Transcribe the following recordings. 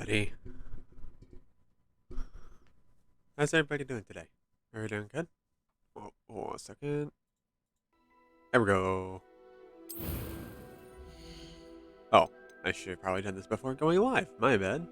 everybody. How's everybody doing today? Are we doing good? Oh, hold on a second. There we go. Oh, I should have probably done this before going live. My bad.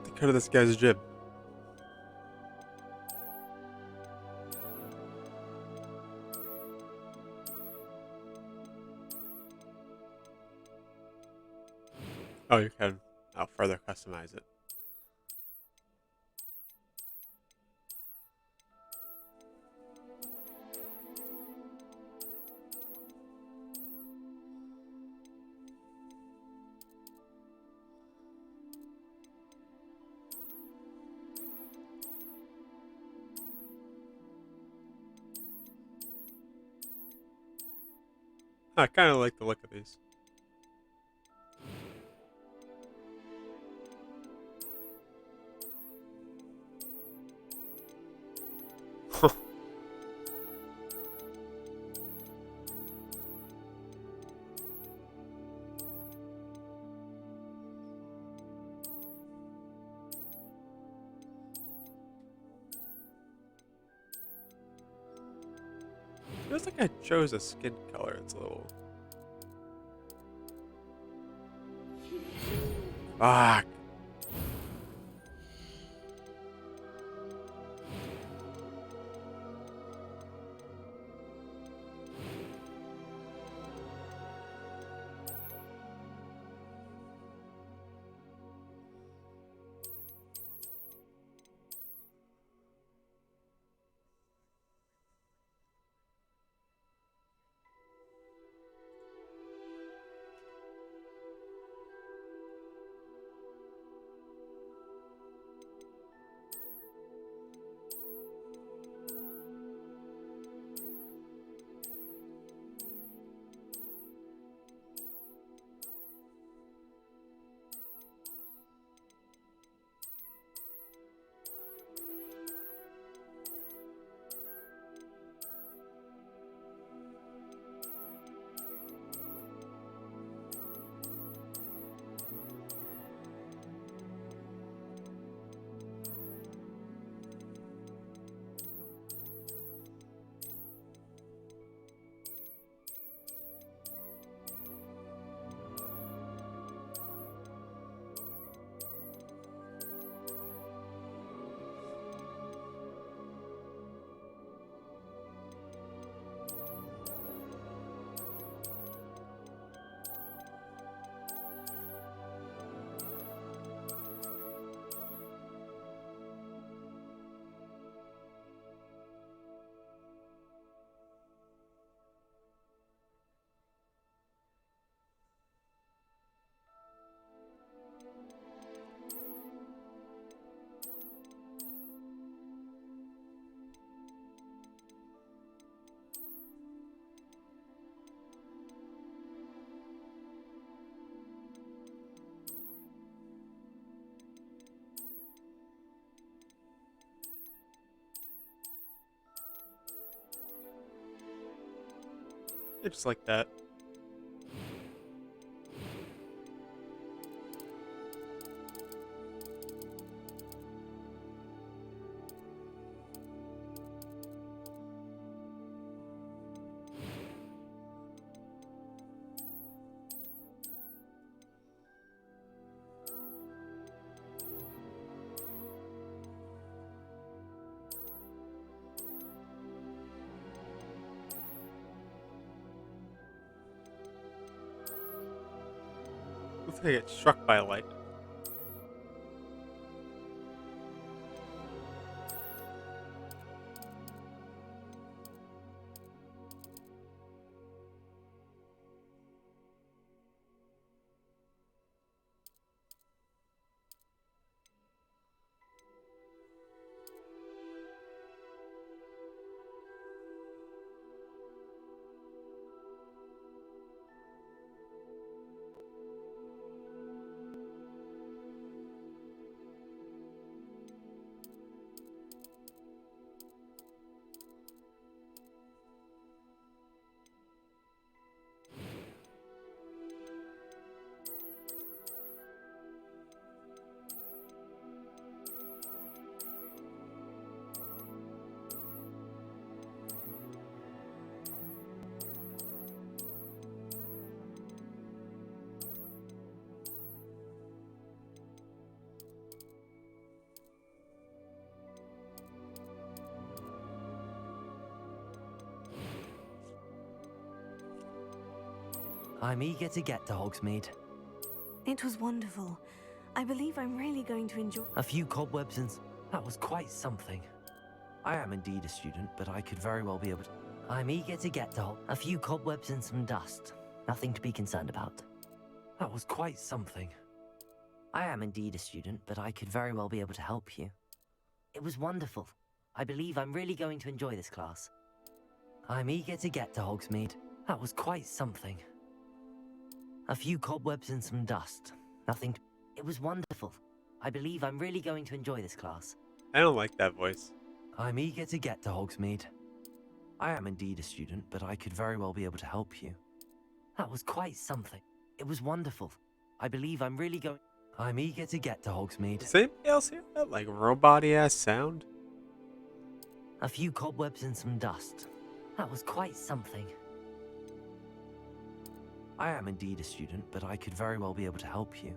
The cut of this guy's jib. Oh, you can. I'll further customize it. I kind of like the look of these. Feels like I chose a skin color. It's a little. Fuck. It's just like that. Looks like I get struck by a light. I'm eager to get to Hogsmeade. It was wonderful. I believe I'm really going to enjoy... A few cobwebs and... That was quite something. I am indeed a student, but I could very well be able to... I'm eager to get to A few cobwebs and some dust. Nothing to be concerned about. That was quite something. I am indeed a student, but I could very well be able to help you. It was wonderful. I believe I'm really going to enjoy this class. I'm eager to get to Hogsmeade. That was quite something. A few cobwebs and some dust. Nothing... It was wonderful. I believe I'm really going to enjoy this class. I don't like that voice. I'm eager to get to Hogsmeade. I am indeed a student, but I could very well be able to help you. That was quite something. It was wonderful. I believe I'm really going... I'm eager to get to Hogsmeade. Does anybody else hear that, like, robot-y ass sound? A few cobwebs and some dust. That was quite something. I am indeed a student, but I could very well be able to help you.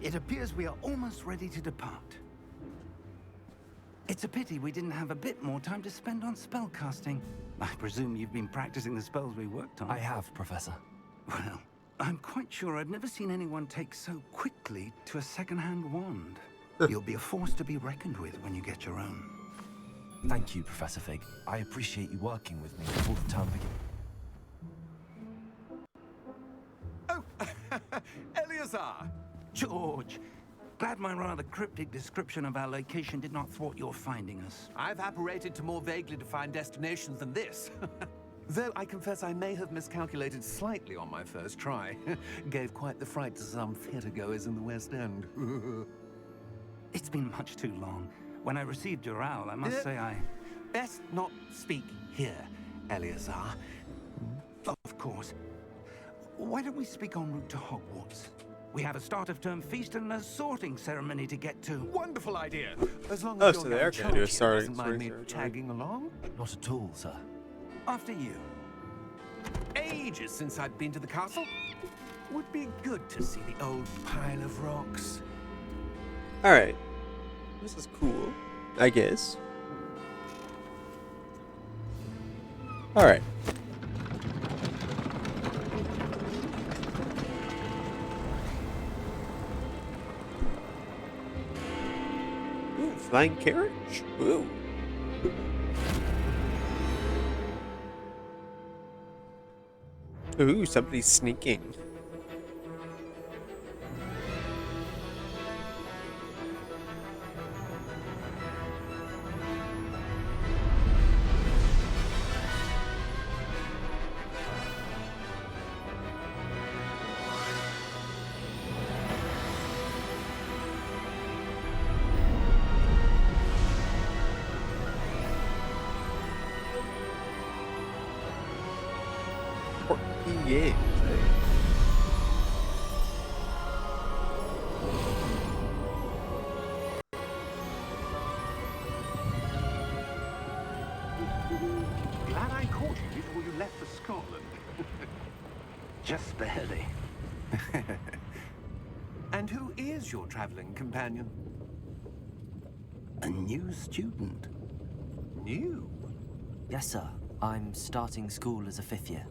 It appears we are almost ready to depart. It's a pity we didn't have a bit more time to spend on spellcasting. I presume you've been practicing the spells we worked on. I have, Professor. Well, I'm quite sure I've never seen anyone take so quickly to a second-hand wand. You'll be a force to be reckoned with when you get your own. Thank you, Professor Fig. I appreciate you working with me before the term begins. Oh, Eleazar! George, glad my rather cryptic description of our location did not thwart your finding us. I've apparated to more vaguely defined destinations than this. Though I confess I may have miscalculated slightly on my first try. Gave quite the fright to some theatergoers in the West End. It's been much too long. When I received your owl, I must say I... Best not speak here, Eleazar. Of course. Why don't we speak en route to Hogwarts? We have a start-of-term feast and a sorting ceremony to get to. Wonderful idea! As long Oh, as so your they young are gonna charge do a here sorry- doesn't mind sorry me ceremony. tagging along. Not at all, sir. After you. Ages since I'd been to the castle. Would be good to see the old pile of rocks. Alright. This is cool, I guess. Alright. Ooh, flying carriage. Ooh. Ooh, somebody's sneaking. years. Glad I caught you before you left for Scotland. Just barely. And who is your traveling companion? A new student. New? Yes, sir. I'm starting school as a 5th year.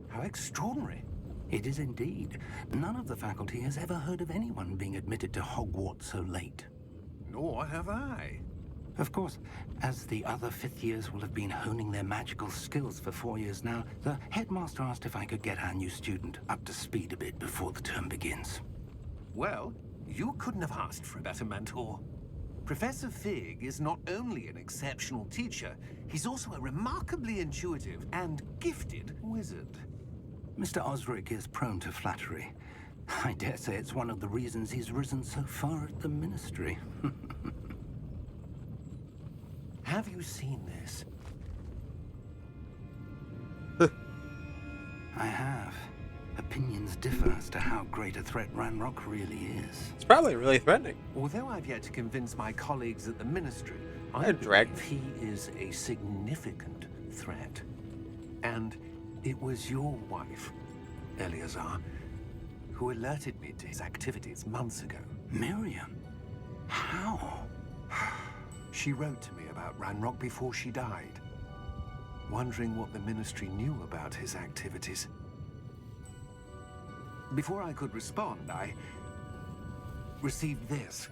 How extraordinary. It is indeed. None of the faculty has ever heard of anyone being admitted to Hogwarts so late. Nor have I. Of course, as the other 5th years will have been honing their magical skills for 4 years now, the headmaster asked if I could get our new student up to speed a bit before the term begins. Well, you couldn't have asked for a better mentor. Professor Fig is not only an exceptional teacher, he's also a remarkably intuitive and gifted wizard. Mr. Osric is prone to flattery. I dare say it's one of the reasons he's risen so far at the Ministry. Have you seen this? I have. Opinions differ as to how great a threat Ranrock really is. It's probably really threatening. Although I've yet to convince my colleagues at the Ministry, I They're dragged. believe he is a significant threat. And it was your wife, Eleazar, who alerted me to his activities months ago. Miriam? How? She wrote to me about Ranrock before she died, wondering what the Ministry knew about his activities. Before I could respond, I received this.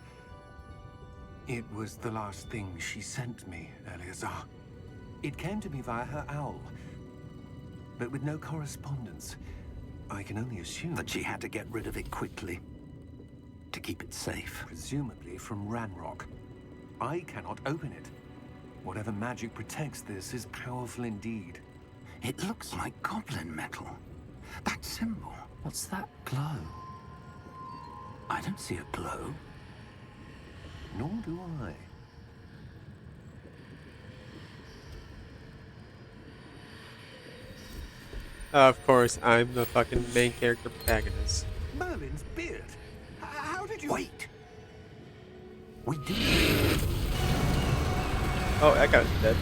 It was the last thing she sent me, Eleazar. It came to me via her owl, but with no correspondence. I can only assume That she had to get rid of it quickly. To keep it safe. presumably from Ranrock. I cannot open it. Whatever magic protects this is powerful indeed. It looks like goblin metal. That symbol. What's that glow? I don't see a glow. Nor do I. Of course, I'm the fucking main character protagonist. Merlin's beard. How did you... Wait! We did. Oh, that guy's dead.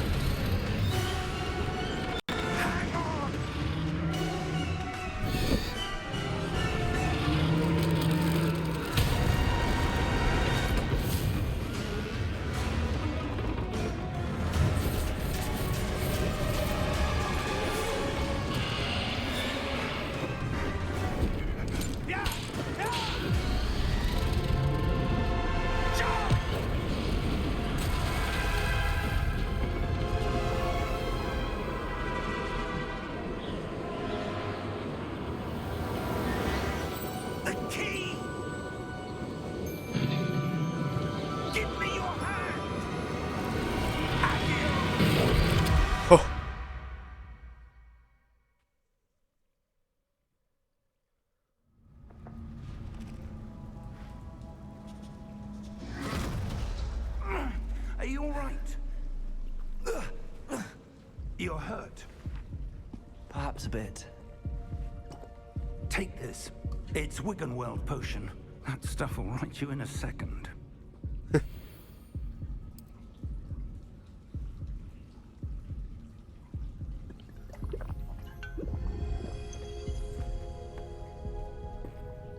The key! Give me your hand! Oh. Are you all right? You're hurt. Perhaps a bit. Take this. It's Wiggenweld potion. That stuff will right you in a second.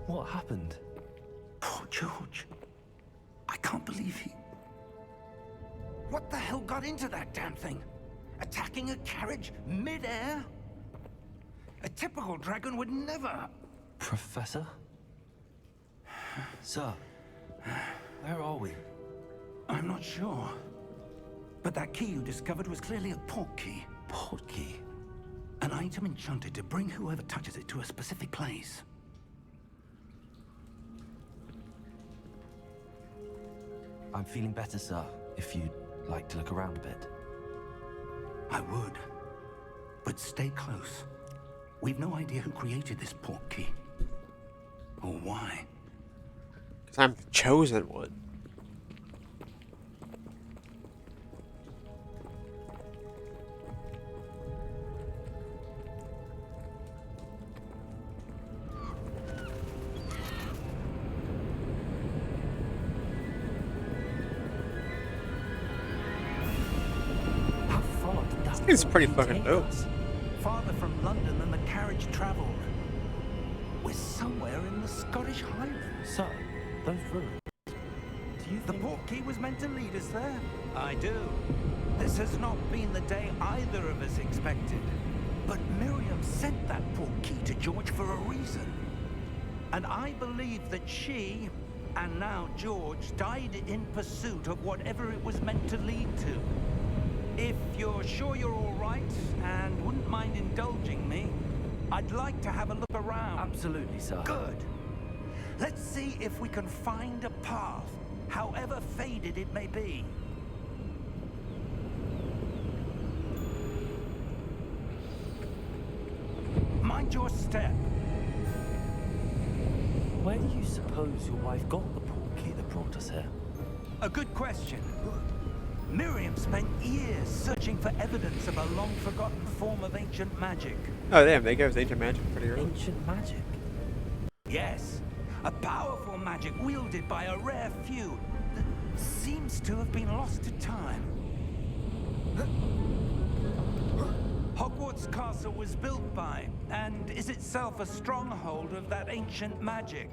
What happened? Poor George. I can't believe he... What the hell got into that damn thing? Attacking a carriage mid-air? A typical dragon would never... Professor? Sir, where are we? I'm not sure. But that key you discovered was clearly a port key. Port key? An item enchanted to bring whoever touches it to a specific place. I'm feeling better, sir, if you'd like to look around a bit. I would. But stay close. We've no idea who created this port key. Or why. Because I'm the chosen one. It's pretty Where fucking take dope. us? Farther from London than the carriage travelled. We're somewhere in the Scottish Highlands. Sir, those ruins. Do you The think... portkey was meant to lead us there? I do. This has not been the day either of us expected. But Miriam sent that portkey to George for a reason. And I believe that she, and now George, died in pursuit of whatever it was meant to lead to. If you're sure you're all right, and wouldn't mind indulging me, I'd like to have a look around. Absolutely, sir. Good. Let's see if we can find a path, however faded it may be. Mind your step. Where do you suppose your wife got the portkey that brought us here? A good question. Miriam spent years searching for evidence of a long-forgotten form of ancient magic. Oh damn, they gave us ancient magic pretty early. Ancient magic? Yes, a powerful magic wielded by a rare few that seems to have been lost to time. Hogwarts Castle was built by, and is itself a stronghold of that ancient magic.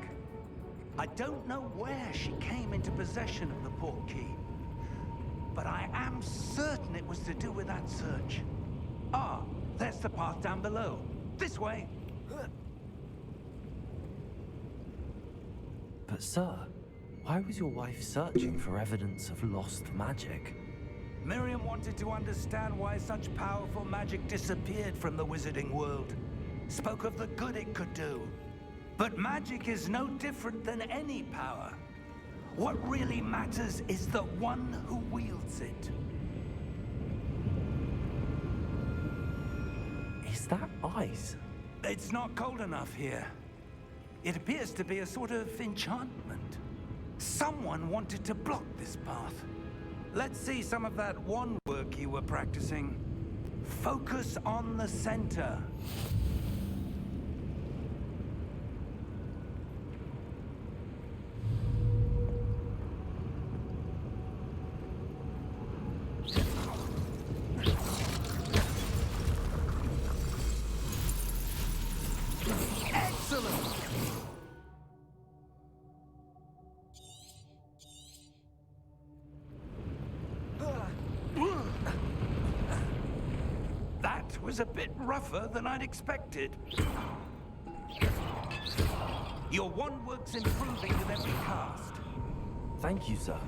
I don't know where she came into possession of the portkey, but I am certain it was to do with that search. Ah, there's the path down below. This way. But sir, why was your wife searching for evidence of lost magic? Miriam wanted to understand why such powerful magic disappeared from the wizarding world. Spoke of the good it could do. But magic is no different than any power. What really matters is the one who wields it. Is that ice? It's not cold enough here. It appears to be a sort of enchantment. Someone wanted to block this path. Let's see some of that wand work you were practicing. Focus on the center. Excellent! That was a bit rougher than I'd expected. Your wand work's improving with every cast. Thank you, sir.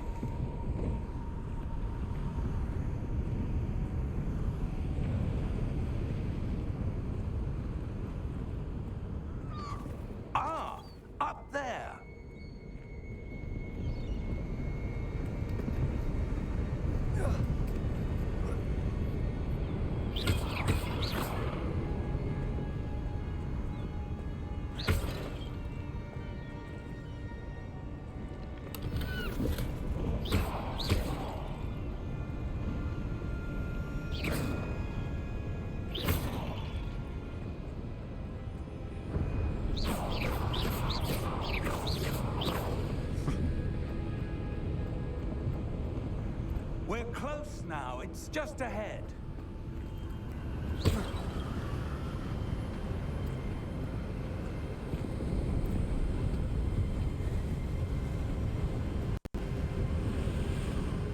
Ah, up there. We're close now. It's just ahead.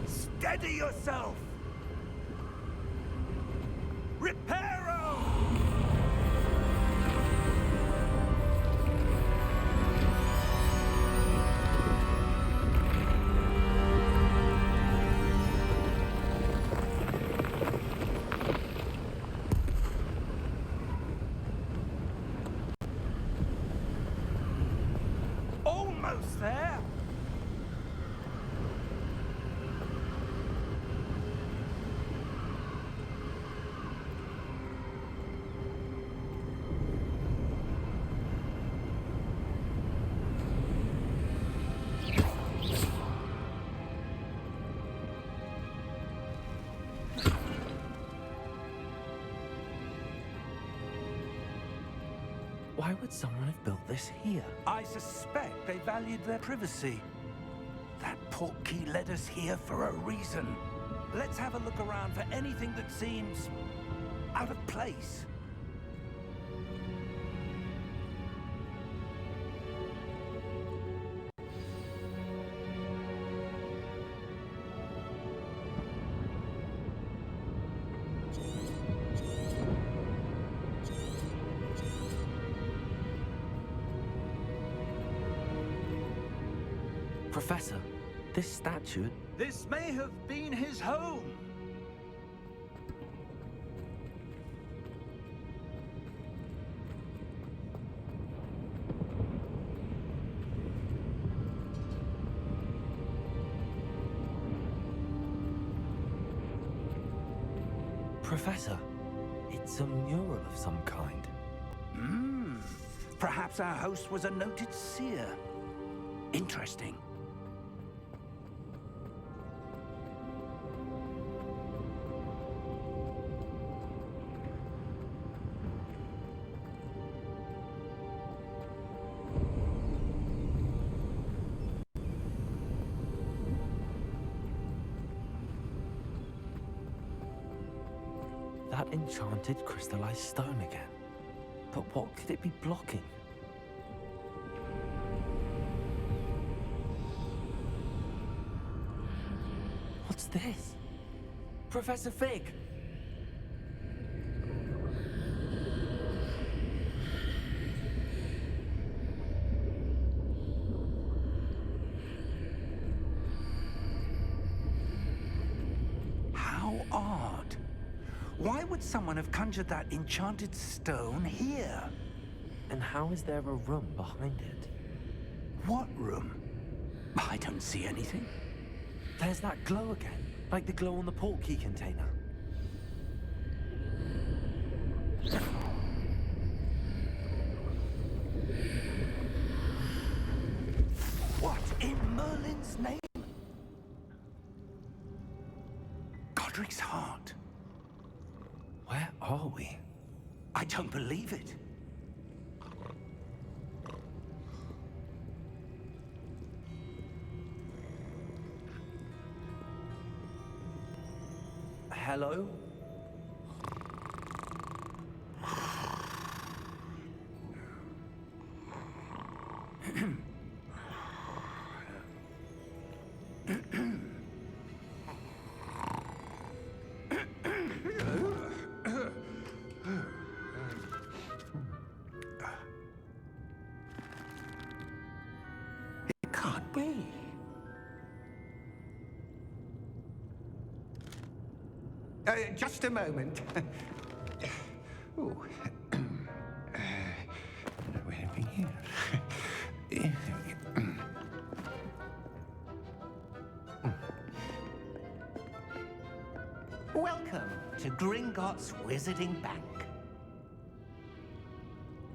Steady yourself! Reparo! Almost there! Why would someone have built this here? I suspect they valued their privacy. That portkey led us here for a reason. Let's have a look around for anything that seems out of place. Professor, this statue... This may have been his home. Professor, it's a mural of some kind. Perhaps our host was a noted seer. Interesting. That enchanted crystallized stone again. But what could it be blocking? What's this? Professor Fig! How odd. Why would someone have conjured that enchanted stone here? And how is there a room behind it? What room? I don't see anything. There's that glow again, like the glow on the portkey container. What in Merlin's name? Godric's heart. Where are we? I don't believe it. Hello? It can't be. Just a moment. Ooh. Where are we here? Welcome to Gringotts Wizarding Bank.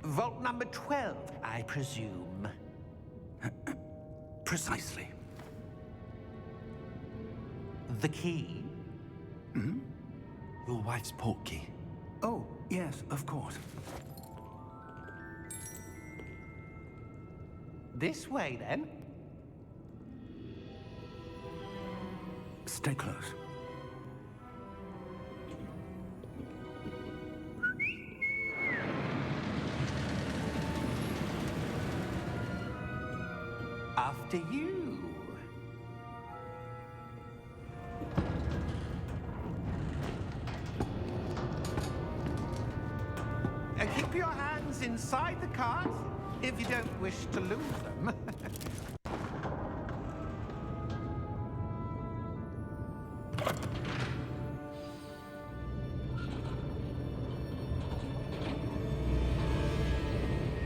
Vault number 12, I presume. Precisely. The key? Your wife's portkey. Oh, yes, of course. This way, then. Stay close. After you. Keep your hands inside the cart if you don't wish to lose them.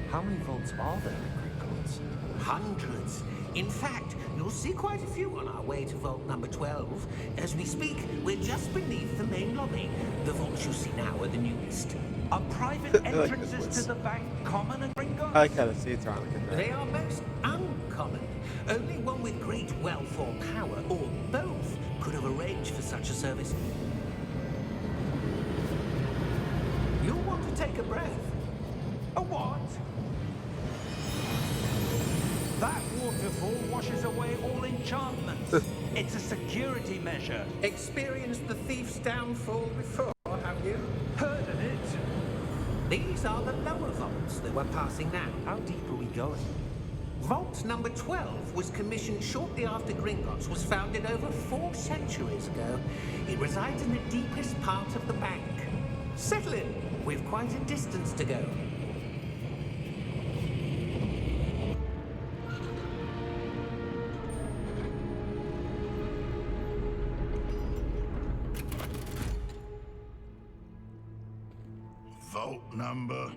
How many vaults are there in Gringotts? Hundreds. In fact, you'll see quite a few on our way to vault number 12. As we speak, we're just beneath the main lobby. The vaults you see now are the newest. Are private entrances to the bank common at Gringotts? Okay, let's see. It's around like that. They are most uncommon. Only one with great wealth or power, or both, could have arranged for such a service. You'll want to take a breath. A what? That waterfall washes away all enchantments. It's a security measure. Experienced the thief's downfall before, have you? Heard of These are the lower vaults that we're passing now. How deep are we going? Vault number 12 was commissioned shortly after Gringotts was founded over 4 centuries ago. It resides in the deepest part of the bank. Settle in. We've quite a distance to go. Vault number.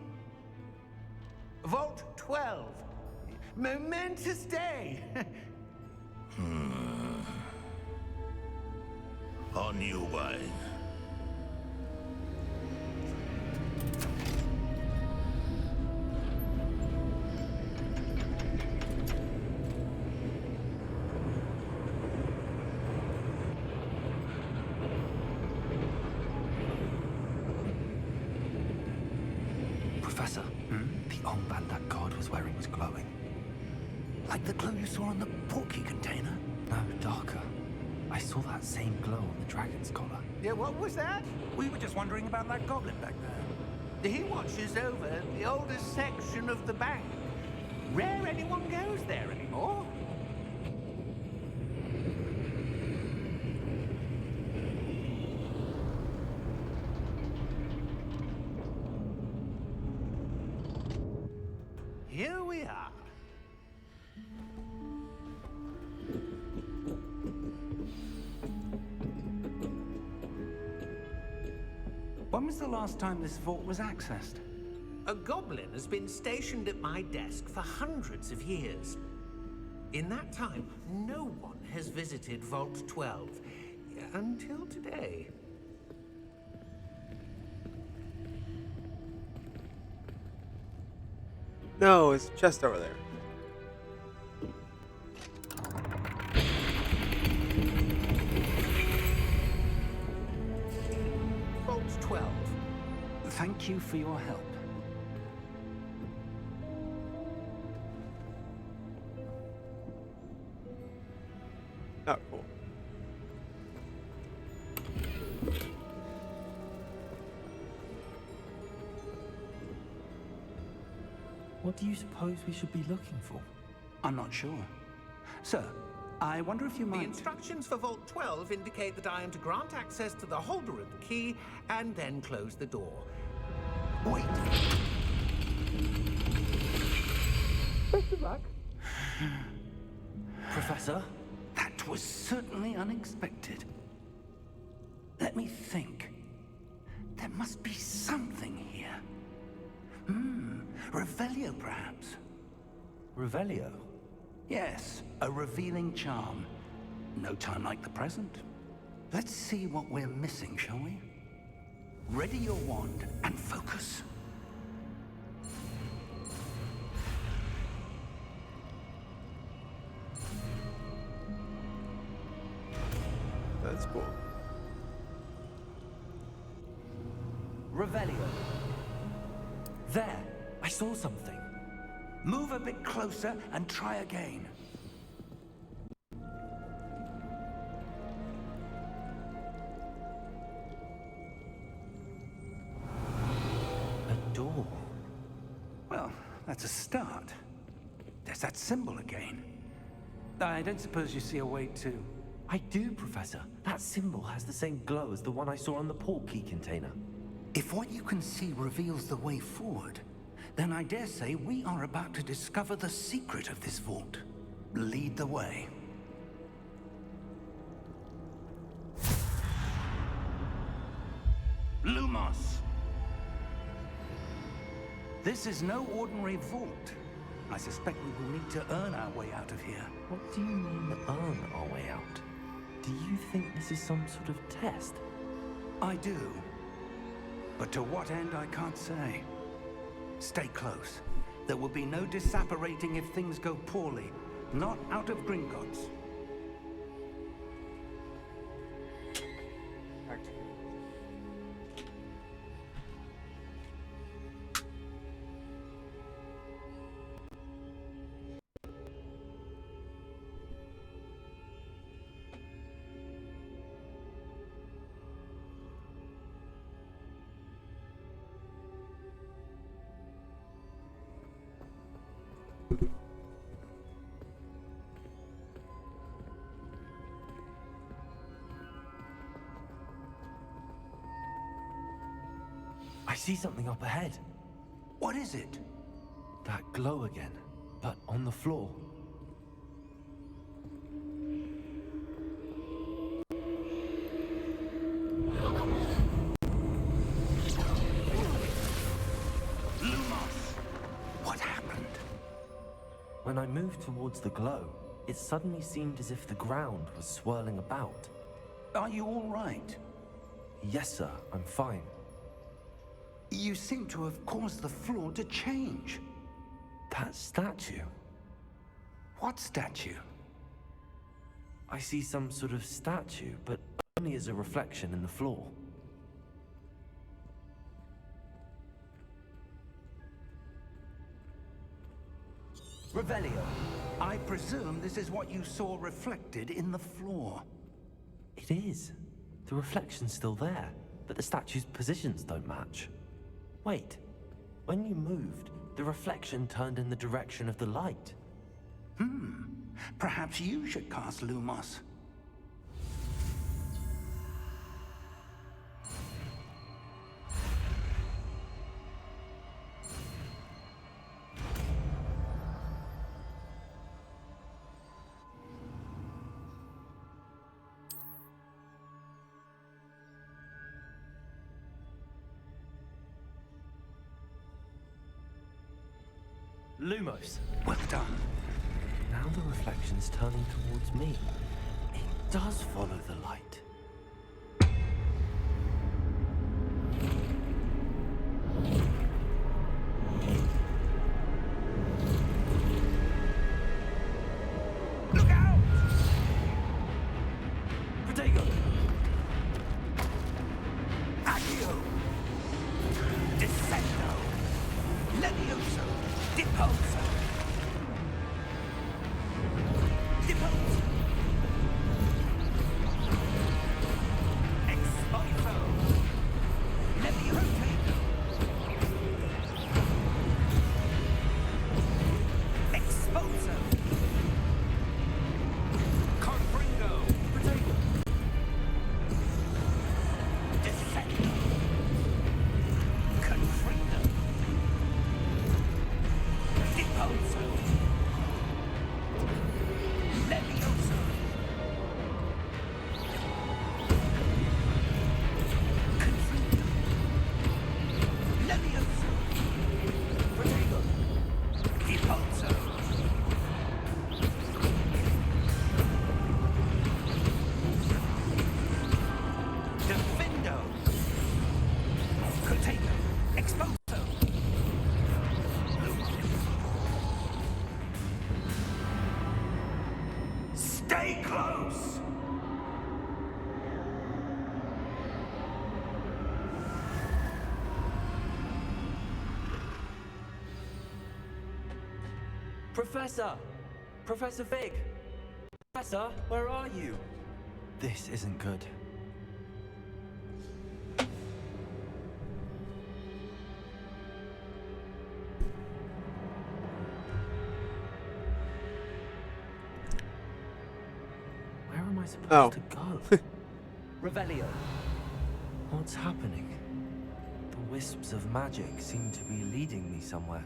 Vault 12. Momentous day. On your way. Professor, the armband that guard was wearing was glowing. Like the glow you saw on the portkey container? No, darker. I saw that same glow on the dragon's collar. Yeah, what was that? We were just wondering about that goblin back there. He watches over the oldest section of the bank. Rare anyone goes there anymore. Here we are. When was the last time this vault was accessed? A goblin has been stationed at my desk for hundreds of years. In that time, no one has visited Vault 12 until today. No, it's just over there. Vault 12. Thank you for your help. Oh, cool. What do you suppose we should be looking for? I'm not sure. Sir, I wonder if you The might... instructions for Vault 12 indicate that I am to grant access to the holder of the key and then close the door. Wait! Best of luck. Professor? That was certainly unexpected. Let me think. There must be something here. Revelio, perhaps? Revelio? Yes, a revealing charm. No time like the present. Let's see what we're missing, shall we? Ready your wand and focus. That's cool. Revelio. There! I saw something. Move a bit closer and try again. A door. Well, that's a start. There's that symbol again. I don't suppose you see a way to... I do, Professor. That symbol has the same glow as the one I saw on the portkey container. If what you can see reveals the way forward, then I dare say we are about to discover the secret of this vault. Lead the way. Lumos! This is no ordinary vault. I suspect we will need to earn our way out of here. What do you mean, earn our way out? Do you think this is some sort of test? I do. But to what end, I can't say. Stay close. There will be no disapparating if things go poorly. Not out of Gringotts. I see something up ahead. What is it? That glow again, but on the floor. Lumos! What happened? When I moved towards the glow, it suddenly seemed as if the ground was swirling about. Are you all right? Yes, sir, I'm fine. You seem to have caused the floor to change. That statue? What statue? I see some sort of statue, but only as a reflection in the floor. Revelio. I presume this is what you saw reflected in the floor. It is. The reflection's still there, but the statue's positions don't match. Wait. When you moved, the reflection turned in the direction of the light. Perhaps you should cast Lumos. Lumos. Well done. Now the reflection's turning towards me. It does follow the light. Look out! Protego! Accio! Descendo! Levioso! Deposo! Deposo! Expulso! Levioso! Expulso! Confringo! Protego! Descendo! Confringo! Deposo! Levioso! Confringo! Levioso! Protego! Deposo! Defendo! Protego! Expulso! Stay close! Professor! Professor Fig! Professor, where are you? This isn't good. Where am I supposed to go? Revelio. What's happening? The wisps of magic seem to be leading me somewhere.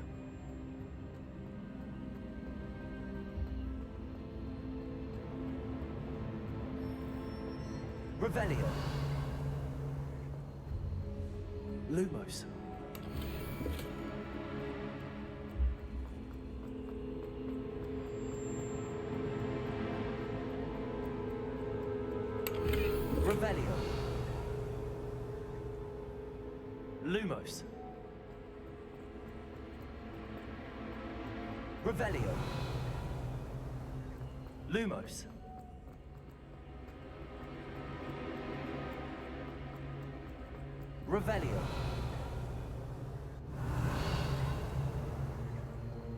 Revelio. Lumos. Revelio. Lumos. Revelio. Lumos. Revelio.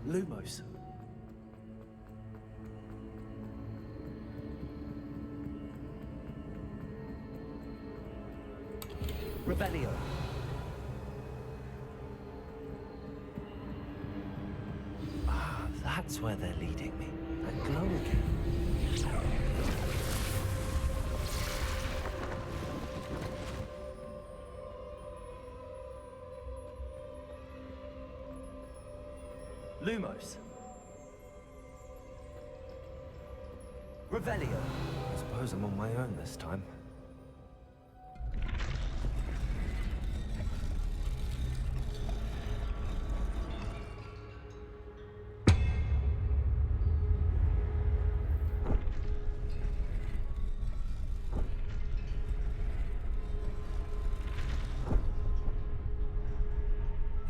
Lumos. Revelio. Ah, that That's where they're leading me. That glow again. Lumos. Revelio. I suppose I'm on my own this time.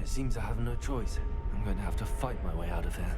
It seems I have no choice. I'm going to have to fight my way out of here.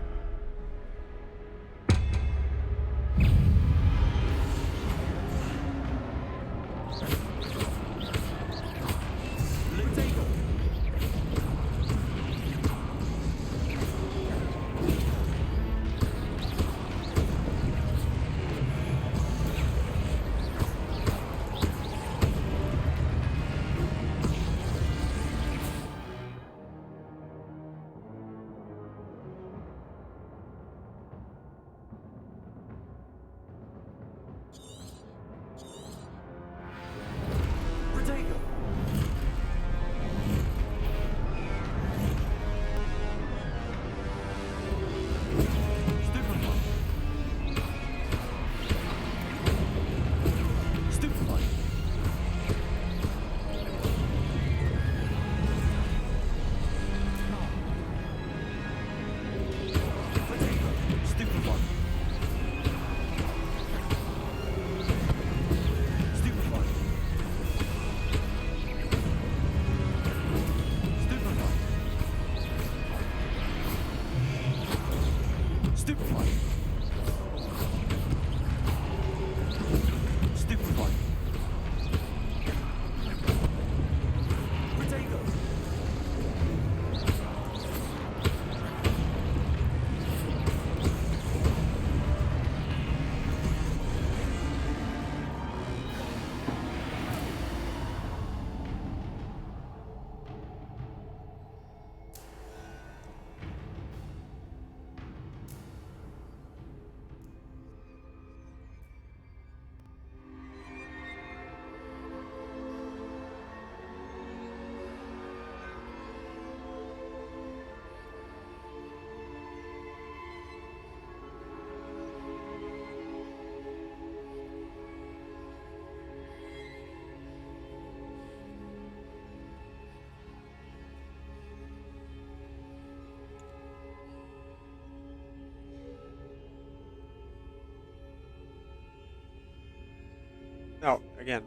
Oh, again.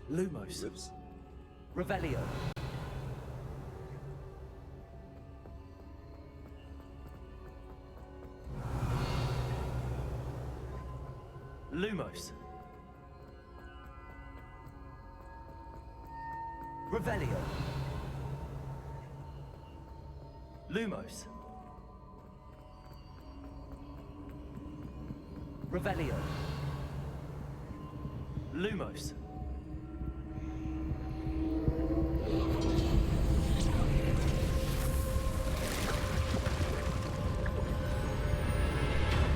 Lumos. Whoops. Revelio. Lumos. Revelio. Lumos. Revelio. Lumos.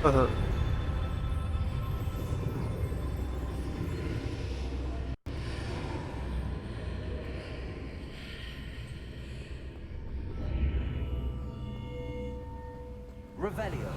Uh-huh. Revelio.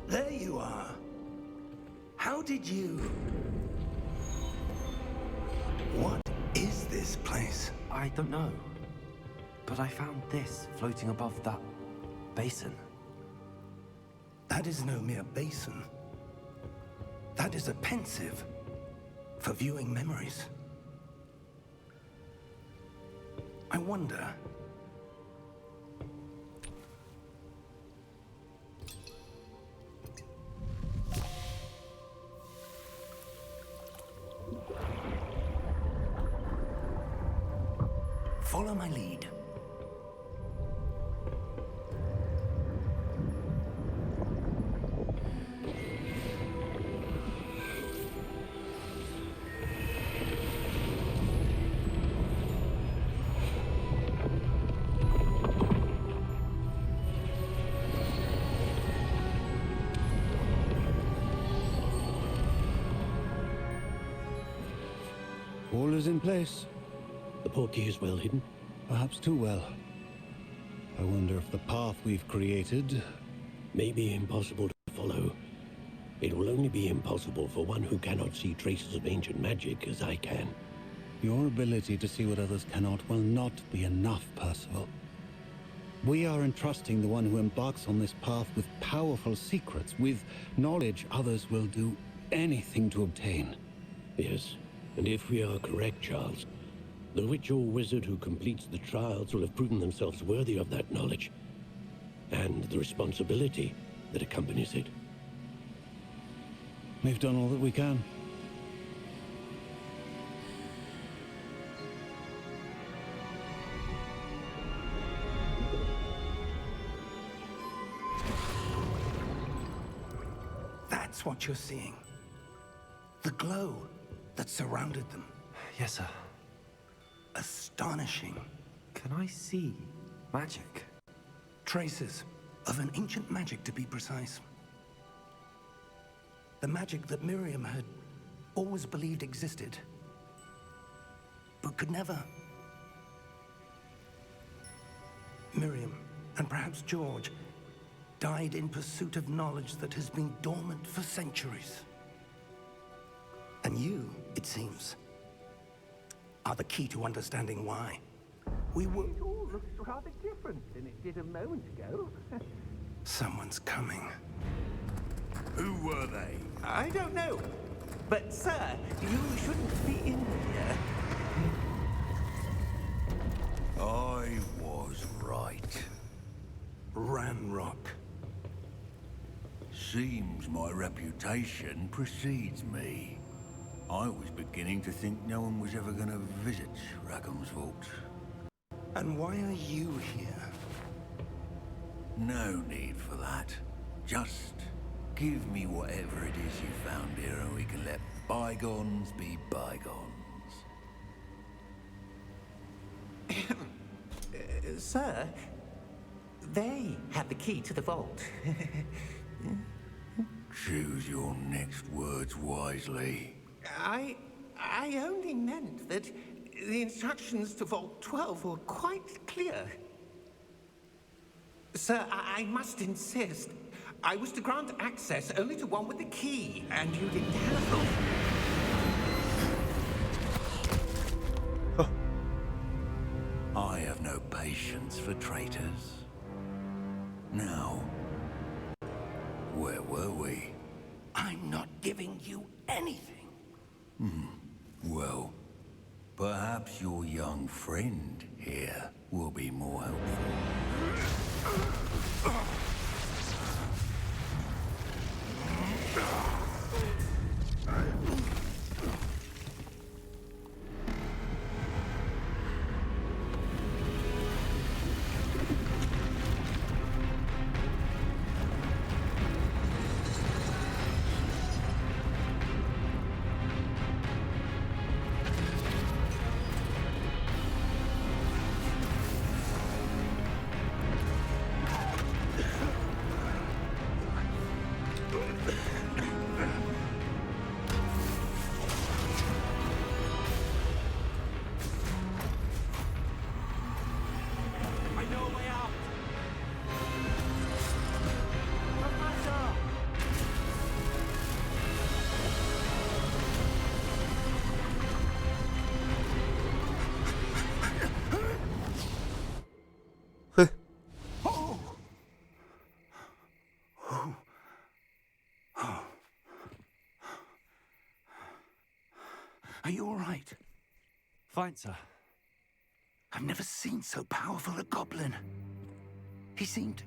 There you are. How did you... What is this place? I don't know. But I found this floating above that basin. That is no mere basin. That is a pensive for viewing memories. I wonder... Follow my lead. All is in place. The portkey is well hidden. Perhaps too well. I wonder if the path we've created... May be impossible to follow. It will only be impossible for one who cannot see traces of ancient magic as I can. Your ability to see what others cannot will not be enough, Percival. We are entrusting the one who embarks on this path with powerful secrets, with knowledge others will do anything to obtain. Yes, and if we are correct, Charles, the witch or wizard who completes the trials will have proven themselves worthy of that knowledge, and the responsibility that accompanies it. We've done all that we can. That's what you're seeing. The glow that surrounded them. Yes, sir. Astonishing. Can I see magic? Traces of an ancient magic, to be precise. The magic that Miriam had always believed existed, but could never. Miriam, and perhaps George, died in pursuit of knowledge that has been dormant for centuries. And you, it seems, are the key to understanding why. We were... It all looks rather different than it did a moment ago. Someone's coming. Who were they? I don't know. But, sir, you shouldn't be in here. I was right. Ranrock. Seems my reputation precedes me. I was beginning to think no one was ever going to visit Rackham's vault. And why are you here? No need for that. Just give me whatever it is you found here and we can let bygones be bygones. Sir, they had the key to the vault. Choose your next words wisely. I only meant that the instructions to Vault 12 were quite clear. Sir, I must insist. I was to grant access only to one with the key, and you didn't have them. I have no patience for traitors. Now, where were we? I'm not giving you anything. Well, perhaps your young friend here will be more helpful. Are you all right? Fine, sir. I've never seen so powerful a goblin. He seemed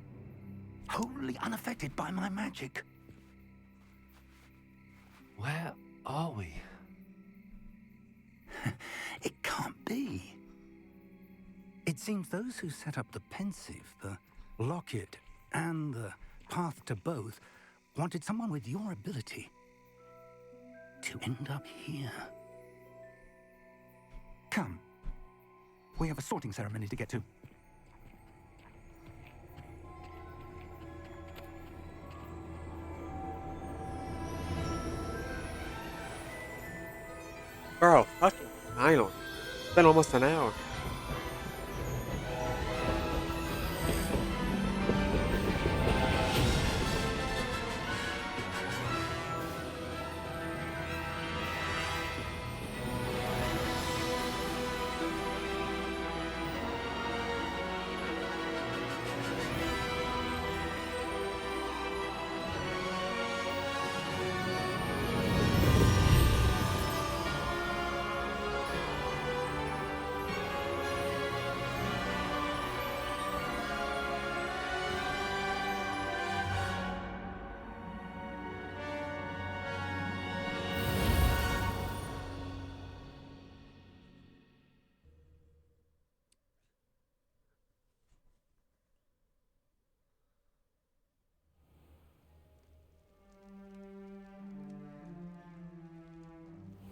wholly unaffected by my magic. Where are we? It can't be. It seems those who set up the pensive, the locket, and the path to both wanted someone with your ability to end up here. Come. We have a sorting ceremony to get to. Bro, fucking finally. It's been almost an hour.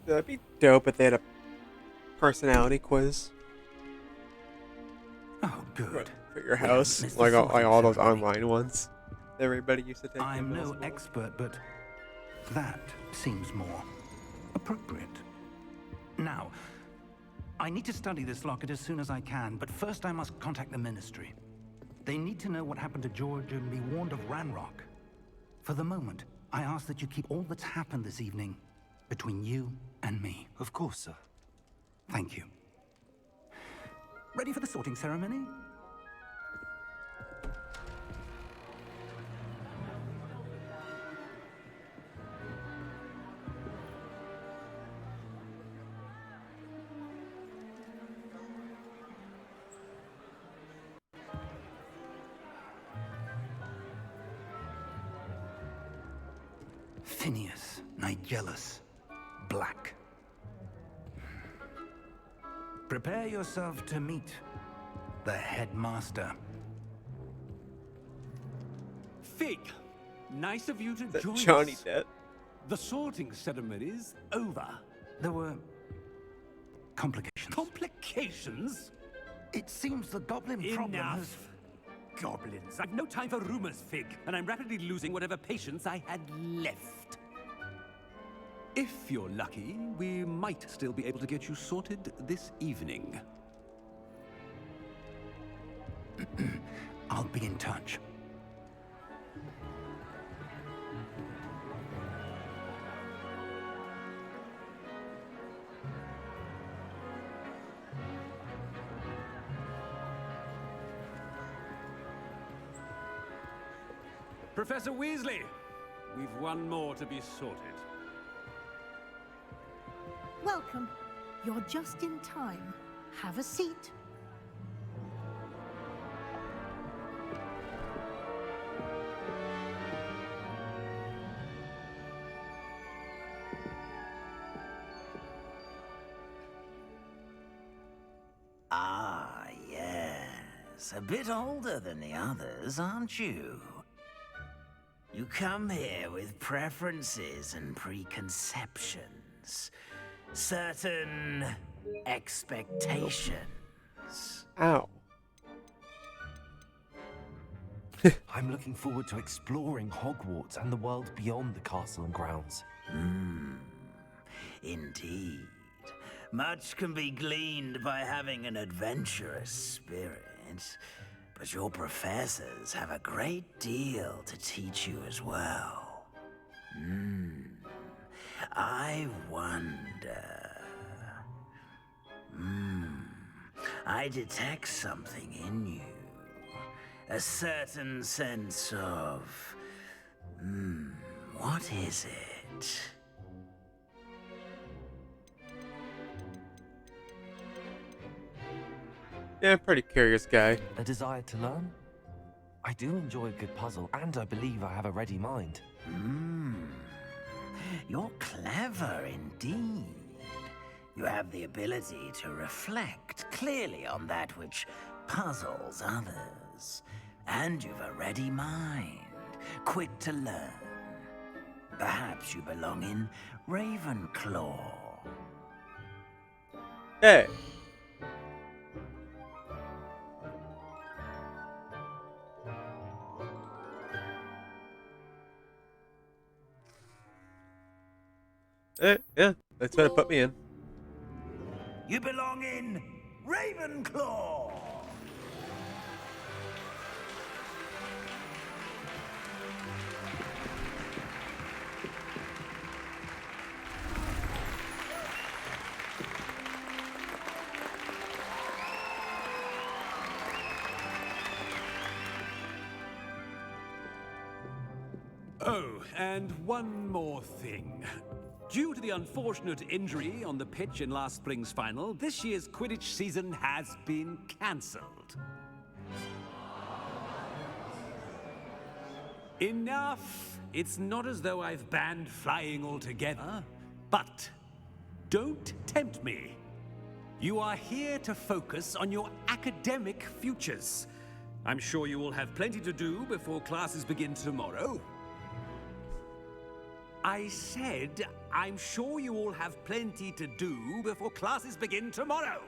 That'd be dope if they had a personality quiz Oh, good. for your We house, haven't missed like the all those sorting ceremony. online ones that everybody used to take. I'm in middle no school. expert, but that seems more appropriate. Now, I need to study this locket as soon as I can, but first I must contact the Ministry. They need to know what happened to George and be warned of Ranrock. For the moment, I ask that you keep all that's happened this evening between you and me. Of course, sir. Thank you. Ready for the sorting ceremony? Phineas Nigellus Black. Prepare yourself to meet the headmaster. Fig, nice of you to That join Johnny us. Depp. The sorting ceremony's over. There were complications. Complications? It seems the goblin problem has... Enough. Goblins. I've no time for rumors, Fig, and I'm rapidly losing whatever patience I had left. If you're lucky, we might still be able to get you sorted this evening. I'll be in touch. Professor Weasley, we've one more to be sorted. Welcome. You're just in time. Have a seat. Ah, yes. A bit older than the others, aren't you? You come here with preferences and preconceptions. Certain expectations. Ow. I'm looking forward to exploring Hogwarts and the world beyond the castle and grounds. Indeed. Much can be gleaned by having an adventurous spirit, but your professors have a great deal to teach you as well. I wonder... I detect something in you. A certain sense of... what is it? Yeah, I'm a pretty curious guy. A desire to learn? I do enjoy a good puzzle, and I believe I have a ready mind. You're clever indeed. You have the ability to reflect clearly on that which puzzles others. And you've a ready mind, quick to learn. Perhaps you belong in Ravenclaw. Hey. Yeah, that's what it put me in. You belong in Ravenclaw! Oh, and one more thing. Due to the unfortunate injury on the pitch in last spring's final, this year's Quidditch season has been cancelled. Enough! It's not as though I've banned flying altogether, but don't tempt me. You are here to focus on your academic futures. I'm sure you will have plenty to do before classes begin tomorrow. I said, I'm sure you all have plenty to do before classes begin tomorrow.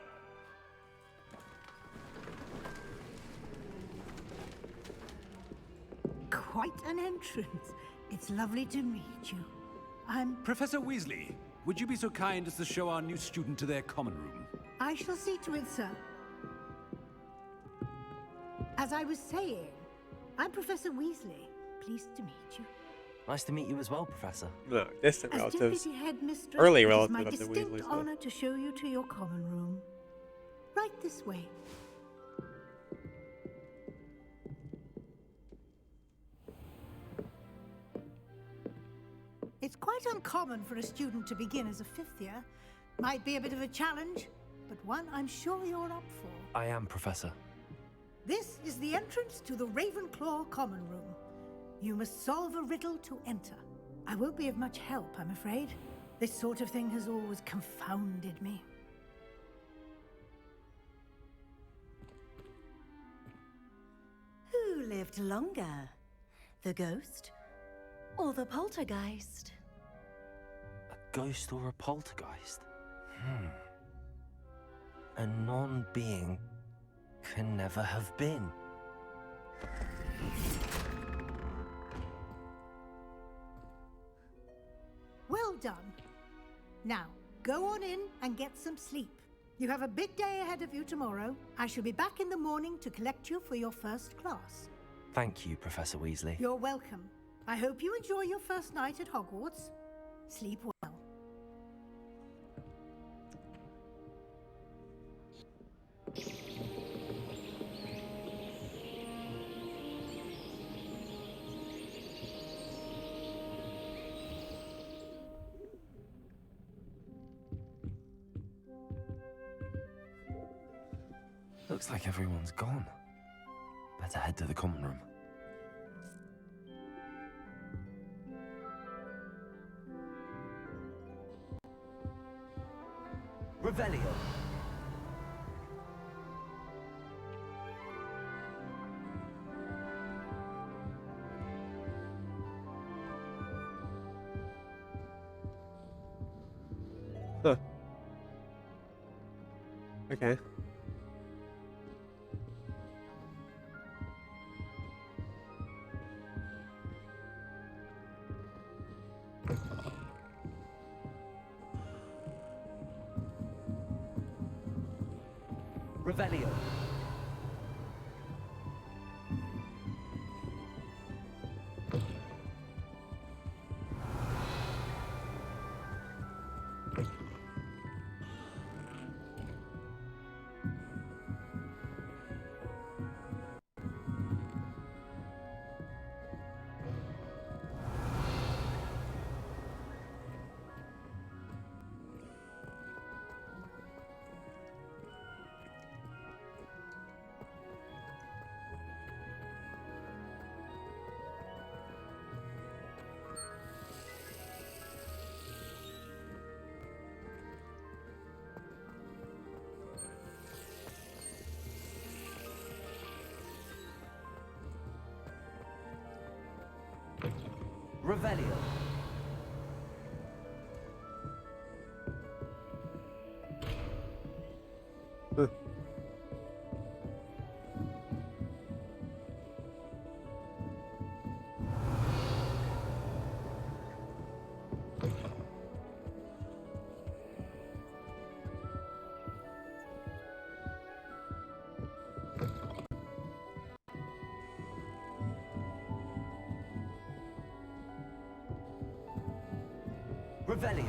Quite an entrance. It's lovely to meet you. I'm... Professor Weasley, would you be so kind as to show our new student to their common room? I shall see to it, sir. As I was saying, I'm Professor Weasley. Pleased to meet you. Nice to meet you as well, Professor. Look, distant As relatives. Deputy Headmistress, Early it is relatives my of the distinct Weasleys, though. honor to show you to your common room. Right this way. It's quite uncommon for a student to begin as a fifth year. Might be a bit of a challenge, but one I'm sure you're up for. I am, Professor. This is the entrance to the Ravenclaw common room. You must solve a riddle to enter. I won't be of much help, I'm afraid. This sort of thing has always confounded me. Who lived longer? The ghost or the poltergeist? A ghost or a poltergeist? A non-being can never have been. Well done. Now, go on in and get some sleep. You have a big day ahead of you tomorrow. I shall be back in the morning to collect you for your first class. Thank you, Professor Weasley. You're welcome. I hope you enjoy your first night at Hogwarts. Sleep well. Looks like everyone's gone. Better head to the common room. Revelio. Huh. Okay. Revelio. Revelio. Revelio.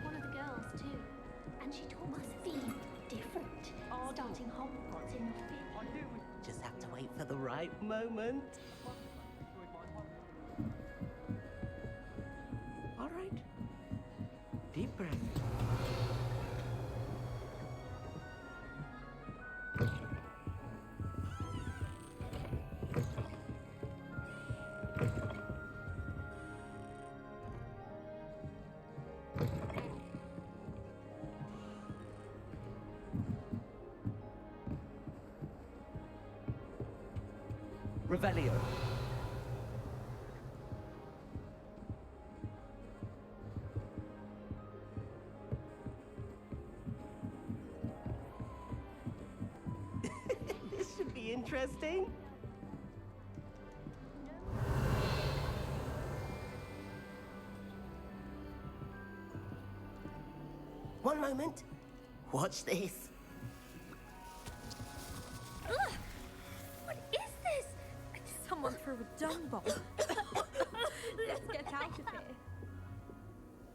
One of the girls too, and she must be different. Starting Hogwarts in the fifth. Just have to wait for the right moment. All right. Deep breath. Revelio. This should be interesting. One moment. Watch this. Ugh! What is this? Someone threw a dung bomb. Let's get out of here.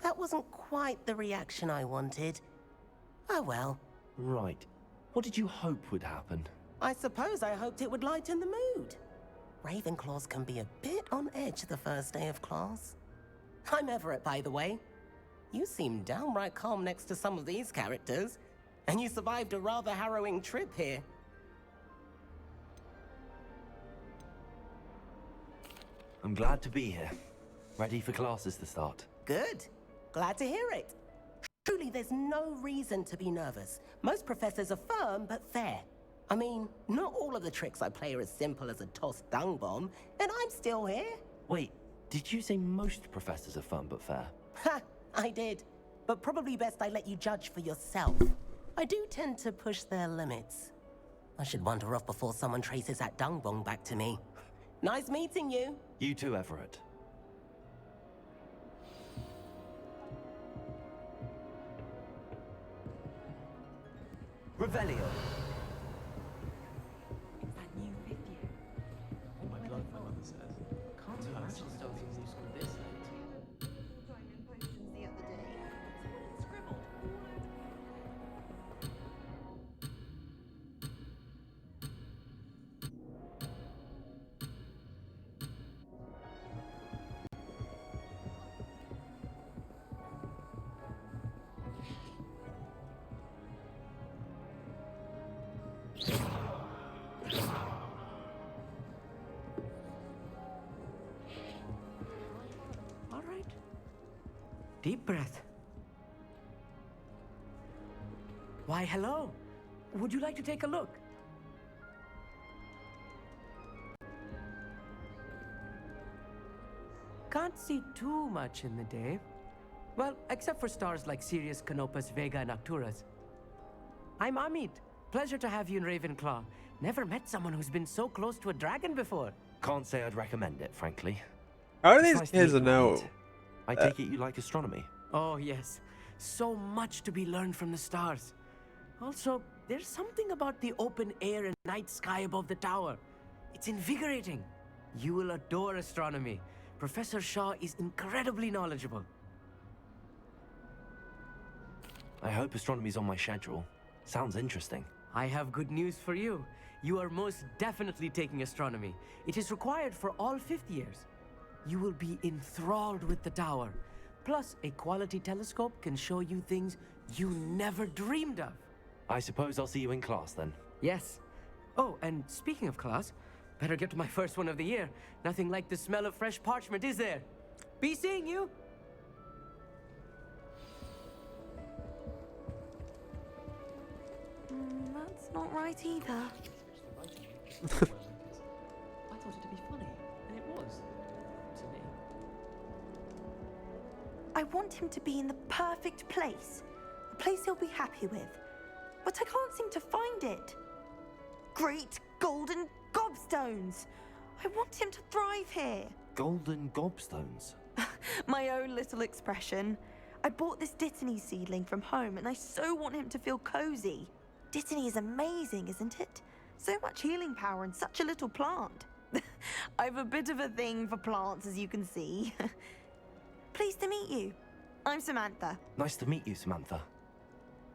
That wasn't quite the reaction I wanted. Oh well. Right. What did you hope would happen? I suppose I hoped it would lighten the mood. Ravenclaws can be a bit on edge the first day of class. I'm Everett, by the way. You seem downright calm next to some of these characters, and you survived a rather harrowing trip here. I'm glad to be here. Ready for classes to start. Good. Glad to hear it. Truly, there's no reason to be nervous. Most professors are firm but fair. I mean, not all of the tricks I play are as simple as a tossed dung bomb, and I'm still here. Wait, did you say most professors are fun but fair? Ha! I did. But probably best I let you judge for yourself. I do tend to push their limits. I should wander off before someone traces that dung bomb back to me. Nice meeting you. You too, Everett. Revelio. It's that new fifth year. Oh my god, my mother says. Can't imagine starting new school this late. All right. Deep breath. Why, hello. Would you like to take a look? Can't see too much in the day. Well, except for stars like Sirius, Canopus, Vega, and Arcturus. I'm Amit. Pleasure to have you in Ravenclaw. Never met someone who's been so close to a dragon before. Can't say I'd recommend it, frankly. How do It's these nice to kids meet you, know? Amit. I take it you like astronomy. Oh, yes. So much to be learned from the stars. Also, there's something about the open air and night sky above the tower. It's invigorating. You will adore astronomy. Professor Shaw is incredibly knowledgeable. I hope astronomy's on my schedule. Sounds interesting. I have good news for you. You are most definitely taking astronomy. It is required for all fifth years. You will be enthralled with the tower. Plus, a quality telescope can show you things you never dreamed of. I suppose I'll see you in class then. Yes. Oh, and speaking of class, better get to my first one of the year. Nothing like the smell of fresh parchment, is there? Be seeing you! That's not right either. I thought it to be funny, and it was, to me. I want him to be in the perfect place. A place he'll be happy with. But I can't seem to find it. Great golden gobstones! I want him to thrive here. Golden gobstones? My own little expression. I bought this Dittany seedling from home and I so want him to feel cozy. Dittany is amazing, isn't it? So much healing power in such a little plant. I've a bit of a thing for plants, as you can see. Pleased to meet you. I'm Samantha. Nice to meet you, Samantha.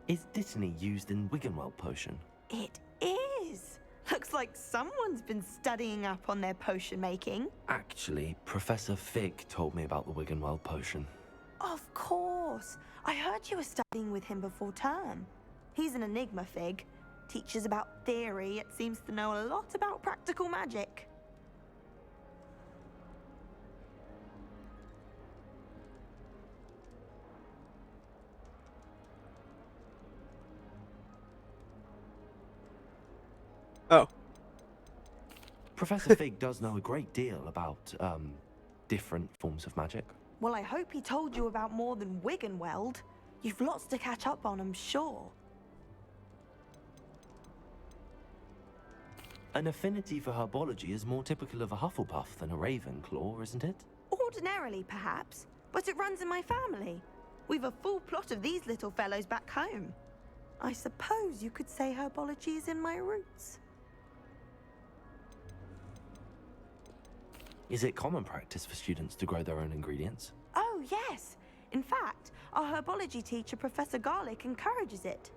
Is Dittany used in Wiggenweld potion? It is. Looks like someone's been studying up on their potion making. Actually, Professor Fig told me about the Wiggenweld potion. Of course. I heard you were studying with him before term. He's an enigma, Fig. Teaches about theory, yet seems to know a lot about practical magic. Oh. Professor Fig does know a great deal about, different forms of magic. Well, I hope he told you about more than Wiggenweld. You've lots to catch up on, I'm sure. An affinity for herbology is more typical of a Hufflepuff than a Ravenclaw, isn't it? Ordinarily, perhaps, but it runs in my family. We've a full plot of these little fellows back home. I suppose you could say herbology is in my roots. Is it common practice for students to grow their own ingredients? Oh, yes. In fact, our herbology teacher, Professor Garlick, encourages it.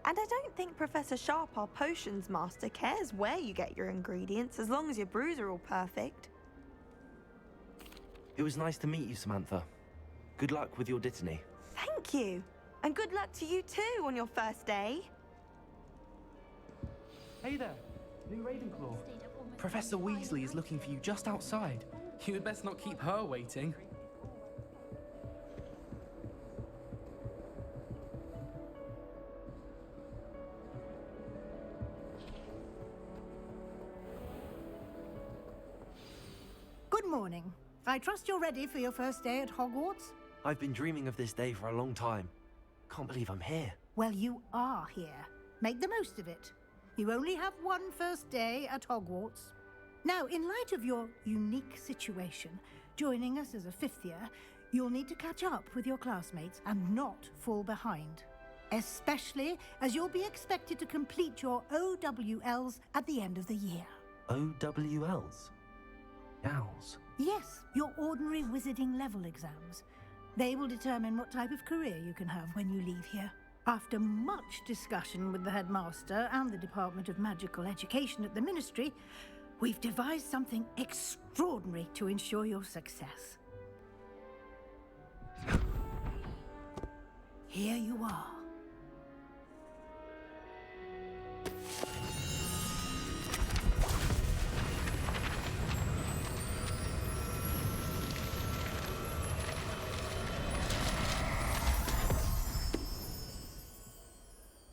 And I don't think Professor Sharp, our potions master, cares where you get your ingredients, as long as your brews are all perfect. It was nice to meet you, Samantha. Good luck with your Dittany. Thank you. And good luck to you too on your first day. Hey there, new Ravenclaw. Professor Weasley is looking for you just outside. You had best not keep her waiting. Good morning. I trust you're ready for your first day at Hogwarts? I've been dreaming of this day for a long time. Can't believe I'm here. Well, you are here. Make the most of it. You only have one first day at Hogwarts. Now, in light of your unique situation, joining us as a fifth year, you'll need to catch up with your classmates and not fall behind. Especially as you'll be expected to complete your OWLs at the end of the year. OWLs? Owls? Yes, your ordinary wizarding level exams. They will determine what type of career you can have when you leave here. After much discussion with the headmaster and the Department of Magical Education at the Ministry, we've devised something extraordinary to ensure your success. Here you are.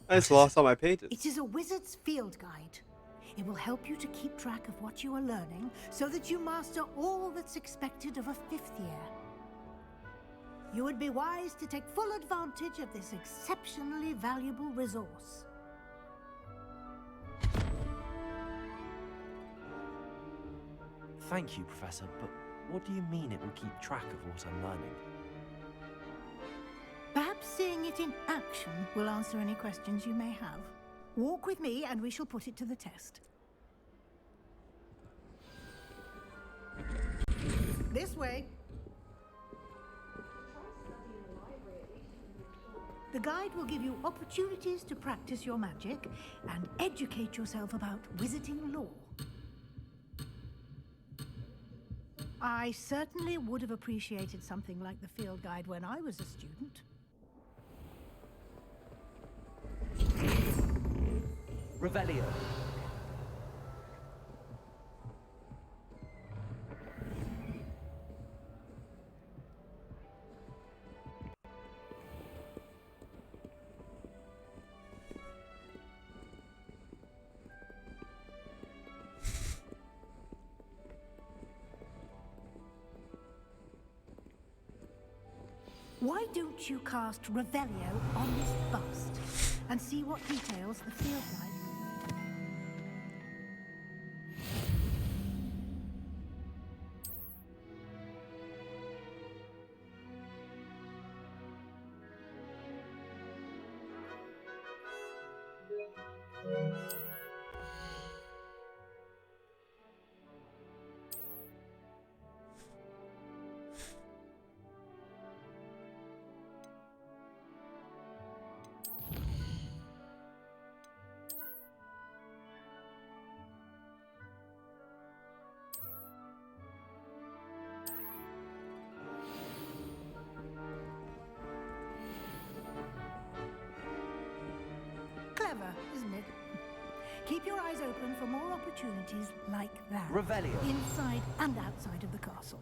I just lost all my pages. It is a wizard's field guide. It will help you to keep track of what you are learning so that you master all that's expected of a fifth year. You would be wise to take full advantage of this exceptionally valuable resource. Thank you, Professor, but what do you mean it will keep track of what I'm learning? Perhaps seeing it in action will answer any questions you may have. Walk with me and we shall put it to the test. This way. The guide will give you opportunities to practice your magic and educate yourself about wizarding lore. I certainly would have appreciated something like the field guide when I was a student. Revelio. Why don't you cast Revelio on this bust and see what details the field like? Clever, isn't it? Keep your eyes open for more opportunities like that. Revelio. Inside and outside of the castle.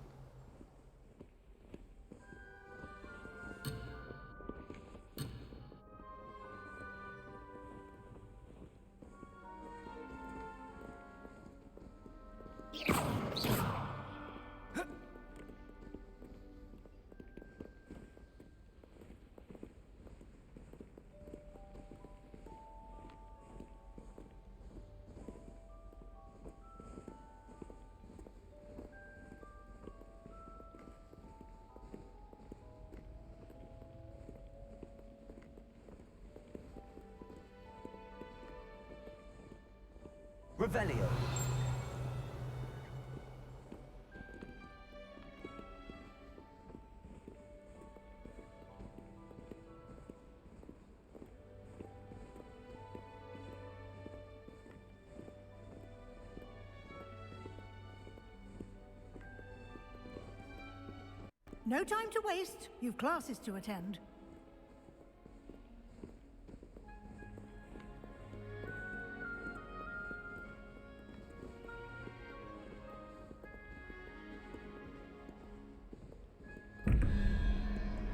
Revelio. No time to waste. You've classes to attend.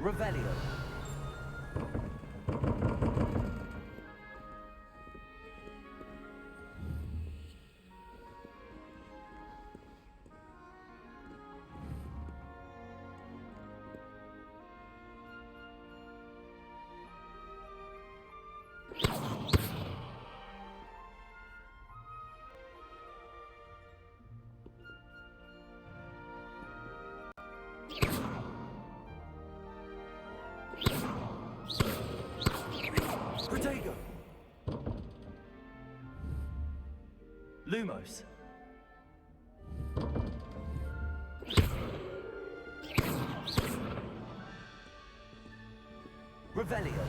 Revelio. Protego! Lumos. Revelio.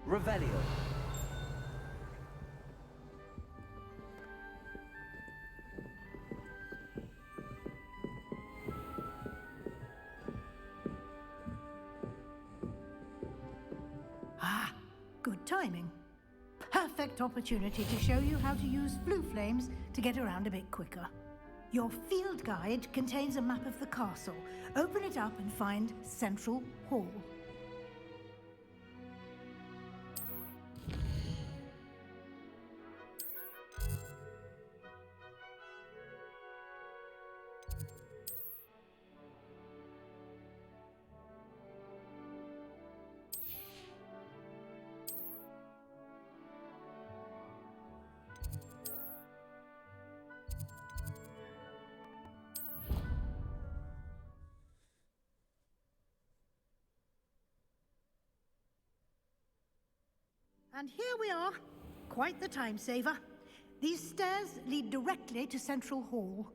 Revelio. Ah, good timing. Perfect opportunity to show you how to use flue flames to get around a bit quicker. Your field guide contains a map of the castle. Open it up and find Central Hall. And here we are. Quite the time saver. These stairs lead directly to Central Hall.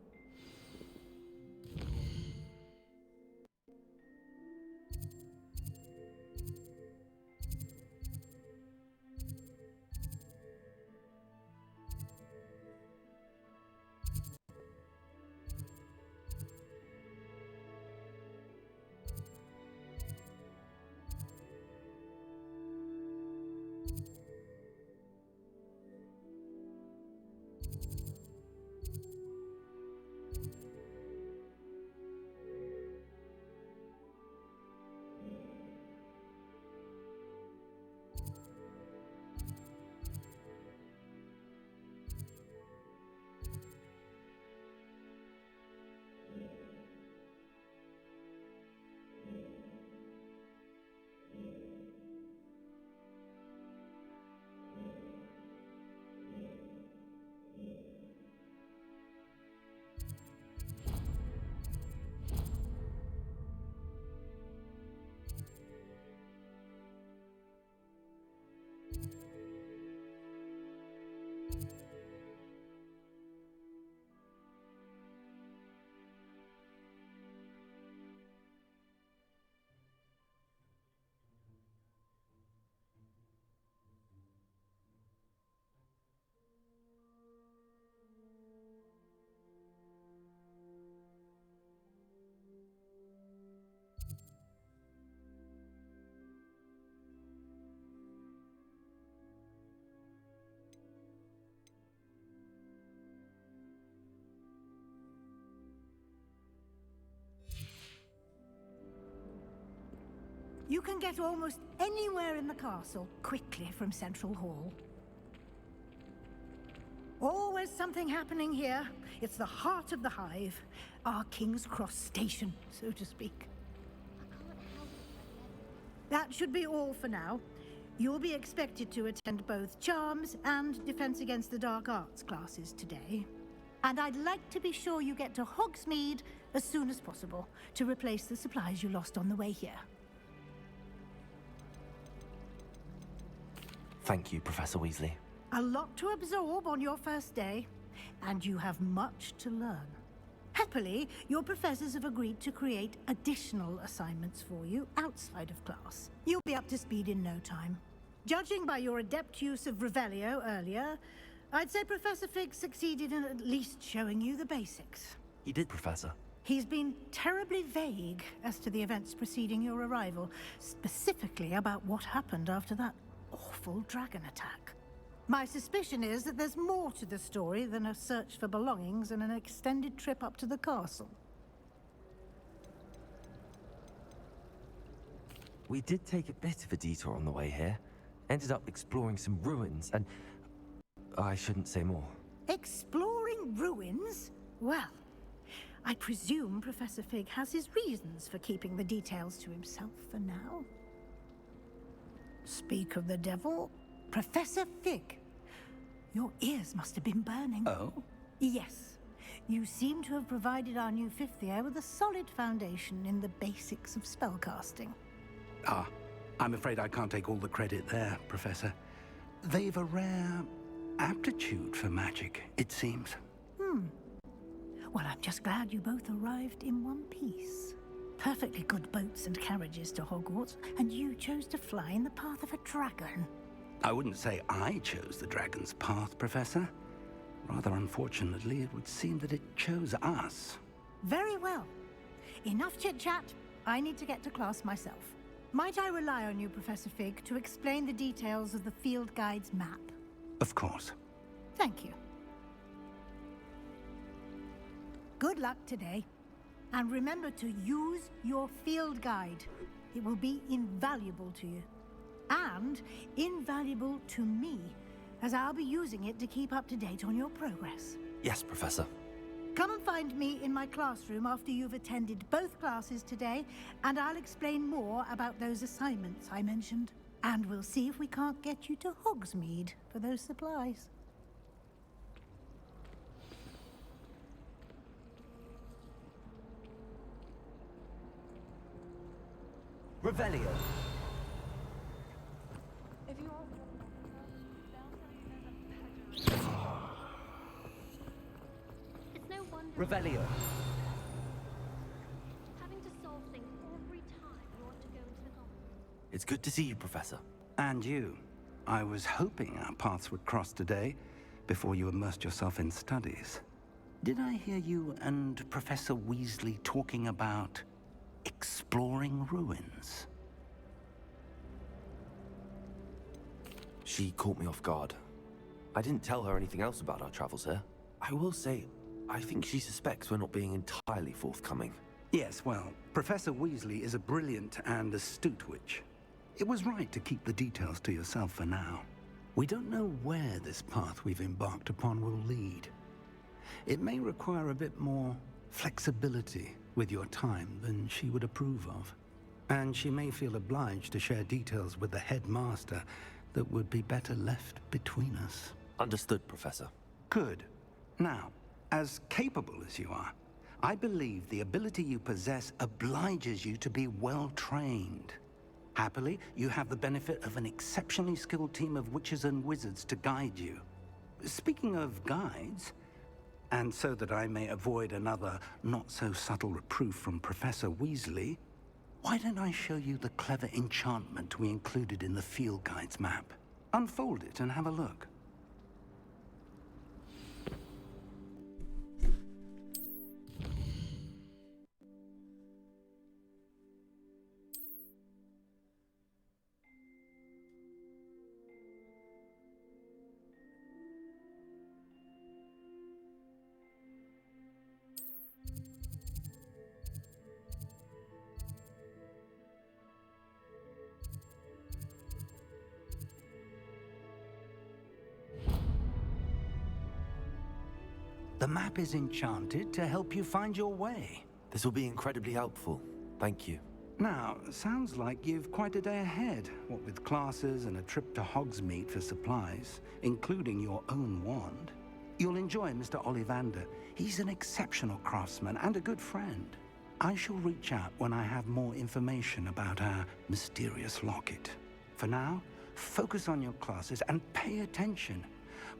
You can get almost anywhere in the castle quickly from Central Hall. Always something happening here. It's the heart of the Hive, our King's Cross station, so to speak. That should be all for now. You'll be expected to attend both Charms and Defense Against the Dark Arts classes today. And I'd like to be sure you get to Hogsmeade as soon as possible to replace the supplies you lost on the way here. Thank you, Professor Weasley. A lot to absorb on your first day, and you have much to learn. Happily, your professors have agreed to create additional assignments for you outside of class. You'll be up to speed in no time. Judging by your adept use of Revelio earlier, I'd say Professor Fig succeeded in at least showing you the basics. He did, Professor. He's been terribly vague as to the events preceding your arrival, specifically about what happened after that awful dragon attack. My suspicion is that there's more to the story than a search for belongings and an extended trip up to the castle. We did take a bit of a detour on the way here. Ended up exploring some ruins and... I shouldn't say more. Exploring ruins? Well, I presume Professor Fig has his reasons for keeping the details to himself for now. Speak of the devil, Professor Fig. Your ears must have been burning. Oh? Yes. You seem to have provided our new fifth year with a solid foundation in the basics of spellcasting. Ah, I'm afraid I can't take all the credit there, Professor. They've a rare aptitude for magic, it seems. Well, I'm just glad you both arrived in one piece. Perfectly good boats and carriages to Hogwarts, and you chose to fly in the path of a dragon. I wouldn't say I chose the dragon's path, Professor. Rather unfortunately, it would seem that it chose us. Very well. Enough chit-chat. I need to get to class myself. Might I rely on you, Professor Fig, to explain the details of the field guide's map? Of course. Thank you. Good luck today. And remember to use your field guide. It will be invaluable to you. And invaluable to me, as I'll be using it to keep up to date on your progress. Yes, Professor. Come and find me in my classroom after you've attended both classes today, and I'll explain more about those assignments I mentioned. And we'll see if we can't get you to Hogsmeade for those supplies. Revelio. If you Revelio. Having to solve things every time you want to go into the common. It's good to see you, Professor. And you. I was hoping our paths would cross today, before you immersed yourself in studies. Did I hear you and Professor Weasley talking about exploring ruins? She caught me off guard. I didn't tell her anything else about our travels here. I will say, I think she suspects we're not being entirely forthcoming. Yes, well, Professor Weasley is a brilliant and astute witch. It was right to keep the details to yourself for now. We don't know where this path we've embarked upon will lead. It may require a bit more flexibility with your time than she would approve of. And she may feel obliged to share details with the headmaster that would be better left between us. Understood, Professor. Good. Now, as capable as you are, I believe the ability you possess obliges you to be well trained. Happily, you have the benefit of an exceptionally skilled team of witches and wizards to guide you. Speaking of guides, and so that I may avoid another not-so-subtle reproof from Professor Weasley, why don't I show you the clever enchantment we included in the field guide's map? Unfold it and have a look. The map is enchanted to help you find your way. This will be incredibly helpful. Thank you. Now, sounds like you've quite a day ahead, what with classes and a trip to Hogsmeade for supplies, including your own wand. You'll enjoy Mr. Ollivander. He's an exceptional craftsman and a good friend. I shall reach out when I have more information about our mysterious locket. For now, focus on your classes and pay attention.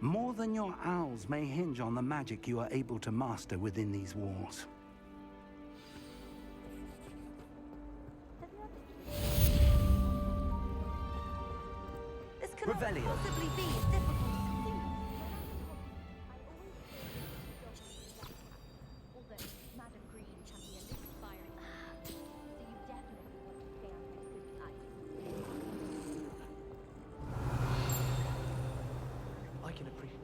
More than your owls may hinge on the magic you are able to master within these walls. This cannot possibly be as difficult as it seems. Although Madam Green can be a little fiery, so you definitely want to stay on her good side. I can appreciate it.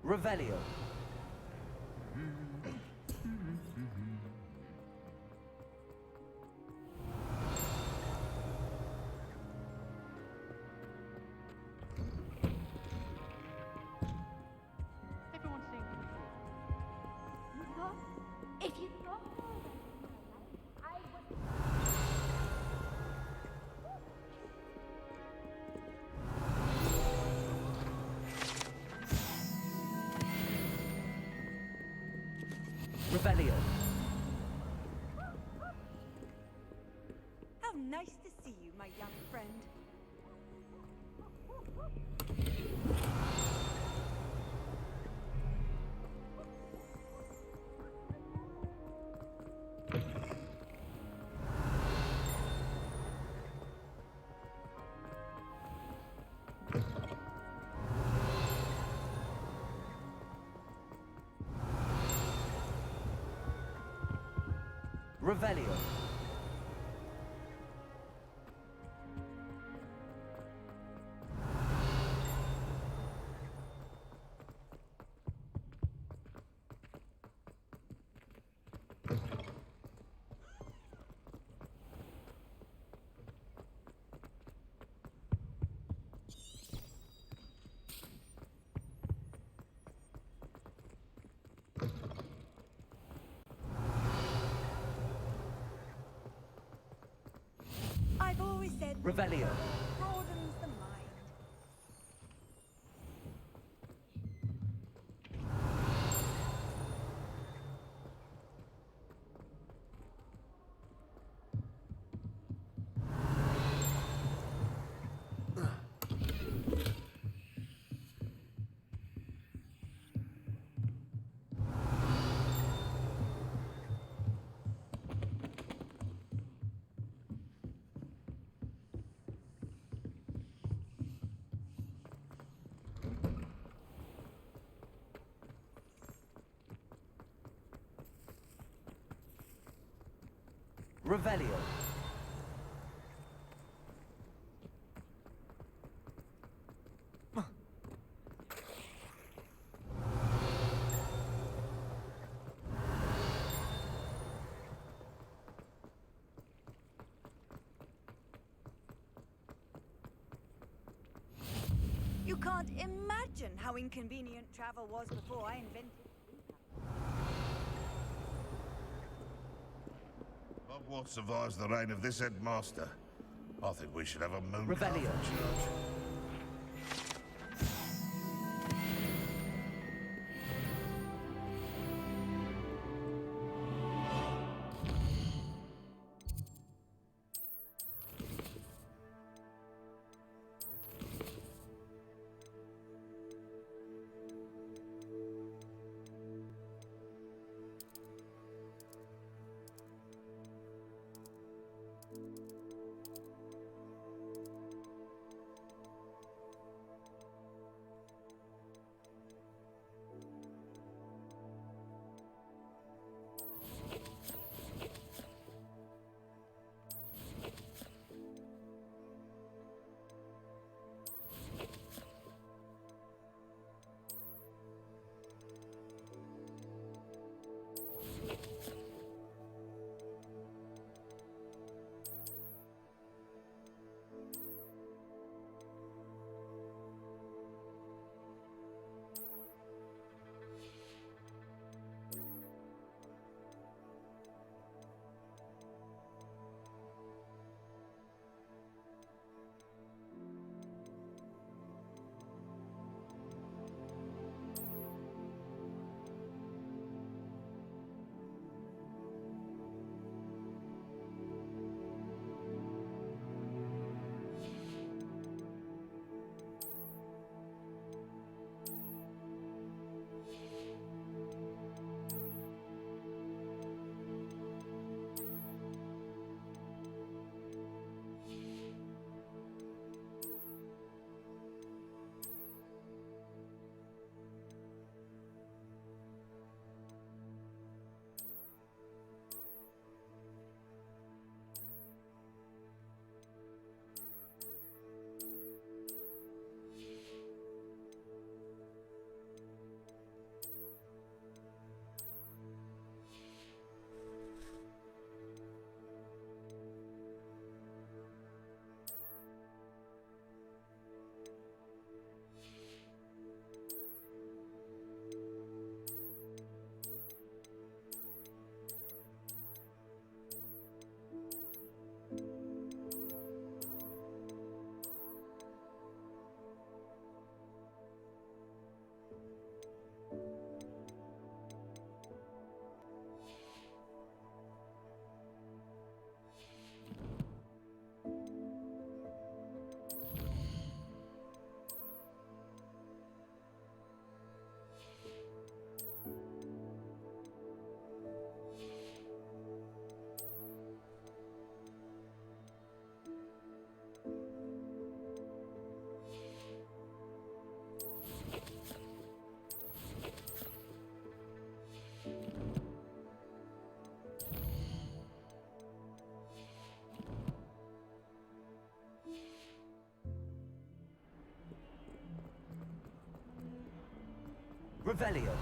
Revelio. Everyone's saying If you thought I would. Revelio. How nice to see you, my young friend. Revelio. always said Revelio. broadens the mind. Revelio. You can't imagine how inconvenient travel was before I invented. Hogwarts survives the reign of this headmaster. I think we should have a moon Revelio. church. Revelio.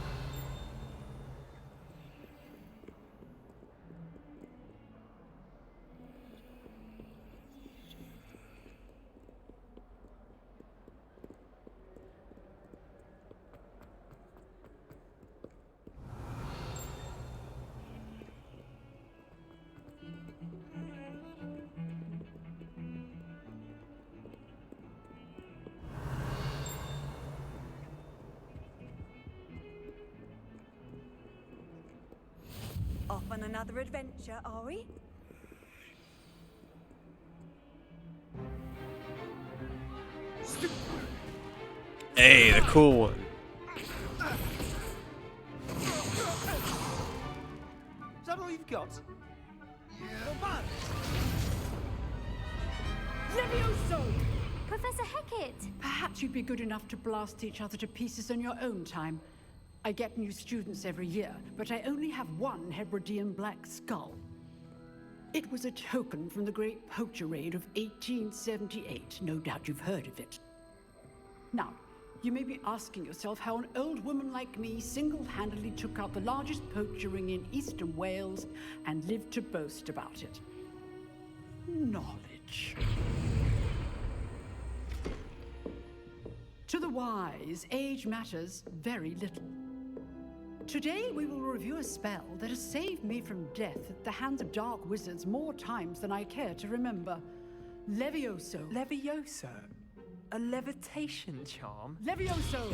off on another adventure, are we? Hey, the cool one. Is that all you've got? Not bad. Levioso! Professor Hecat! Perhaps you'd be good enough to blast each other to pieces on your own time. I get new students every year, but I only have one Hebridean black skull. It was a token from the Great Poacher Raid of 1878. No doubt you've heard of it. Now, you may be asking yourself how an old woman like me single-handedly took out the largest poacher ring in eastern Wales and lived to boast about it. Knowledge. To the wise, age matters very little. Today we will review a spell that has saved me from death at the hands of dark wizards more times than I care to remember. Levioso. Levioso? A levitation charm? Levioso!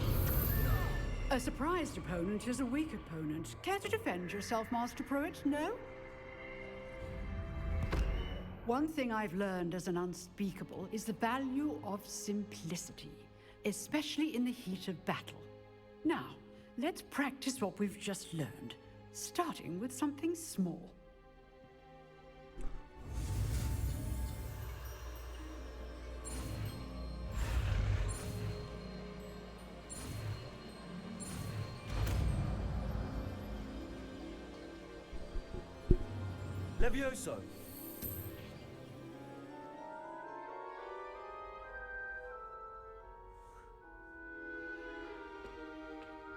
A surprised opponent is a weak opponent. Care to defend yourself, Master Pruitt? No? One thing I've learned as an unspeakable is the value of simplicity, especially in the heat of battle. Now, let's practice what we've just learned, starting with something small. Levioso.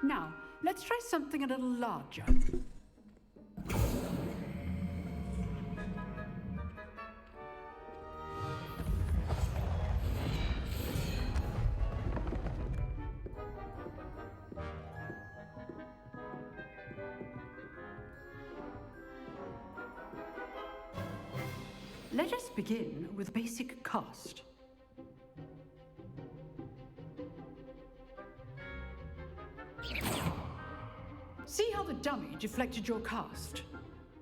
Now, let's try something a little larger. Let us begin with basic cast. See how the dummy deflected your cast?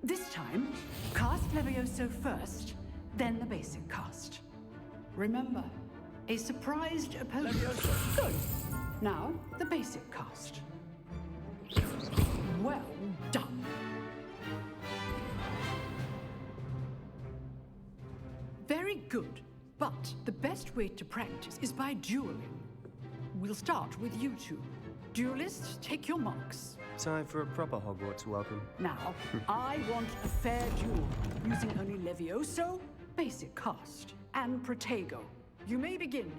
This time, cast Levioso first, then the basic cast. Remember, a surprised opponent. Levioso. Good. Now, the basic cast. Well done. Very good, but the best way to practice is by dueling. We'll start with you two. Duelists, take your marks. Time for a proper Hogwarts welcome. Now, I want a fair duel, using only Levioso, basic cast, and Protego. You may begin.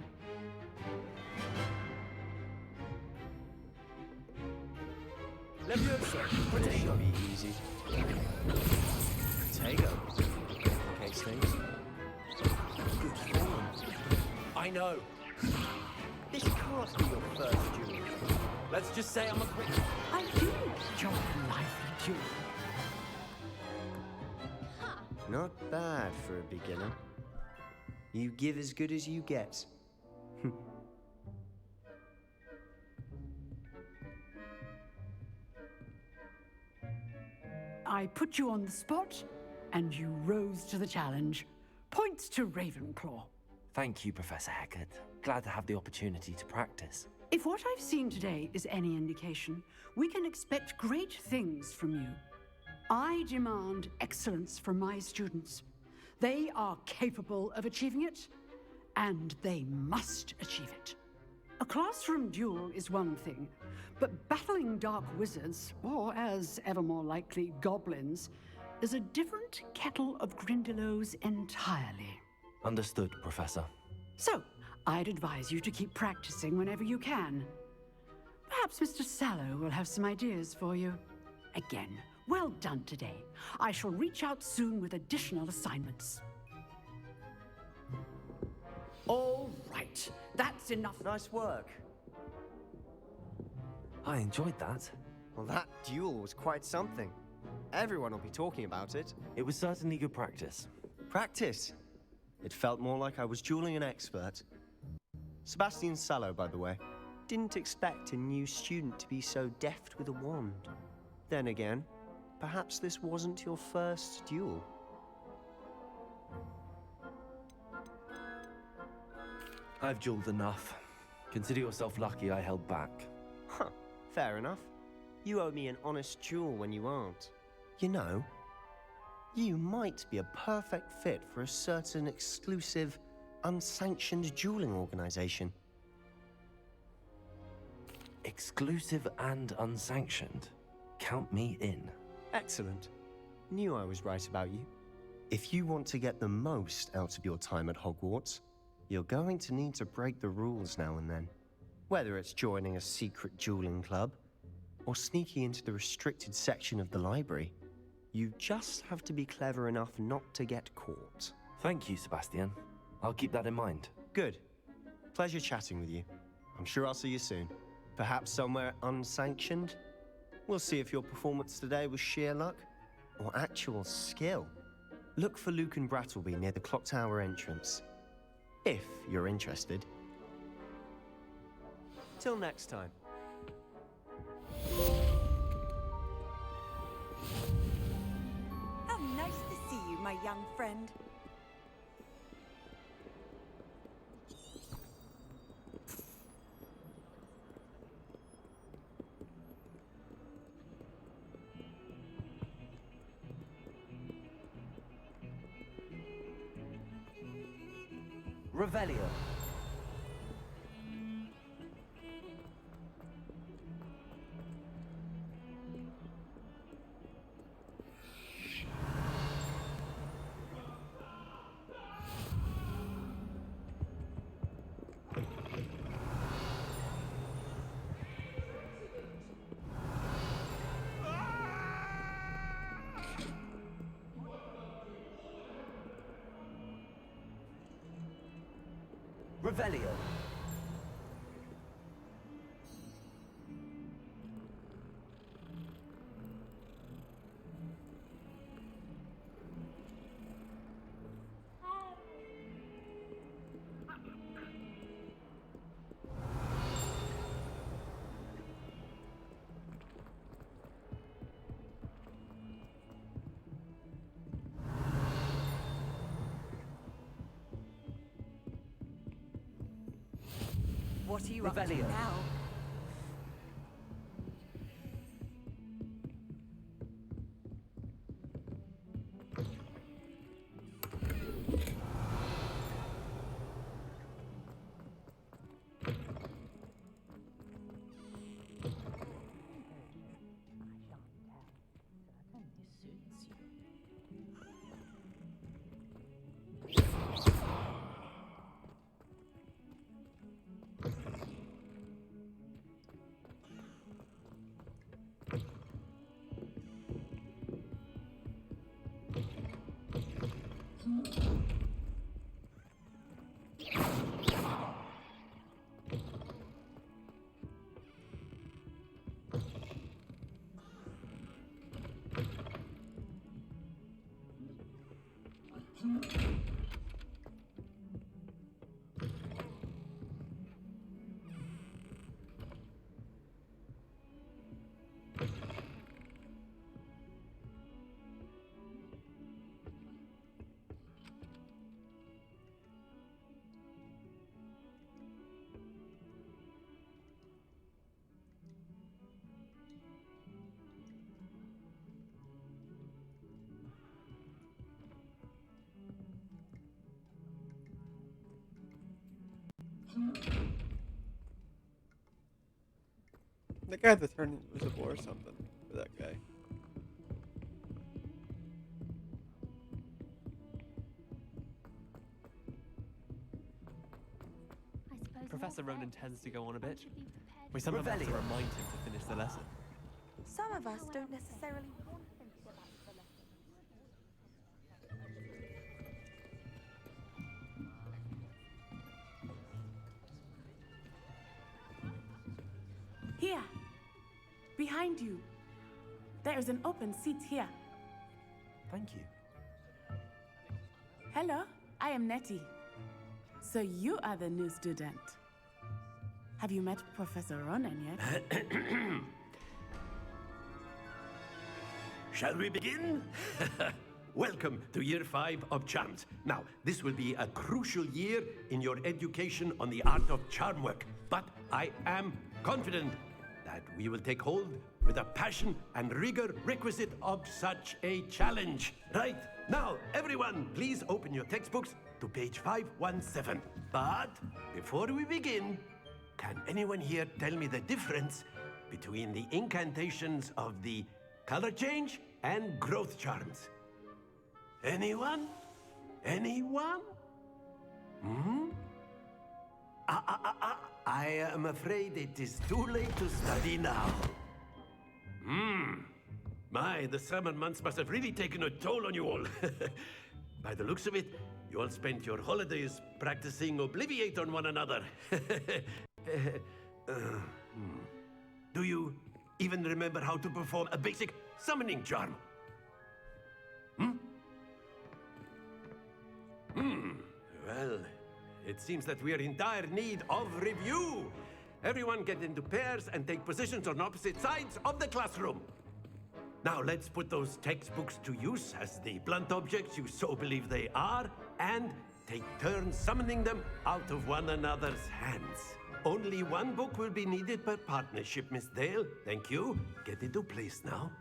Levioso. This should be easy. Protego. Case things. Good form. I know. This can't be your first duel. Let's just say I'm a quick. I do enjoy a lively duel. Not bad for a beginner. You give as good as you get. I put you on the spot, and you rose to the challenge. Points to Ravenclaw. Thank you, Professor Hecat. Glad to have the opportunity to practice. If what I've seen today is any indication, we can expect great things from you. I demand excellence from my students. They are capable of achieving it, and they must achieve it. A classroom duel is one thing, but battling dark wizards, or as ever more likely, goblins, is a different kettle of Grindylows entirely. Understood, Professor. So, I'd advise you to keep practicing whenever you can. Perhaps Mr. Sallow will have some ideas for you. Again, well done today. I shall reach out soon with additional assignments. All right, that's enough. Nice work. I enjoyed that. Well, that duel was quite something. Everyone will be talking about it. It was certainly good practice. Practice? It felt more like I was dueling an expert. Sebastian Sallow, by the way. Didn't expect a new student to be so deft with a wand. Then again, perhaps this wasn't your first duel. I've dueled enough. Consider yourself lucky I held back. Huh, fair enough. You owe me an honest duel when you aren't. You know, you might be a perfect fit for a certain exclusive, unsanctioned dueling organization. Exclusive and unsanctioned? Count me in. Excellent. Knew I was right about you. If you want to get the most out of your time at Hogwarts, you're going to need to break the rules now and then. Whether it's joining a secret dueling club, or sneaking into the restricted section of the library, you just have to be clever enough not to get caught. Thank you, Sebastian. I'll keep that in mind. Good. Pleasure chatting with you. I'm sure I'll see you soon. Perhaps somewhere unsanctioned? We'll see if your performance today was sheer luck or actual skill. Look for Luke and Brattleby near the clock tower entrance, if you're interested. Till next time. How nice to see you, my young friend. Revelio. Revelio. What are you up to Revelio. now? The guy that turned invisible or something. For that guy. Professor Ronan tends to go on a bit. We sometimes have to remind him to finish the lesson. Some of us don't necessarily want him to go back to the lesson. Here, behind you. There is an open seat here. Thank you. Hello, I am Nettie. So you are the new student. Have you met Professor Ronan yet? shall we begin? Welcome to Year 5 of Charms. Now, this will be a crucial year in your education on the art of charm work. But I am confident that we will take hold with the passion and rigor requisite of such a challenge. Right, now, everyone, please open your textbooks to page 517. But before we begin, can anyone here tell me the difference between the incantations of the color change and growth charms? Anyone? Anyone? I am afraid it is too late to study now. My, the summer months must have really taken a toll on you all. By the looks of it, you all spent your holidays practicing Obliviate on one another. Do you even remember how to perform a basic summoning charm? Well, it seems that we are in dire need of review. Everyone get into pairs and take positions on opposite sides of the classroom. Now let's put those textbooks to use as the blunt objects you so believe they are, and take turns summoning them out of one another's hands. Only one book will be needed per partnership, Miss Dale. Thank you. Get into place now.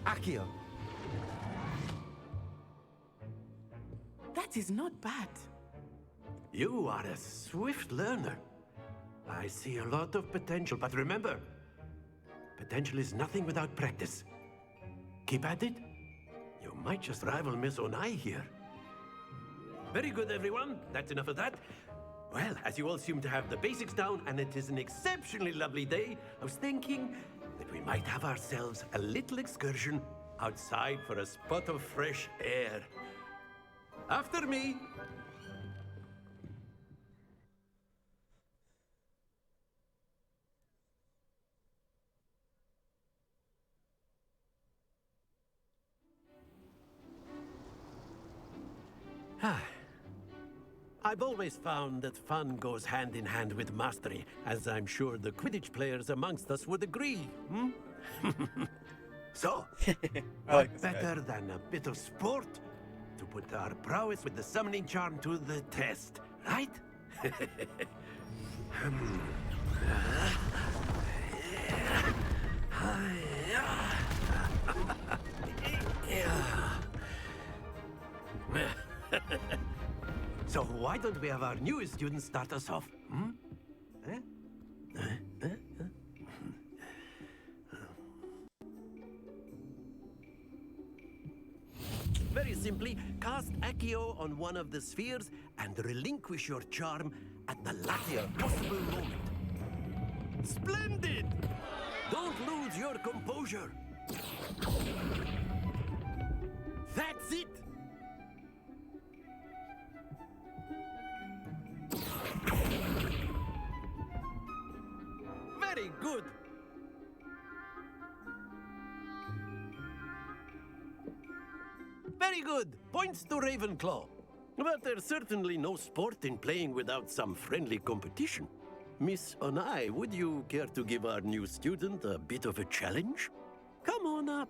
Accio. That is not bad. You are a swift learner. I see a lot of potential, but remember, potential is nothing without practice. Keep at it. You might just rival Miss Onai here. Very good, everyone. That's enough of that. Well, as you all seem to have the basics down, and it is an exceptionally lovely day, I was thinking that we might have ourselves a little excursion outside for a spot of fresh air. After me. I've always found that fun goes hand in hand with mastery, as I'm sure the Quidditch players amongst us would agree. So, what better than a bit of sport to put our prowess with the summoning charm to the test, right? So why don't we have our newest student start us off? Very simply, cast Accio on one of the spheres and relinquish your charm at the latter possible moment. Splendid! Don't lose your composure. That's it! Very good. Very good. Points to Ravenclaw. But there's certainly no sport in playing without some friendly competition. Miss Onai, would you care to give our new student a bit of a challenge? Come on up.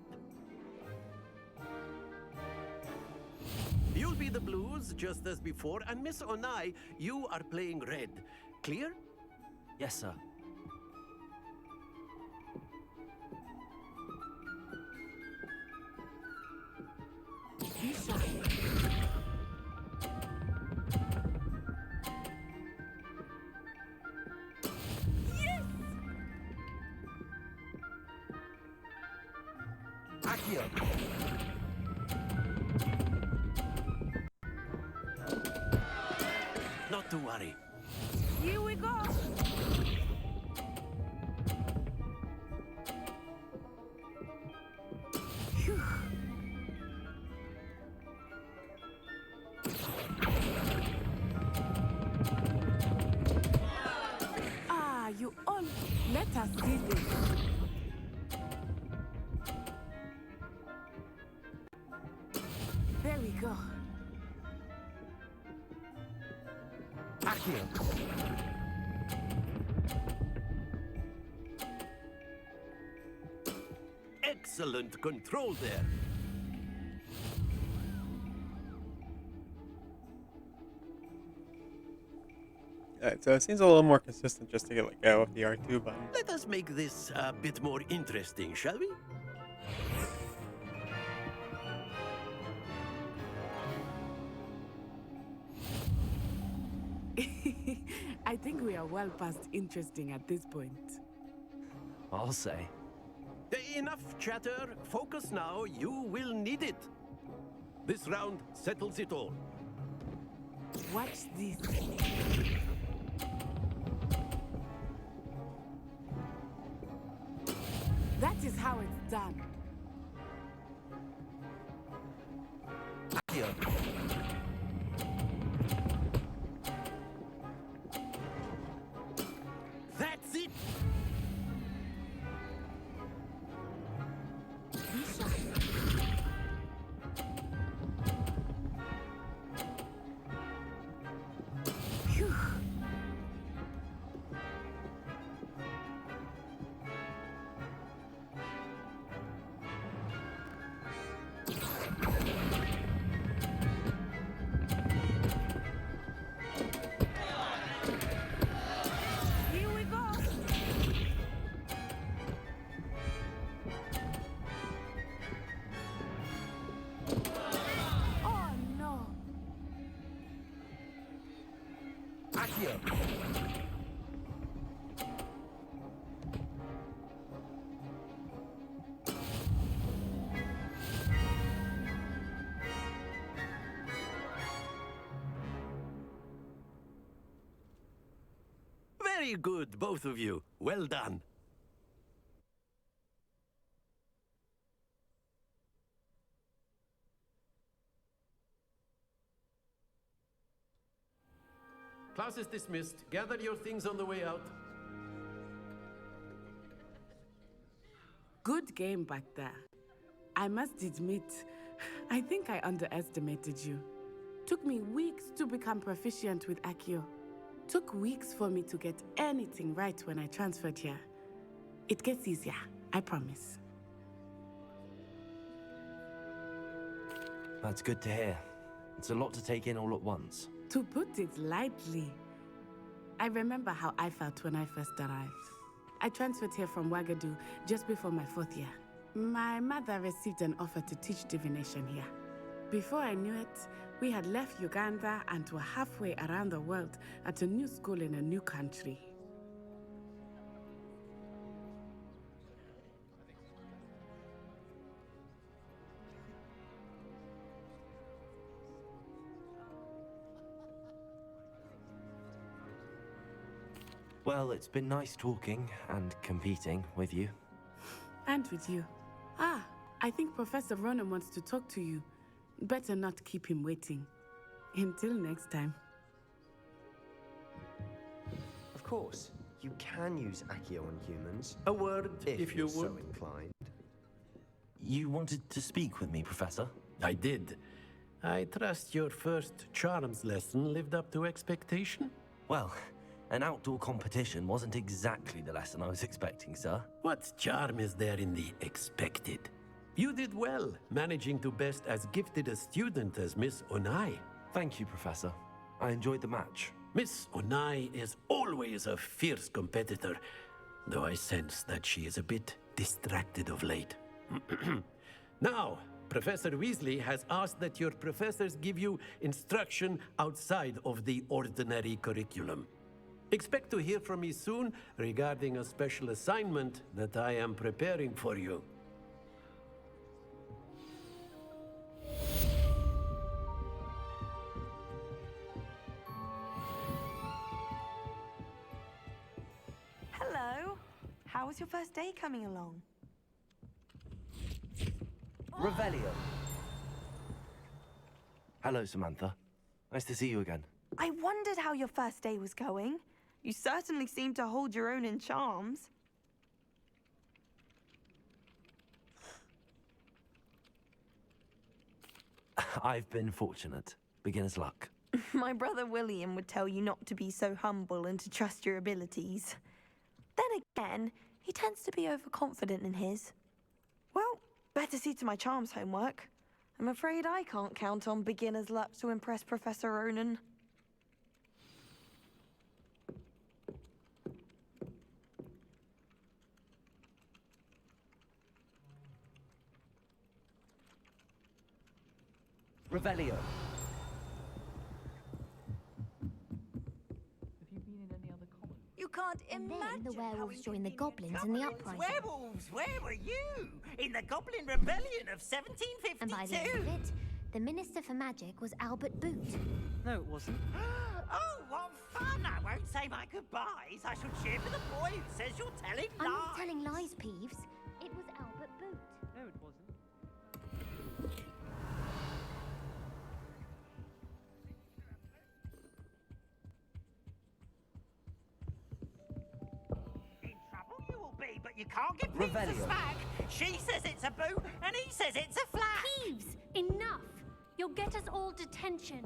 You'll be the blues, just as before, and Miss Onai, you are playing red. Clear? Yes, sir. Accio. Not to worry. Here we go. Phew. You all let us see this. excellent control there. Alright, so it seems a little more consistent just to get let go of the R2 button. Let us make this a bit more interesting, shall we? I think we are well past interesting at this point. I'll say. Enough chatter. Focus now. You will need it. This round settles it all. Watch this. That is how it's done. Accio. That's it. Phew. Here we go. Oh no. Accio. Very good, both of you. Well done. Class is dismissed. Gather your things on the way out. Good game back there. I must admit, I think I underestimated you. Took me weeks to become proficient with Accio. Took weeks for me to get anything right when I transferred here. It gets easier, I promise. That's good to hear. It's a lot to take in all at once. To put it lightly, I remember how I felt when I first arrived. I transferred here from Wagadu just before my 4th year. My mother received an offer to teach divination here. Before I knew it, we had left Uganda and were halfway around the world at a new school in a new country. Well, it's been nice talking and competing with you. And with you. Ah, I think Professor Ronan wants to talk to you. Better not keep him waiting. Until next time. Of course, you can use Accio on humans. A word, if you you're so would. inclined. You wanted to speak with me, Professor? I did. I trust your first charms lesson lived up to expectation? Well, an outdoor competition wasn't exactly the lesson I was expecting, sir. What charm is there in the expected? You did well, managing to best as gifted a student as Miss Onai. Thank you, Professor. I enjoyed the match. Miss Onai is always a fierce competitor, though I sense that she is a bit distracted of late. Now, Professor Weasley has asked that your professors give you instruction outside of the ordinary curriculum. Expect to hear from me soon regarding a special assignment that I am preparing for you. Hello. How was your first day coming along? Revelio. Hello, Samantha. Nice to see you again. I wondered how your first day was going. You certainly seem to hold your own in charms. I've been fortunate. Beginner's luck. My brother William would tell you not to be so humble and to trust your abilities. Then again, he tends to be overconfident in his. Well, Better see to my charms homework. I'm afraid I can't count on beginner's luck to impress Professor Ronan. Revelio. You can't And imagine then the how werewolves joined the inconvenient- goblins in the uprising. Werewolves, where were you? In the Goblin Rebellion of 1752? And by the end of it, the Minister for Magic was Albert Boot. No, it wasn't. Oh, what fun! I won't say my goodbyes. I shall cheer for the boy who says you're telling I'm lies. not telling lies, Peeves. It was Albert Boot. No, it wasn't. In trouble you will be, but you can't give Peeves a Revelio. smack. She says it's a boo, and he says it's a flat. Peeves, enough! You'll get us all detention.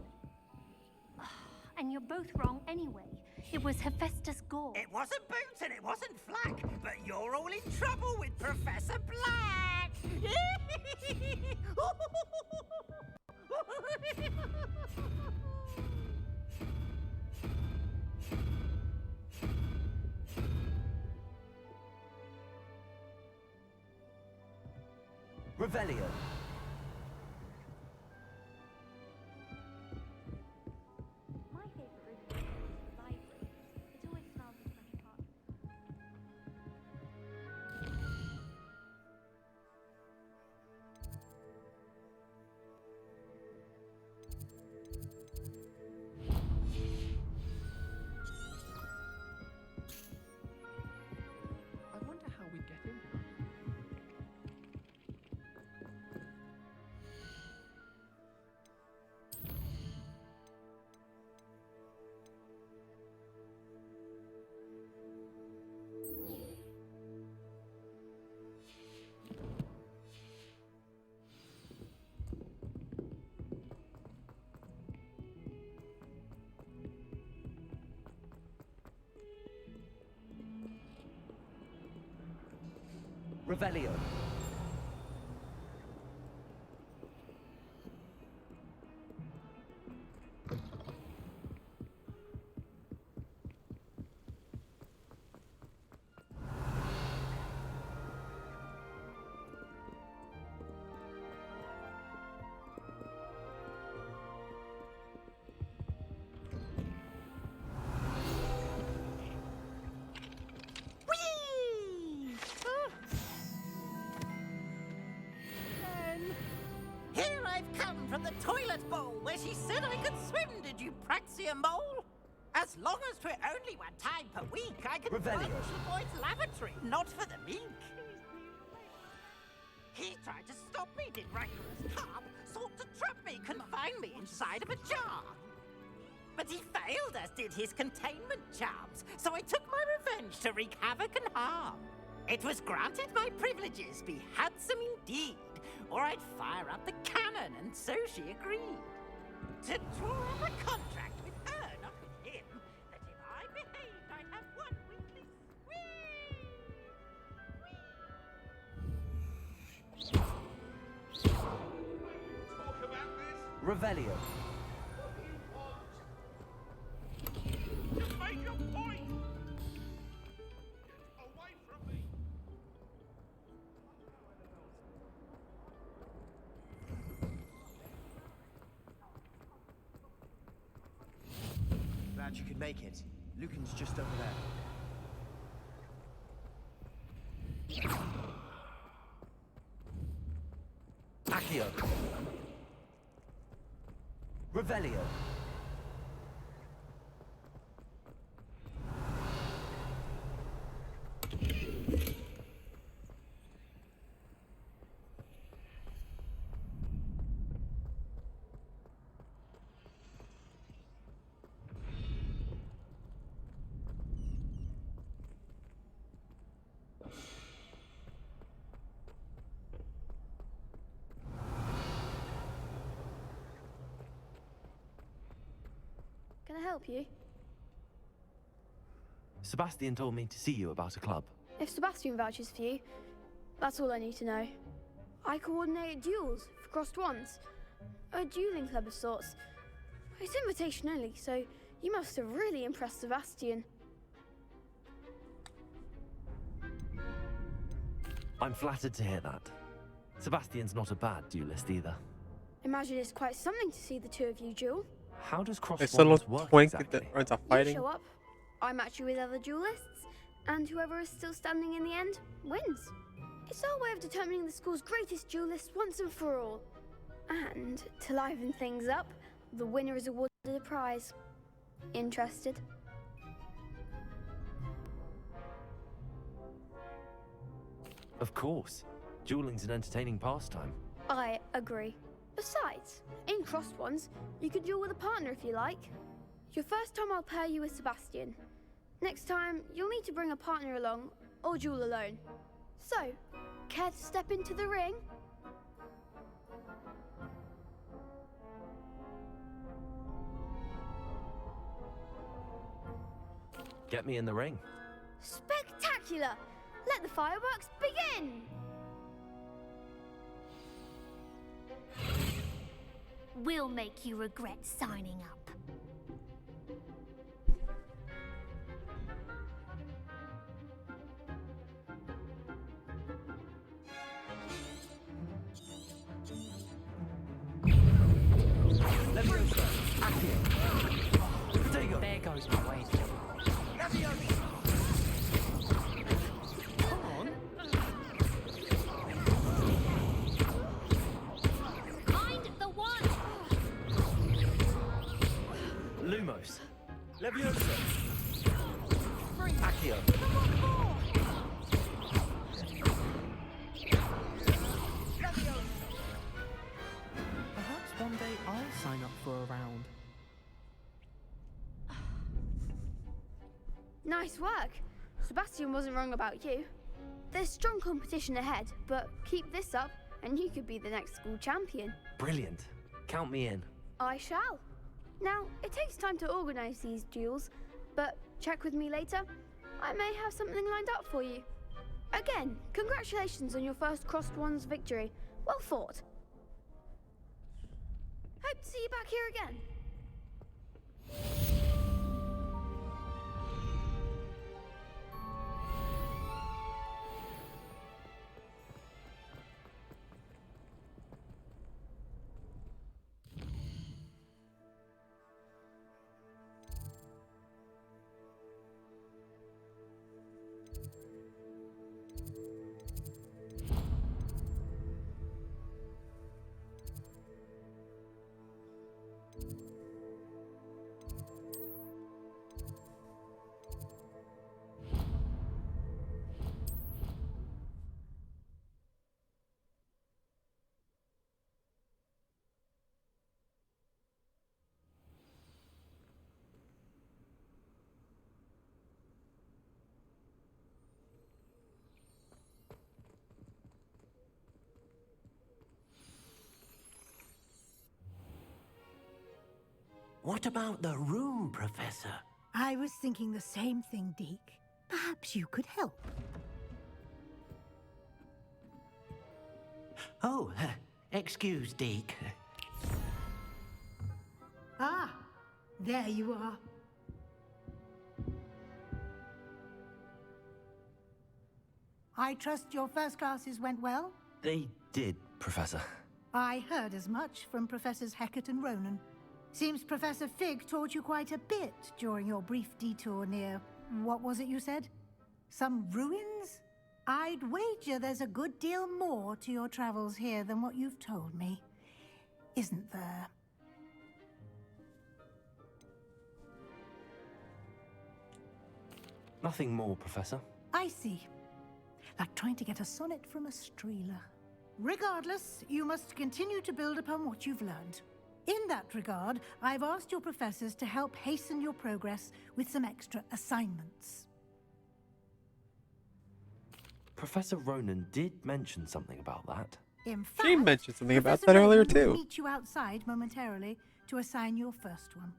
And you're both wrong anyway. It was Hephaestus Gore. It wasn't Boots and it wasn't Flack, but you're all in trouble with Professor Black. Revelio. My favorite room is the library. It always smells of fresh parchment. I wonder how we'd get in. Revelio. Here I've come from the toilet bowl where she said I could swim, did you praxia mole? As long as 'twere only one time per week, I could Revelio. plunge the boy's lavatory, not for the meek. He tried to stop me, did rancorous carp, sought to trap me, confine me inside of a jar. But he failed, as did his containment charms, so I took my revenge to wreak havoc and harm. It was granted my privileges be handsome indeed, or I'd fire up the cannon, and so she agreed. To draw up a contract with her, not with him, that if I behaved, I'd have one weekly Talk about this. Revelio. Just make your point. Get away from me. Glad you could make it. Lucan's just over there. Accio. Revelio. Can I help you? Sebastian told me to see you about a club. If Sebastian vouches for you, that's all I need to know. I coordinate duels for crossed wands. A dueling club of sorts. It's invitation only, so you must have really impressed Sebastian. I'm flattered to hear that. Sebastian's not a bad duelist either. Imagine it's quite something to see the two of you duel. How does cross It's a wands little work twink exactly? that runs a You fighting. show up, I match you with other duelists, and whoever is still standing in the end wins. It's our way of determining the school's greatest duelist once and for all. And to liven things up, the winner is awarded a prize. Interested? Of course. Dueling's an entertaining pastime. I agree. Besides, in crossed ones, you could duel with a partner if you like. Your first time I'll pair you with Sebastian. Next time, you'll need to bring a partner along, or duel alone. So, care to step into the ring? Get me in the ring. Spectacular! Let the fireworks begin! We'll make you regret signing up. There goes my way. Come on. Find the one. Lumos. Leviosa. Accio. Perhaps one day I'll sign up for a round. Nice work. Sebastian wasn't wrong about you. There's strong competition ahead, but keep this up and you could be the next school champion. Brilliant. Count me in. I shall. Now, it takes time to organise these duels, but check with me later. I may have something lined up for you. Again, congratulations on your first crossed wands victory. Well fought. Hope to see you back here again. What about the room, Professor? I was thinking the same thing, Deke. Perhaps you could help. Oh, excuse, Deke. Ah, there you are. I trust your first classes went well? They did, Professor. I heard as much from Professors Hecat and Ronan. Seems Professor Fig taught you quite a bit during your brief detour near... what was it you said? Some ruins? I'd wager there's a good deal more to your travels here than what you've told me. Isn't there? Nothing more, Professor. I see. Like trying to get a sonnet from a streeler. Regardless, you must continue to build upon what you've learned. In that regard, I've asked your professors to help hasten your progress with some extra assignments. Professor Ronan did mention something about that. In fact, She mentioned something about Professor that earlier Ronan will too. meet you outside momentarily to assign your first one.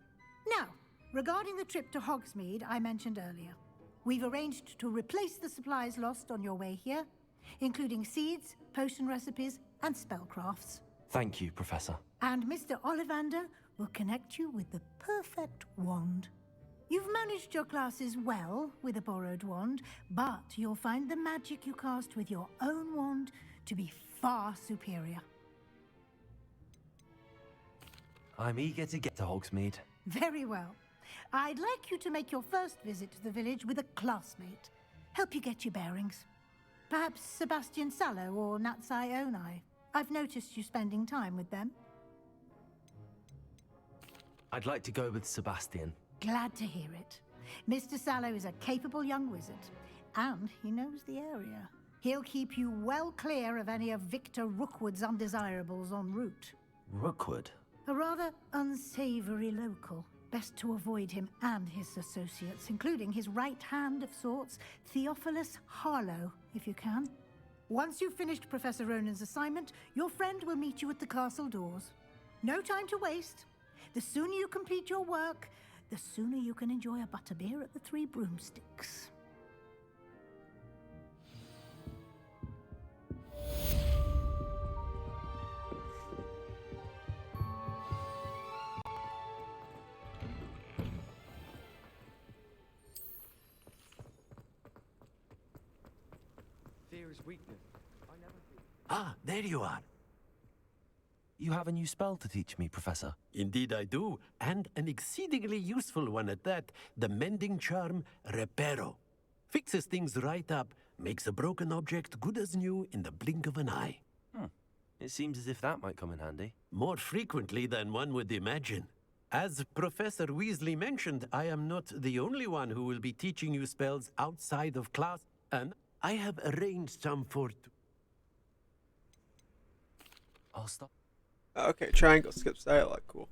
Now, regarding the trip to Hogsmeade I mentioned earlier, we've arranged to replace the supplies lost on your way here, including seeds, potion recipes, and spellcrafts. Thank you, Professor. And Mr. Ollivander will connect you with the perfect wand. You've managed your classes well with a borrowed wand, but you'll find the magic you cast with your own wand to be far superior. I'm eager to get to Hogsmeade. Very well. I'd like you to make your first visit to the village with a classmate. Help you get your bearings. Perhaps Sebastian Sallow or Natsai Onai. I've noticed you spending time with them. I'd like to go with Sebastian. Glad to hear it. Mr. Sallow is a capable young wizard, and he knows the area. He'll keep you well clear of any of Victor Rookwood's undesirables en route. Rookwood? A rather unsavory local. Best to avoid him and his associates, including his right hand of sorts, Theophilus Harlow, if you can. Once you've finished Professor Ronan's assignment, your friend will meet you at the castle doors. No time to waste. The sooner you complete your work, the sooner you can enjoy a butterbeer at the Three Broomsticks. Fear is weakness. Ah, there you are. You have a new spell to teach me, Professor. Indeed I do, and an exceedingly useful one at that. The mending charm Reparo. Fixes things right up, makes a broken object good as new in the blink of an eye. It seems as if that might come in handy. More frequently than one would imagine. As Professor Weasley mentioned, I am not the only one who will be teaching you spells outside of class, and I have arranged some for... I'll stop. Okay, triangle skips dialogue, cool.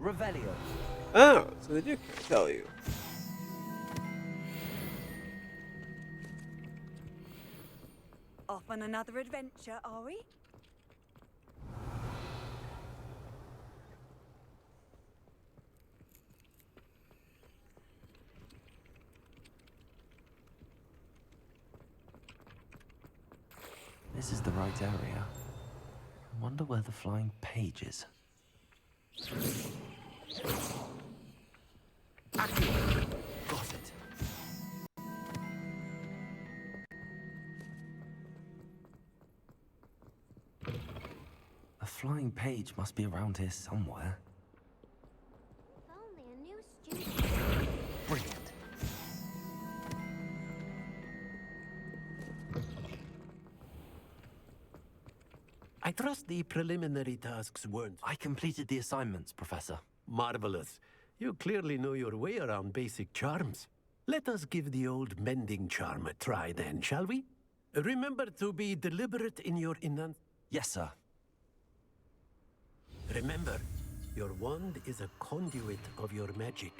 Revelio. Oh, so they do tell you. Off on another adventure, are we? This is the right area. I wonder where the flying page is. Got it. A flying page must be around here somewhere. If only a new student. Brilliant. I trust the preliminary tasks weren't... I completed the assignments, Professor. Marvelous. You clearly know your way around basic charms. Let us give the old mending charm a try then, shall we? Remember to be deliberate in your Yes, sir. Remember, your wand is a conduit of your magic.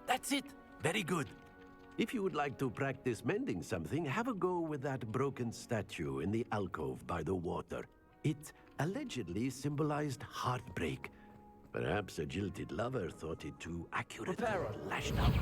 That's it. Very good. If you would like to practice mending something, have a go with that broken statue in the alcove by the water. It allegedly symbolized heartbreak. Perhaps a jilted lover thought it too accurate. Reparo. Lashed out.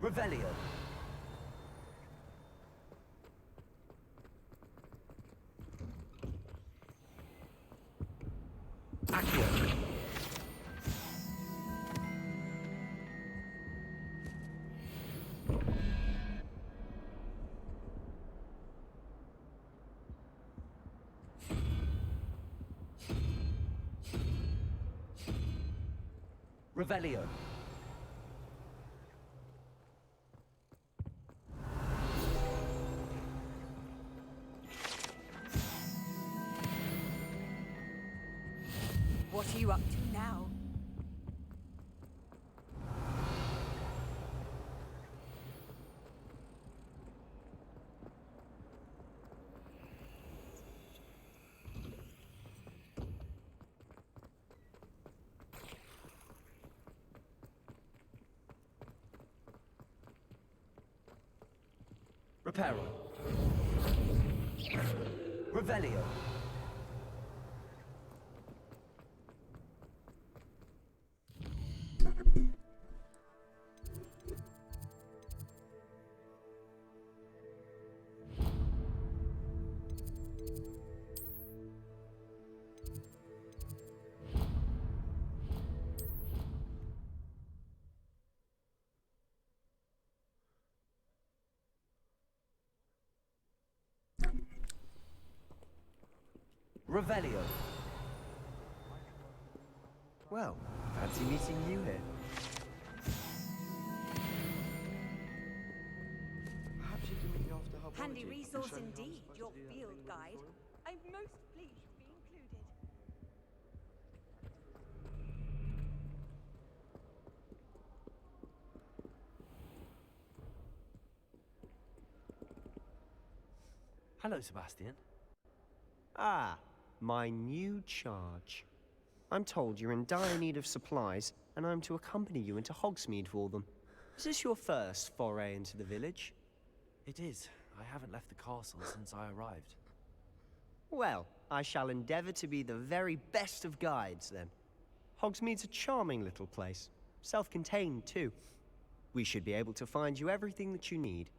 Revelio. Accio. Revelio. What are you up to now? Reparo. Revelio. Revelio. Well, fancy meeting you here. Perhaps you can meet me after Hogwarts. Handy resource indeed, your field guide. I'm most pleased to be included. Hello, Sebastian. Ah, my new charge. I'm told you're in dire need of supplies, and I'm to accompany you into Hogsmeade for them. Is this your first foray into the village? It is. I haven't left the castle since I arrived. Well, I shall endeavour to be the very best of guides, then. Hogsmeade's a charming little place. Self-contained, too. We should be able to find you everything that you need.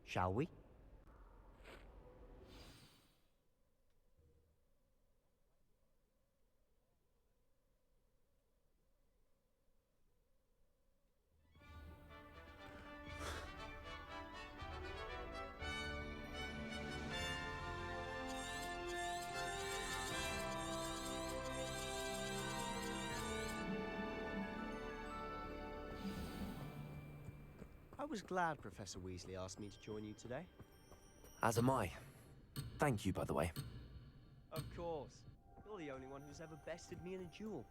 Shall we? I was glad Professor Weasley asked me to join you today. As am I. Thank you, by the way. Of course. You're the only one who's ever bested me in a duel.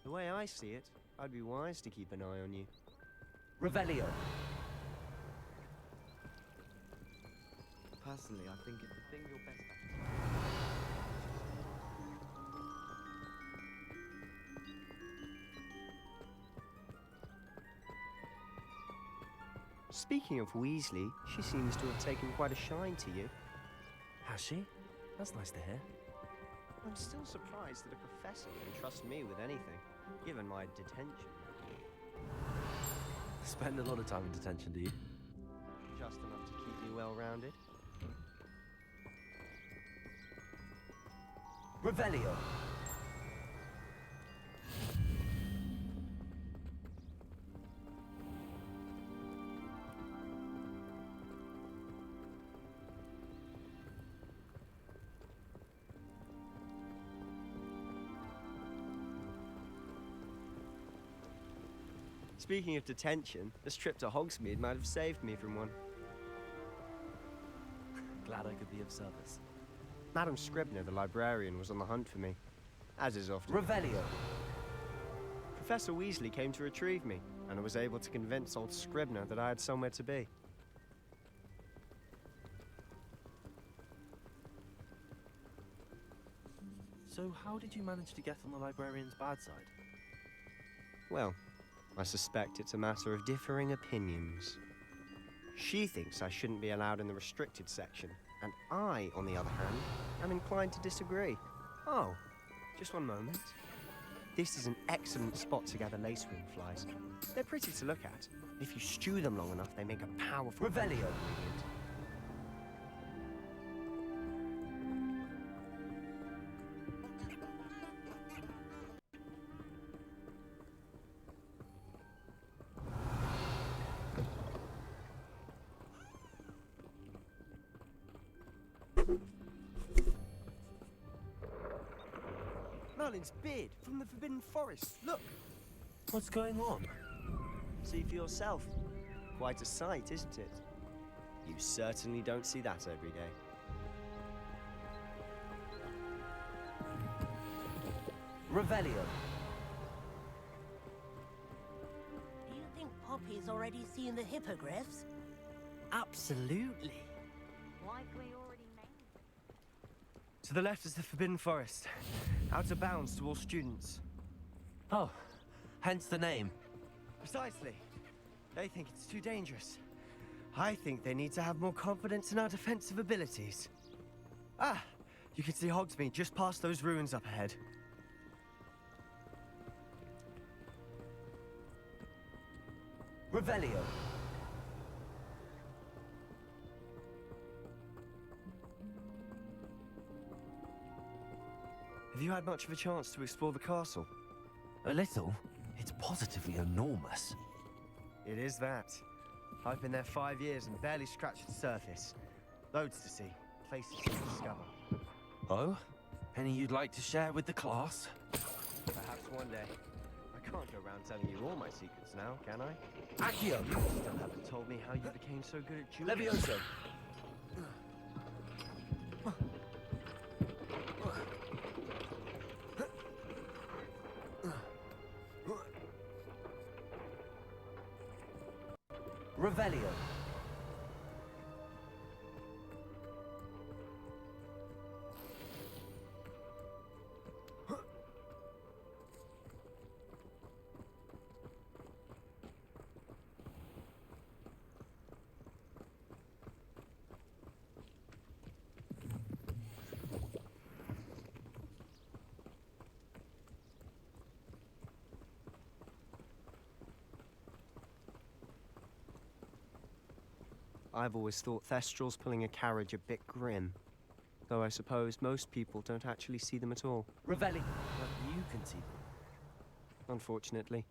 The way I see it, I'd be wise to keep an eye on you. Revelio. Personally, I think it's the thing you're best at. Speaking of Weasley, she seems to have taken quite a shine to you. Has she? That's nice to hear. I'm still surprised that a professor would entrust me with anything, given my detention. Spend a lot of time in detention, do you? Just enough to keep me well-rounded. Revelio. Speaking of detention, this trip to Hogsmeade might have saved me from one. Glad I could be of service. Madam Scribner, the librarian, was on the hunt for me, as is often. Revelio. Professor Weasley came to retrieve me, and I was able to convince old Scribner that I had somewhere to be. So how did you manage to get on the librarian's bad side? Well, I suspect it's a matter of differing opinions. She thinks I shouldn't be allowed in the restricted section, and I, on the other hand, am inclined to disagree. Oh, just one moment. This is an excellent spot to gather lacewing flies. They're pretty to look at. If you stew them long enough, they make a powerful Revelio. ingredient. Merlin's beard from the Forbidden Forest. Look! What's going on? See for yourself. Quite a sight, isn't it? You certainly don't see that every day. Revelio. Do you think Poppy's already seen the hippogriffs? Absolutely. Likely already named. To the left is the Forbidden Forest. Out of bounds to all students. Oh, hence the name. Precisely. They think it's too dangerous. I think they need to have more confidence in our defensive abilities. Ah, you can see Hogsmeade just past those ruins up ahead. Revelio. Have you had much of a chance to explore the castle? A little. It's positively enormous. It is that. I've been there 5 years and barely scratched the surface. Loads to see, places to discover. Oh? Any you'd like to share with the class? Perhaps one day. I can't go around telling you all my secrets now, can I? Accio! You still haven't told me how you became so good at jewelry. Levioso! Revelio. I've always thought Thestrals pulling a carriage a bit grim. Though I suppose most people don't actually see them at all. Revelio. But you can see them. Unfortunately.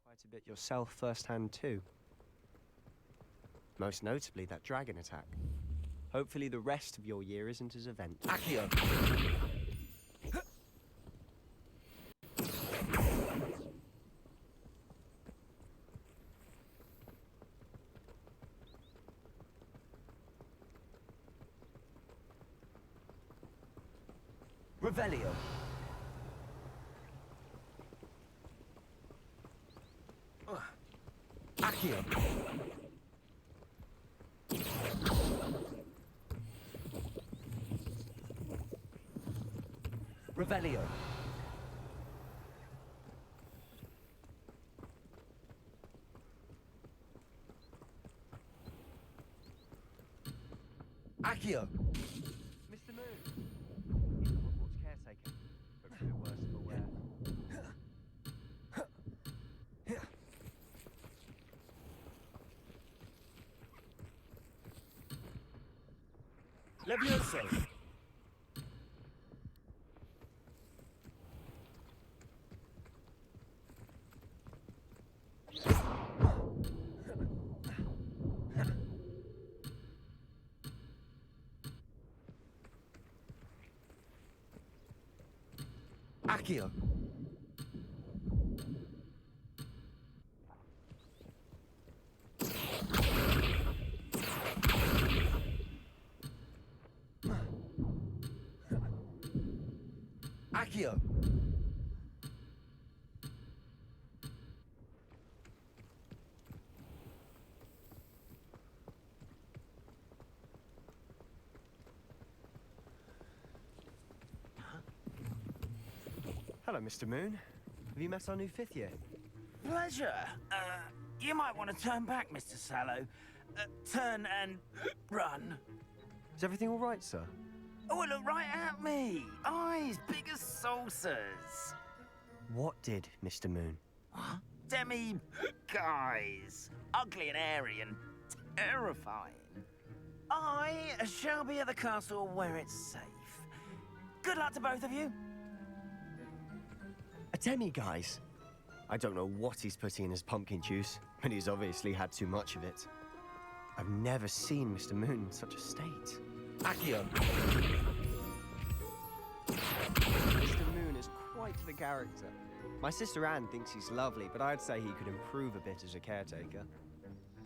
Quite a bit yourself firsthand too. Most notably that dragon attack. Hopefully the rest of your year isn't as eventful. Accio. Revelio. Accio. Revelio. Accio. Mr. Moon. He's the Hogwarts caretaker. But for the worst for wear. Levioso. Accio. Accio. Hello, Mr. Moon. Have you met our new 5th year? Pleasure. You might want to turn back, Mr. Sallow. Turn and run. Is everything all right, sir? Oh, look right at me. Eyes big as saucers. What did, Mr. Moon? Demi guys. Ugly and airy and terrifying. I shall be at the castle where it's safe. Good luck to both of you. A demi-guise? I don't know what he's putting in his pumpkin juice, but he's obviously had too much of it. I've never seen Mr. Moon in such a state. Accio. Mr. Moon is quite the character. My sister Anne thinks he's lovely, but I'd say he could improve a bit as a caretaker.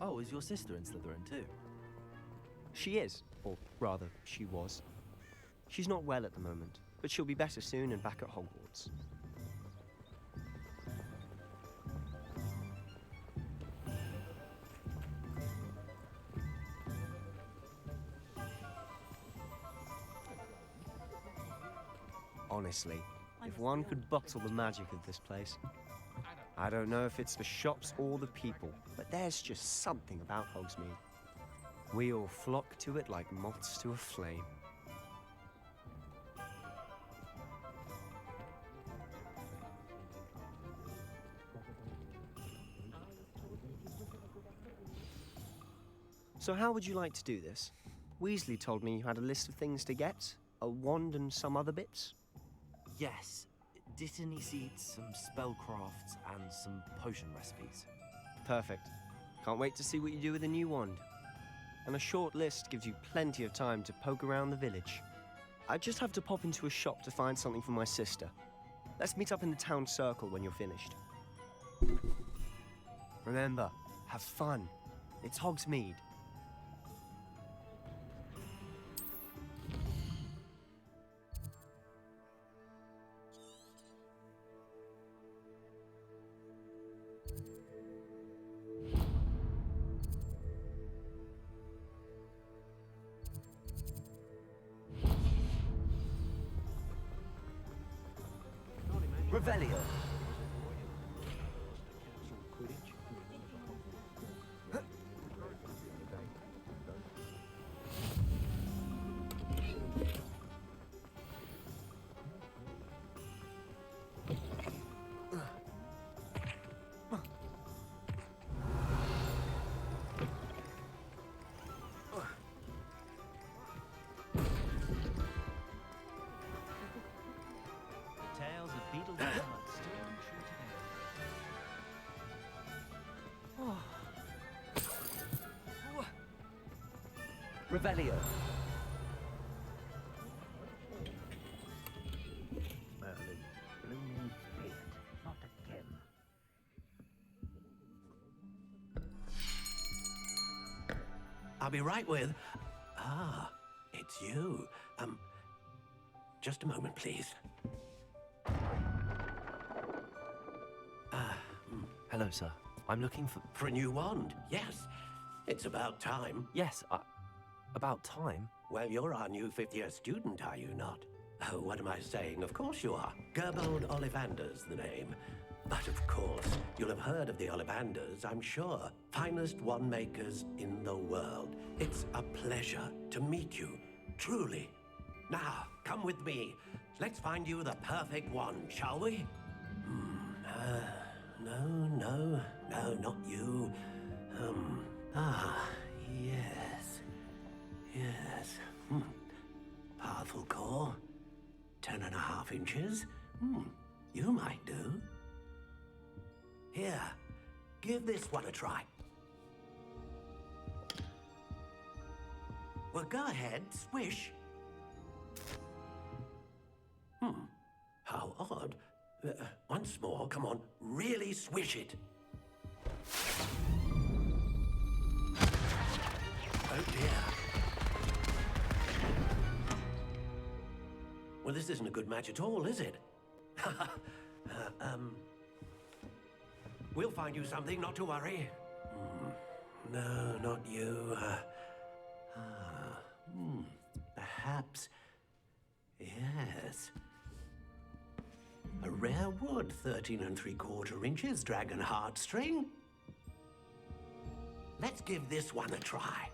Oh, is your sister in Slytherin too? She is, or rather, she was. She's not well at the moment, but she'll be better soon and back at Hogwarts. Honestly, if one could bottle the magic of this place. I don't know if it's the shops or the people, but there's just something about Hogsmeade. We all flock to it like moths to a flame. So how would you like to do this? Weasley told me you had a list of things to get, a wand and some other bits. Yes, Dittany seeds, some spellcrafts, and some potion recipes. Perfect. Can't wait to see what you do with the new wand. And a short list gives you plenty of time to poke around the village. I just have to pop into a shop to find something for my sister. Let's meet up in the town circle when you're finished. Remember, have fun. It's Hogsmeade. Revelio. Tales of Beetlejuice are still true today. Revelio. Merlin, blooming beard, not again. I'll be right with... Ah, it's you. Just a moment, please. Hello, sir. I'm looking for... For a new wand, yes. It's about time. Yes, about time? Well, you're our new fifth-year student, are you not? Oh, what am I saying? Of course you are. Gerbold Ollivander's the name. But of course, you'll have heard of the Ollivanders, I'm sure. Finest wand makers in the world. It's a pleasure to meet you, truly. Now, come with me. Let's find you the perfect wand, shall we? No, not you. Yes. Powerful core. 10.5 inches. You might do. Here, give this one a try. Well, go ahead, swish. How odd. Once more, come on, really swish it. Oh dear. Well, this isn't a good match at all, is it? We'll find you something, not to worry. No, not you. Perhaps. Yes. A rare wood, 13 3/4 inches, dragon heartstring. Let's give this one a try.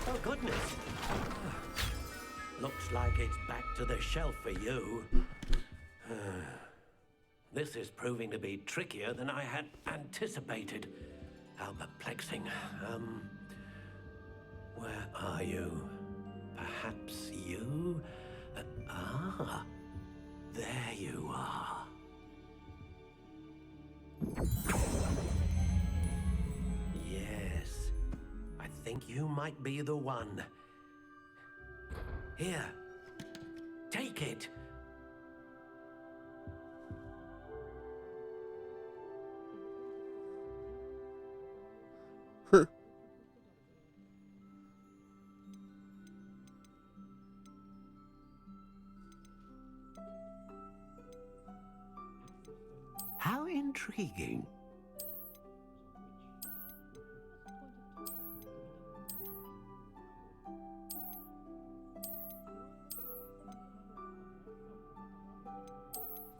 Oh, goodness. Looks like it's back to the shelf for you. This is proving to be trickier than I had anticipated. How perplexing. Where are you? Perhaps you? There you are. Yes, I think you might be the one. Here, take it. intriguing.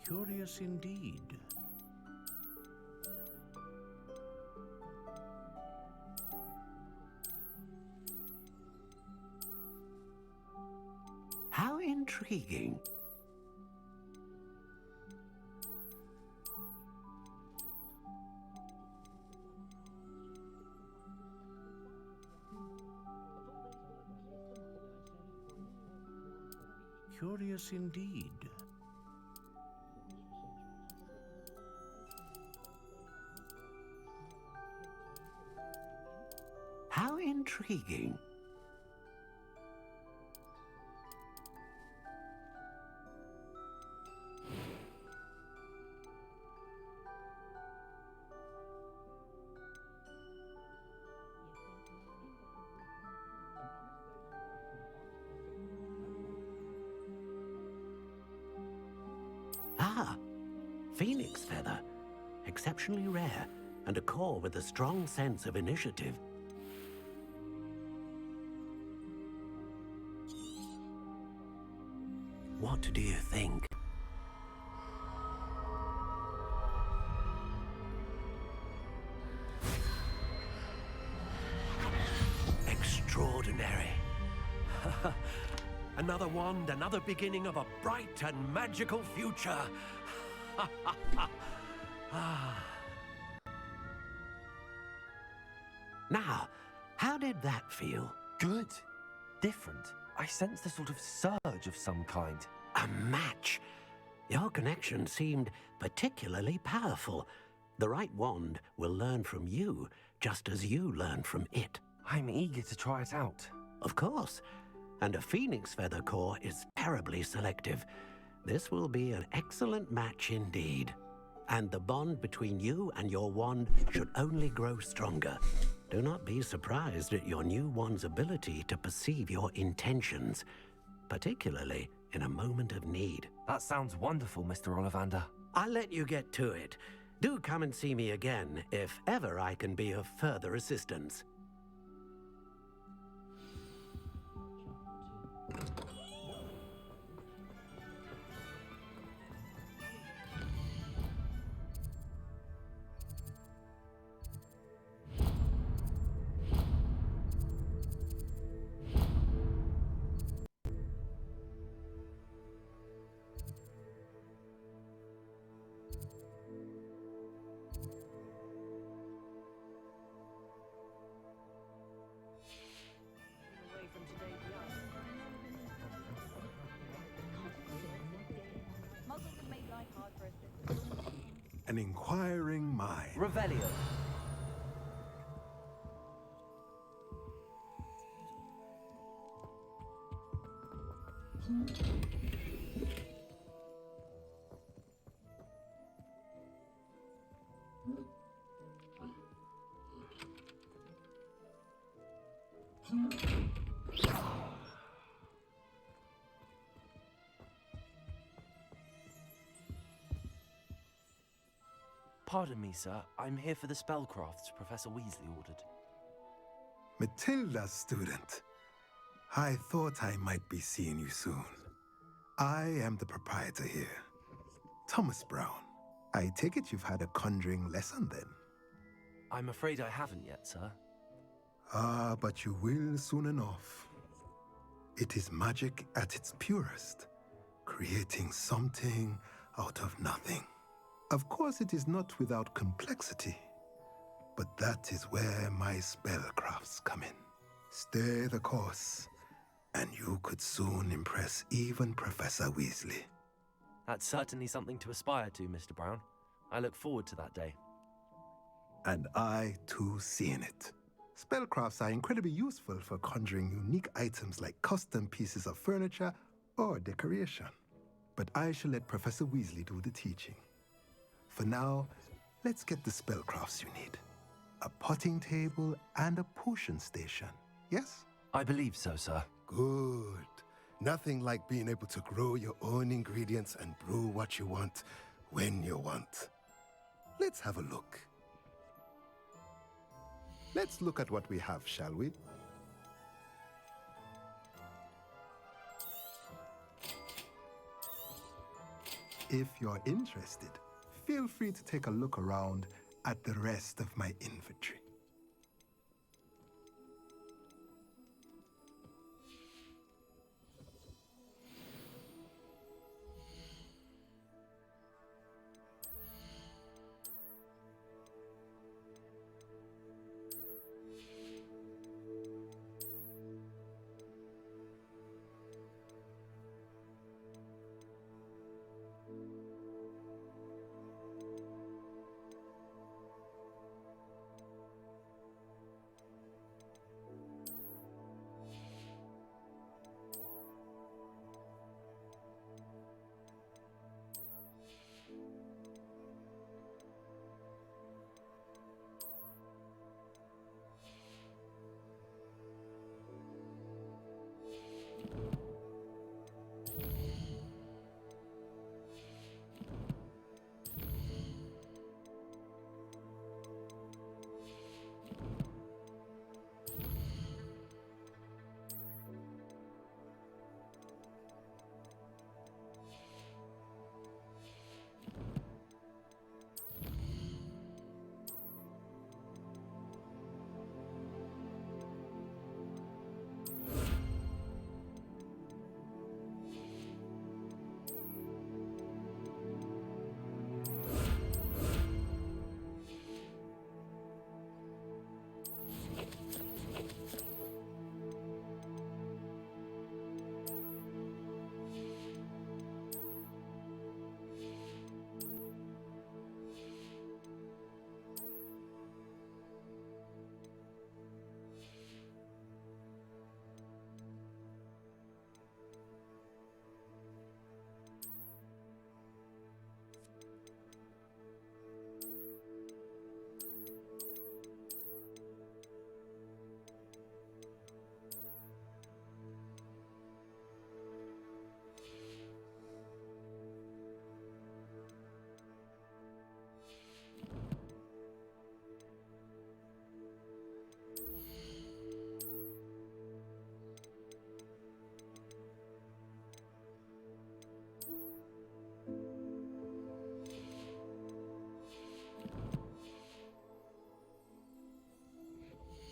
Curious indeed. How intriguing. Curious indeed. How intriguing. Ah, phoenix feather. Exceptionally rare, and a core with a strong sense of initiative. What do you think? Extraordinary. Another wand, another beginning of a bright and magical future. Now, how did that feel? Good. Different. I sensed a sort of surge of some kind. A match. Your connection seemed particularly powerful. The right wand will learn from you, just as you learn from it. I'm eager to try it out. Of course. And a phoenix feather core is terribly selective. This will be an excellent match indeed. And the bond between you and your wand should only grow stronger. Do not be surprised at your new wand's ability to perceive your intentions, particularly in a moment of need. That sounds wonderful, Mr. Ollivander. I'll let you get to it. Do come and see me again if ever I can be of further assistance. An inquiring mind. Revelio. Pardon me, sir. I'm here for the spellcrafts Professor Weasley ordered. Matilda's student. I thought I might be seeing you soon. I am the proprietor here, Thomas Brown. I take it you've had a conjuring lesson then? I'm afraid I haven't yet, sir. Ah, but you will soon enough. It is magic at its purest, creating something out of nothing. Of course, it is not without complexity, but that is where my spellcrafts come in. Stay the course, and you could soon impress even Professor Weasley. That's certainly something to aspire to, Mr. Brown. I look forward to that day. And I, too, see in it. Spellcrafts are incredibly useful for conjuring unique items like custom pieces of furniture or decoration. But I shall let Professor Weasley do the teaching. For now, let's get the spellcrafts you need. A potting table and a potion station, yes? I believe so, sir. Good. Nothing like being able to grow your own ingredients and brew what you want when you want. Let's have a look. Let's look at what we have, shall we? If you're interested, feel free to take a look around at the rest of my inventory.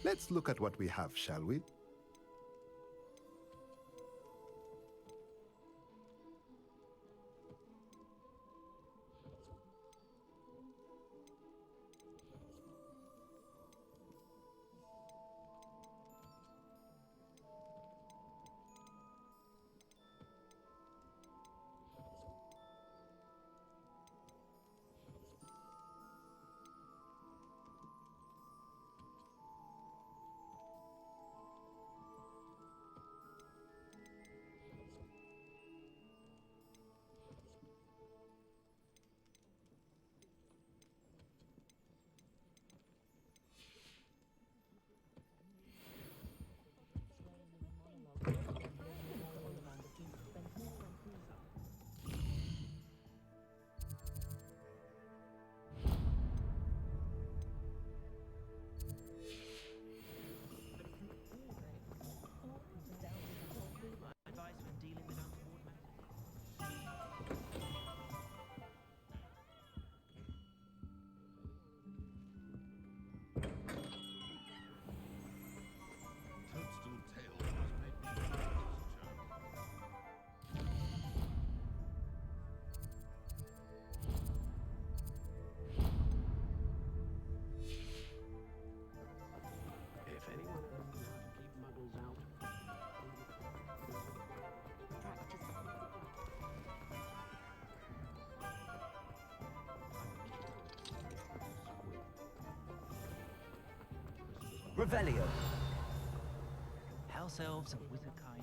Let's look at what we have, shall we? Revelio. House elves and wizard kind.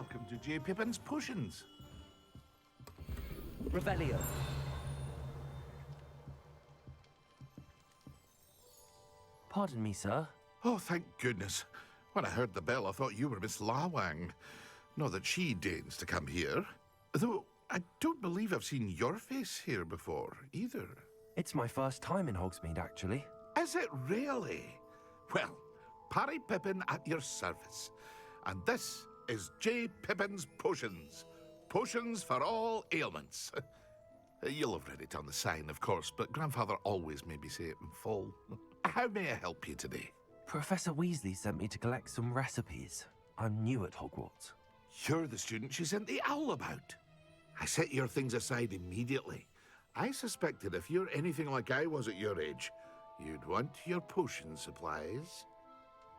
Welcome to J. Pippin's Potions. Revelio. Pardon me, sir. Oh, thank goodness. When I heard the bell, I thought you were Miss Lawang. Not that she deigns to come here. Though, I don't believe I've seen your face here before, either. It's my first time in Hogsmeade, actually. Is it really? Well, Parry Pippin at your service. And this is J. Pippin's Potions. Potions for all ailments. You'll have read it on the sign, of course, but Grandfather always made me say it in full. How may I help you today? Professor Weasley sent me to collect some recipes. I'm new at Hogwarts. You're the student she sent the owl about. I set your things aside immediately. I suspected if you're anything like I was at your age, you'd want your potion supplies.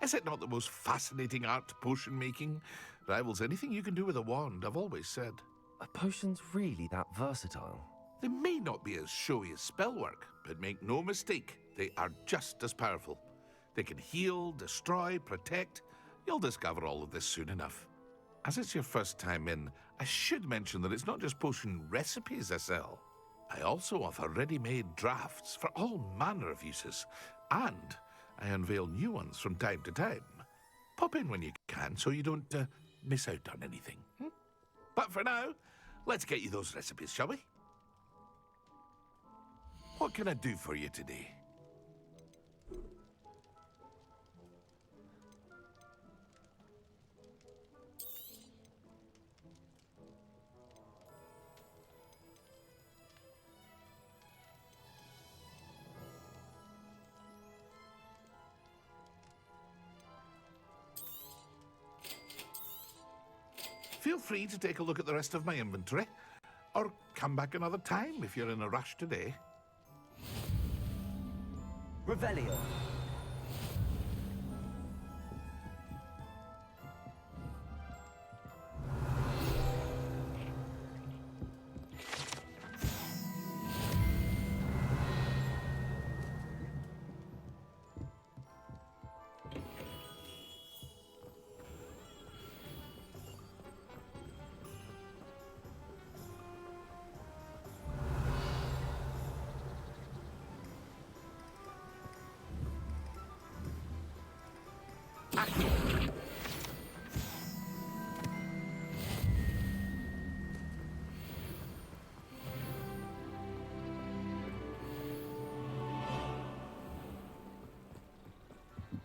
Is it not the most fascinating art, potion making? Rivals anything you can do with a wand, I've always said. Are potions really that versatile? They may not be as showy as spellwork, but make no mistake, they are just as powerful. They can heal, destroy, protect. You'll discover all of this soon enough. As it's your first time in, I should mention that it's not just potion recipes I sell. I also offer ready-made drafts for all manner of uses, and I unveil new ones from time to time. Pop in when you can so you don't miss out on anything. But for now, let's get you those recipes, shall we? What can I do for you today? Feel free to take a look at the rest of my inventory, or come back another time if you're in a rush today. Revelio.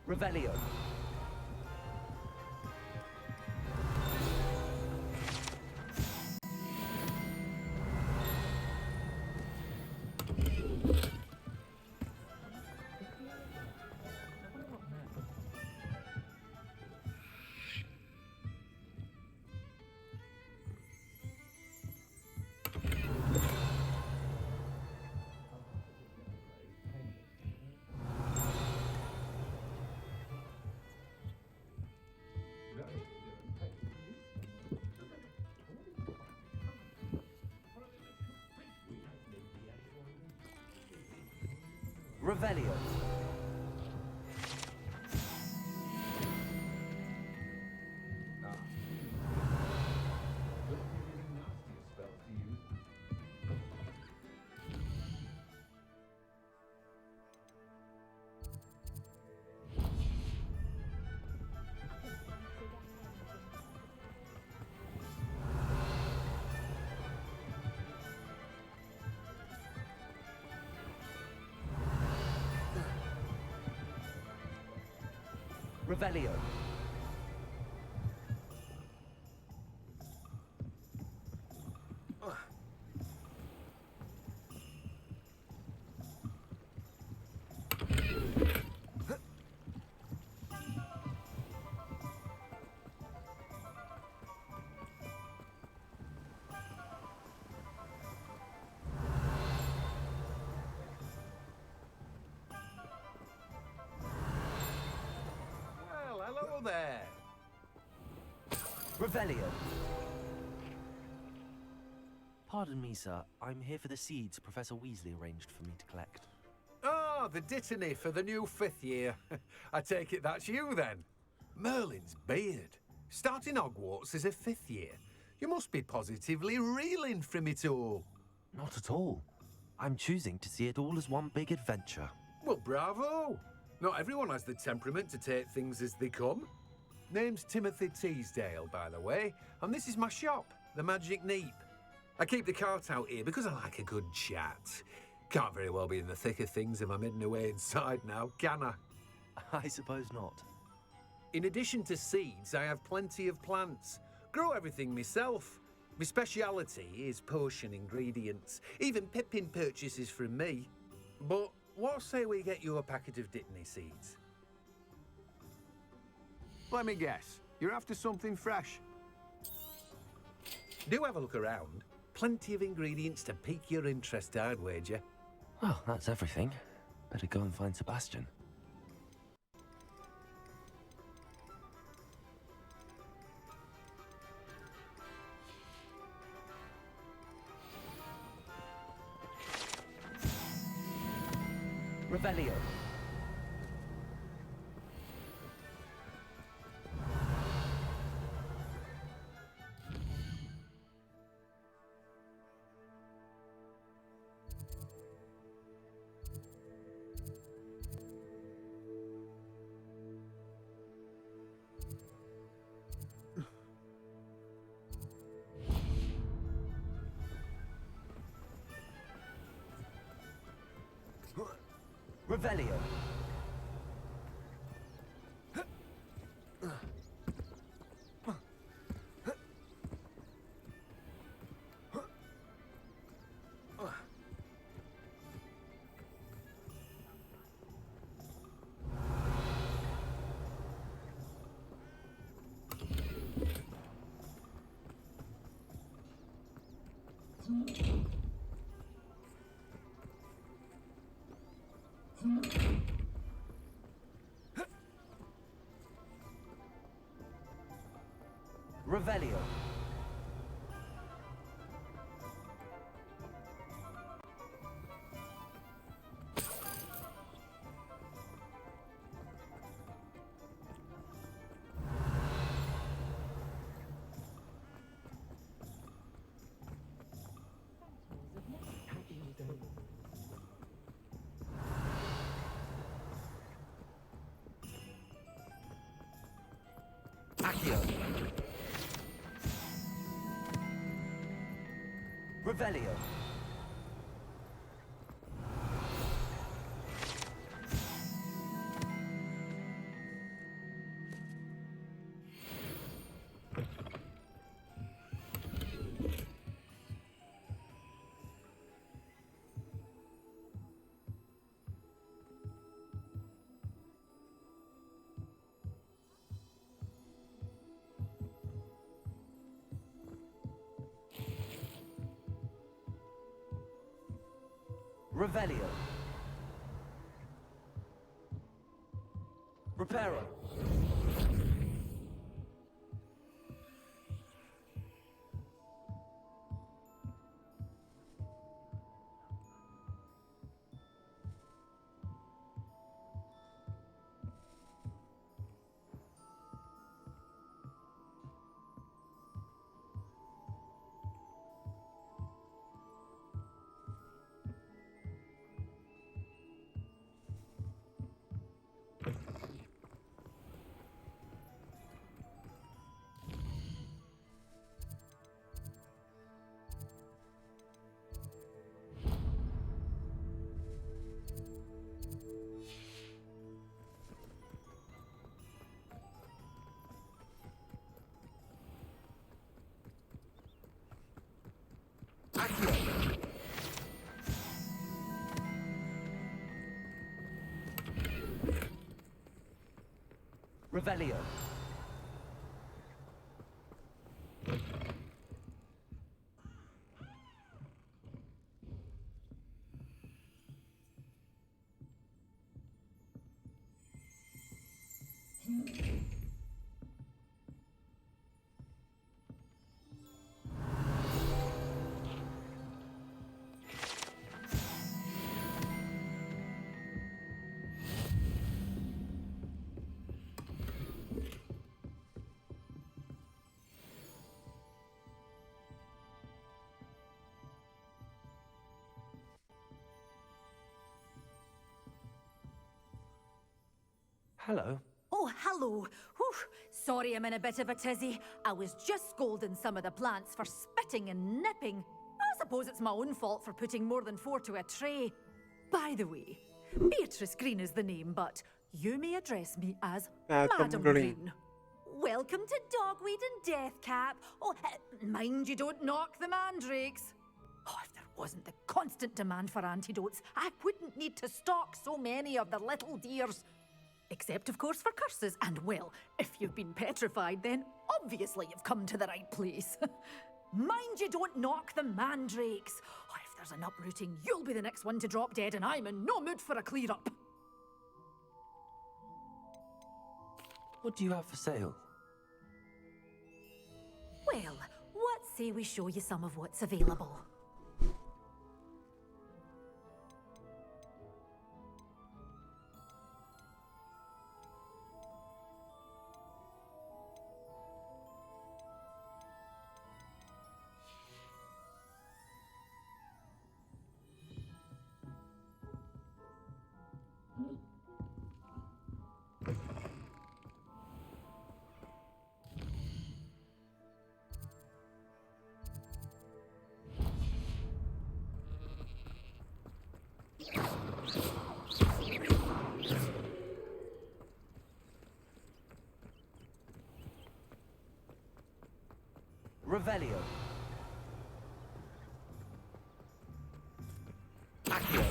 Revelio. Revelio. Revelio. Hello there. Revelio. Pardon me, sir. I'm here for the seeds Professor Weasley arranged for me to collect. Ah, the dittany for the new 5th year. I take it that's you, then. Merlin's beard. Starting Hogwarts as a 5th year, you must be positively reeling from it all. Not at all. I'm choosing to see it all as one big adventure. Well, bravo! Not everyone has the temperament to take things as they come. Name's Timothy Teasdale, by the way, and this is my shop, the Magic Neep. I keep the cart out here because I like a good chat. Can't very well be in the thick of things if I'm hidden away inside now, can I? I suppose not. In addition to seeds, I have plenty of plants. Grow everything myself. My speciality is potion ingredients. Even Pippin purchases from me. But what say we get you a packet of Dittany seeds? Let me guess. You're after something fresh. Do have a look around. Plenty of ingredients to pique your interest, I'd wager. Well, that's everything. Better go and find Sebastian. Revelio. Revelio. Revelio. Accio. Revelio. Revelio. Reparo. Revelio. Hello. Oh, hello. Whew. Sorry I'm in a bit of a tizzy. I was just scolding some of the plants for spitting and nipping. I suppose it's my own fault for putting more than 4 to a tray. By the way, Beatrice Green is the name, but you may address me as Madam Green. Welcome to Dogweed and Deathcap. Oh, mind you don't knock the mandrakes. Oh, if there wasn't the constant demand for antidotes, I wouldn't need to stock so many of the little dears. Except, of course, for curses. And, well, if you've been petrified, then obviously you've come to the right place. Mind you don't knock the mandrakes. Oh, if there's an uprooting, you'll be the next one to drop dead, and I'm in no mood for a clear-up. What do you have for sale? Well, what say we show you some of what's available? Revelio. Accio.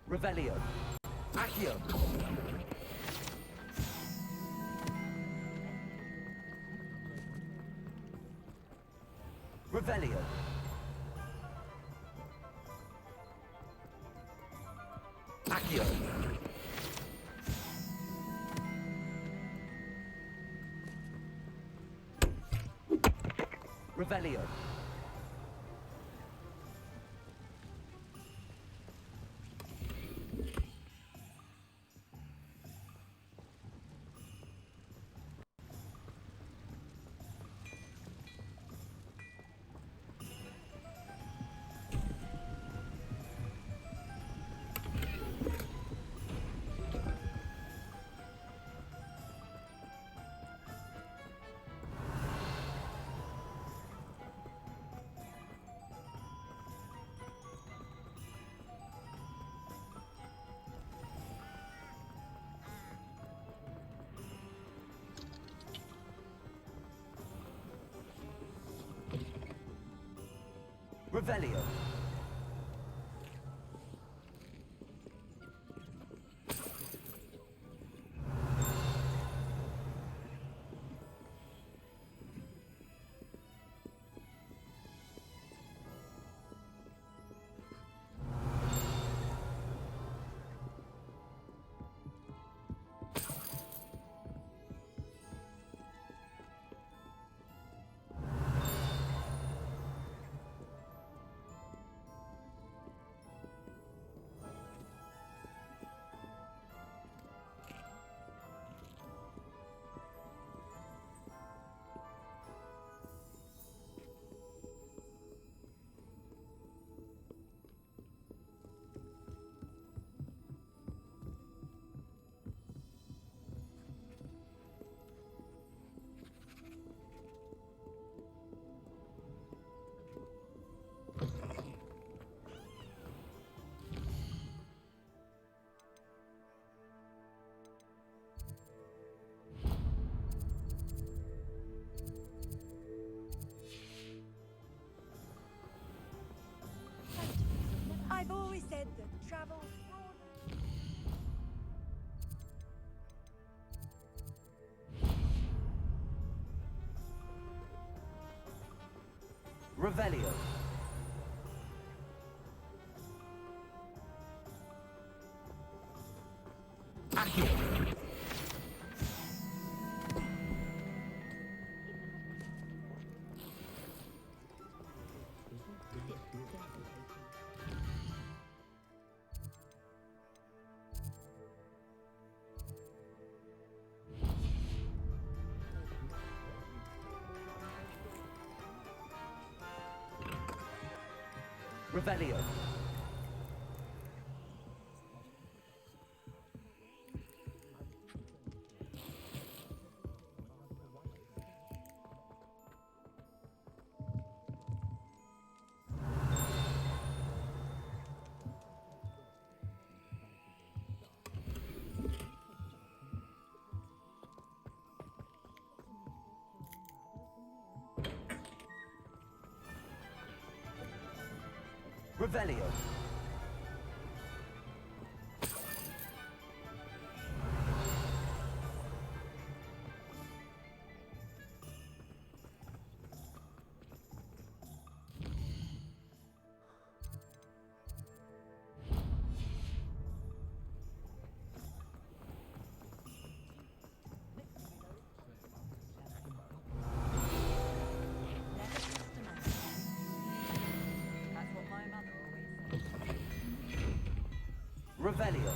Revelio. Accio. Revelio. Accio. Revelio. Revelio. I've always said that travel. Revelio. Accio. Revelio. Revelio. That's what my mother always said. Revelio.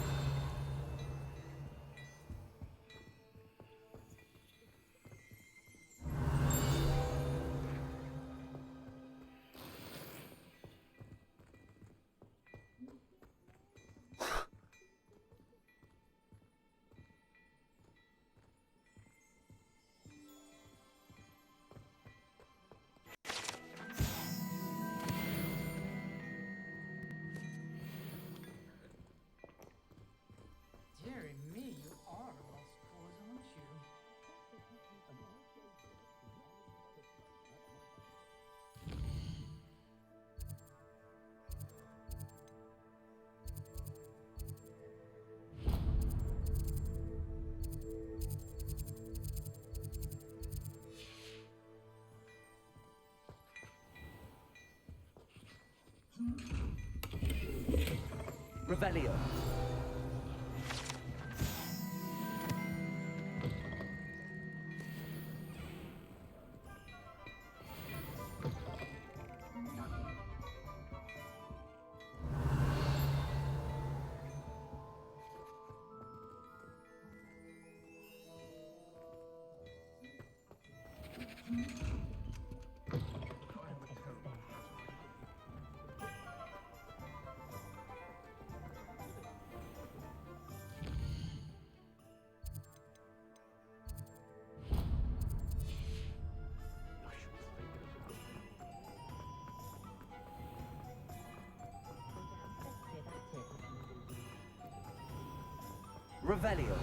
Dearie me, you are a lost cause, aren't you? Revelio. Revelio.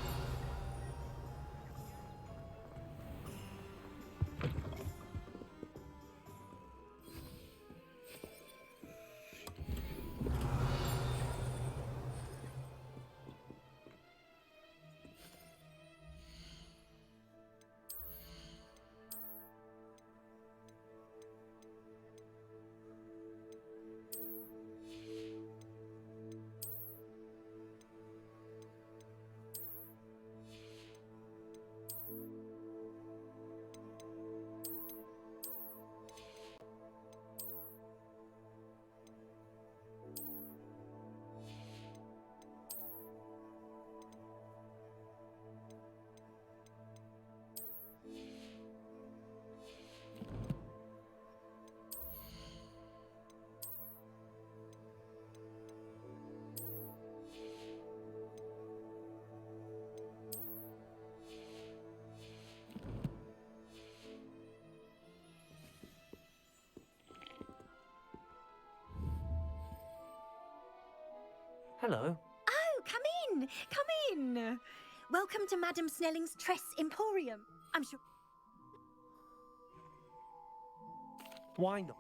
Hello. Oh, come in! Come in! Welcome to Madame Snelling's Tress Emporium. I'm sure... Why not?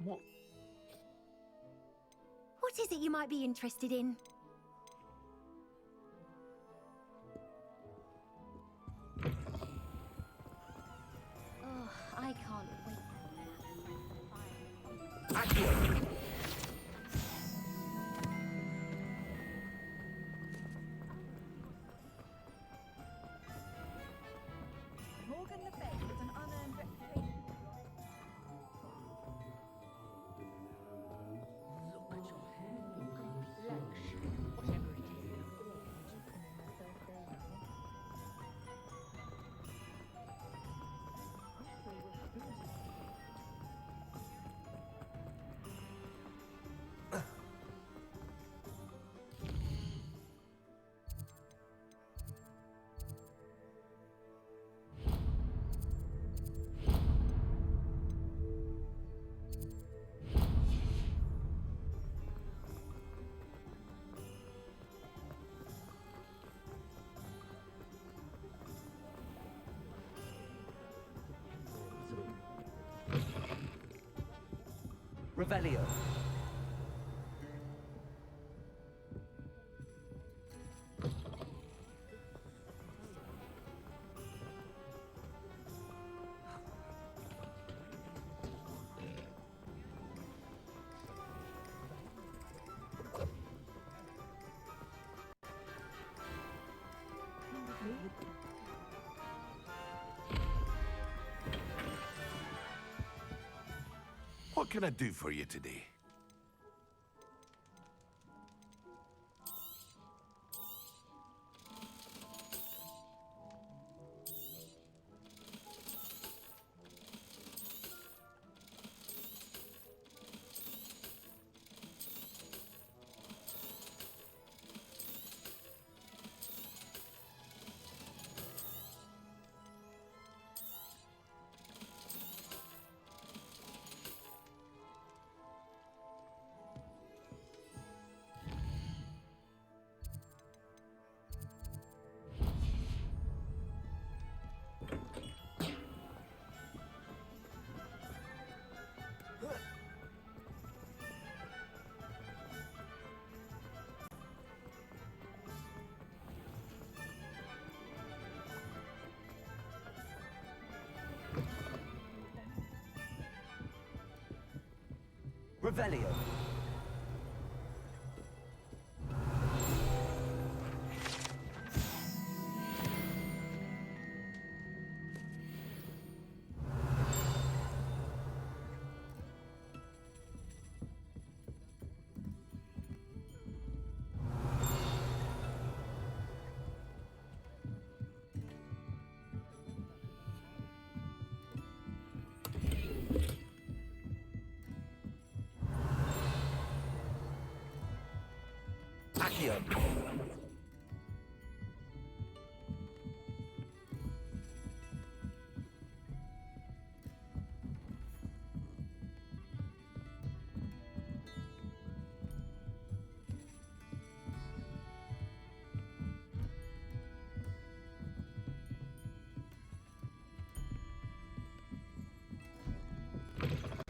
What? What is it you might be interested in? Oh, I can't wait. Morgan Le Fay has an unearned reputation. Look at your hair, your complexion. Revelio. What can I do for you today? Revelio. Accio.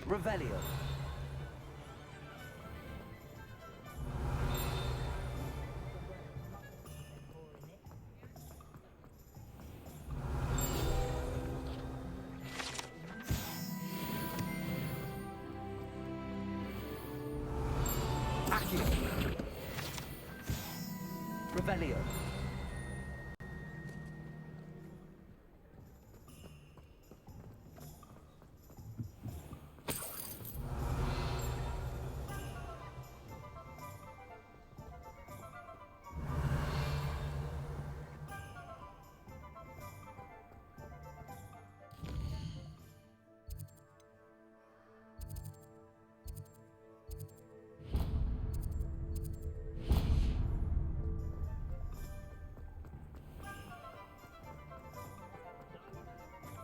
Revelio. Accio. Revelio.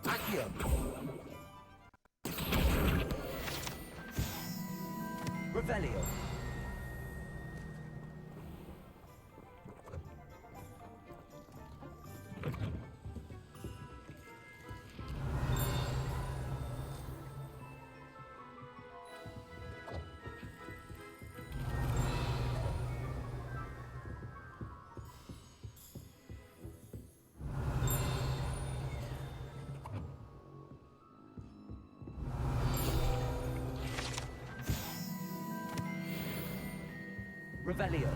Accio. Revelio. Revelio.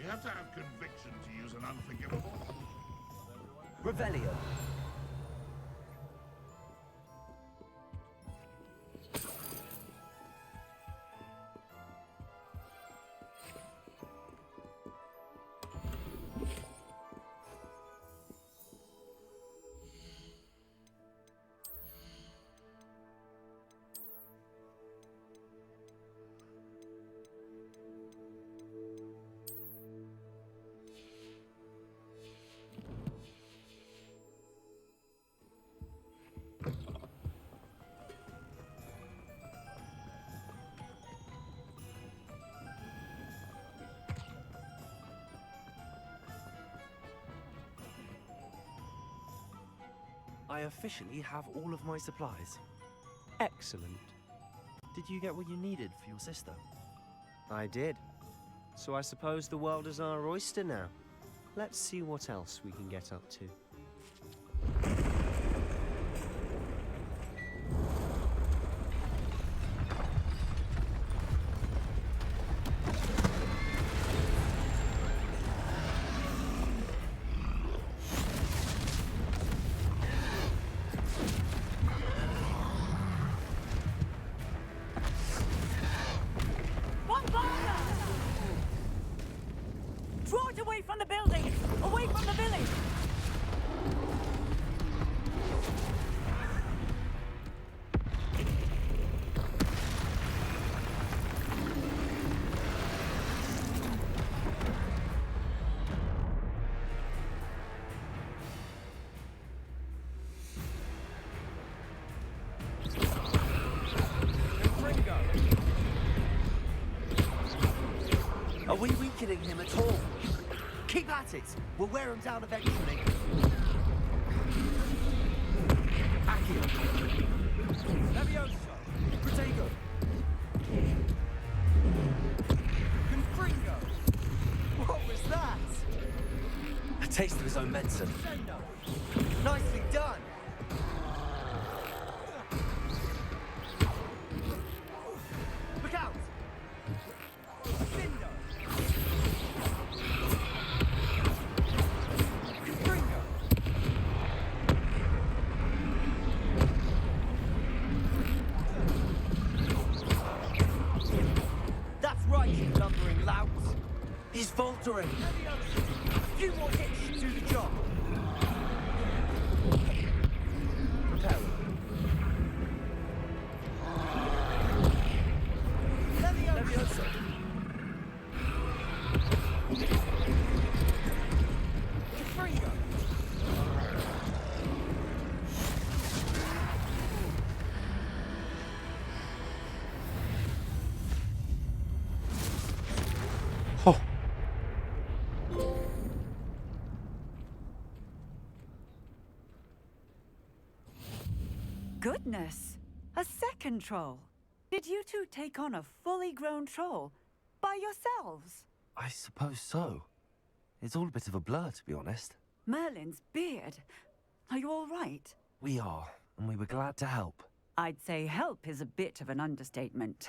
You have to have conviction to use an unforgivable. Revelio. I officially have all of my supplies. Excellent. Did you get what you needed for your sister? I did. So I suppose the world is our oyster now. Let's see what else we can get up to. Draw it away from the building! Away from the village! Are we weakening him at all? Keep at it! We'll wear him down eventually. Accio! Levioso! Protego! Confringo! What was that? A taste of his own medicine. Nicely done! Look out! Cindo! Confringo! That's right, you lumbering lout! He's faltering! A few more hits should do the job! Repel. Levioso! Confringo! Oh. Goodness! A second troll! Did you two take on a fully grown troll? By yourselves? I suppose so. It's all a bit of a blur, to be honest. Merlin's beard. Are you all right? We are, and we were glad to help. I'd say help is a bit of an understatement.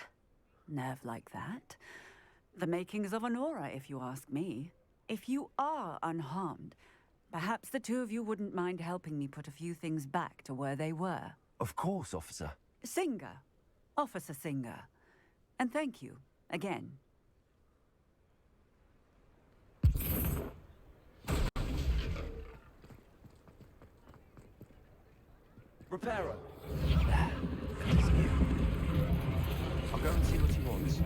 Nerve like that. The makings of an aura, if you ask me. If you are unharmed, perhaps the two of you wouldn't mind helping me put a few things back to where they were. Of course, officer. Singer. Officer Singer. And thank you, again. Reparo! I'll go and see what he wants.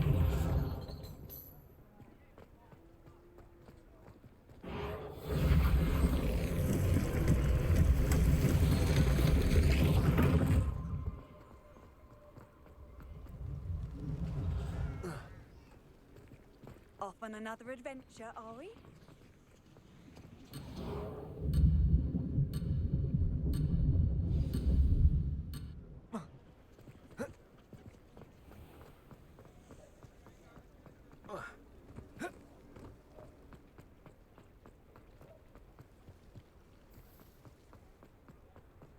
Off on another adventure, are we?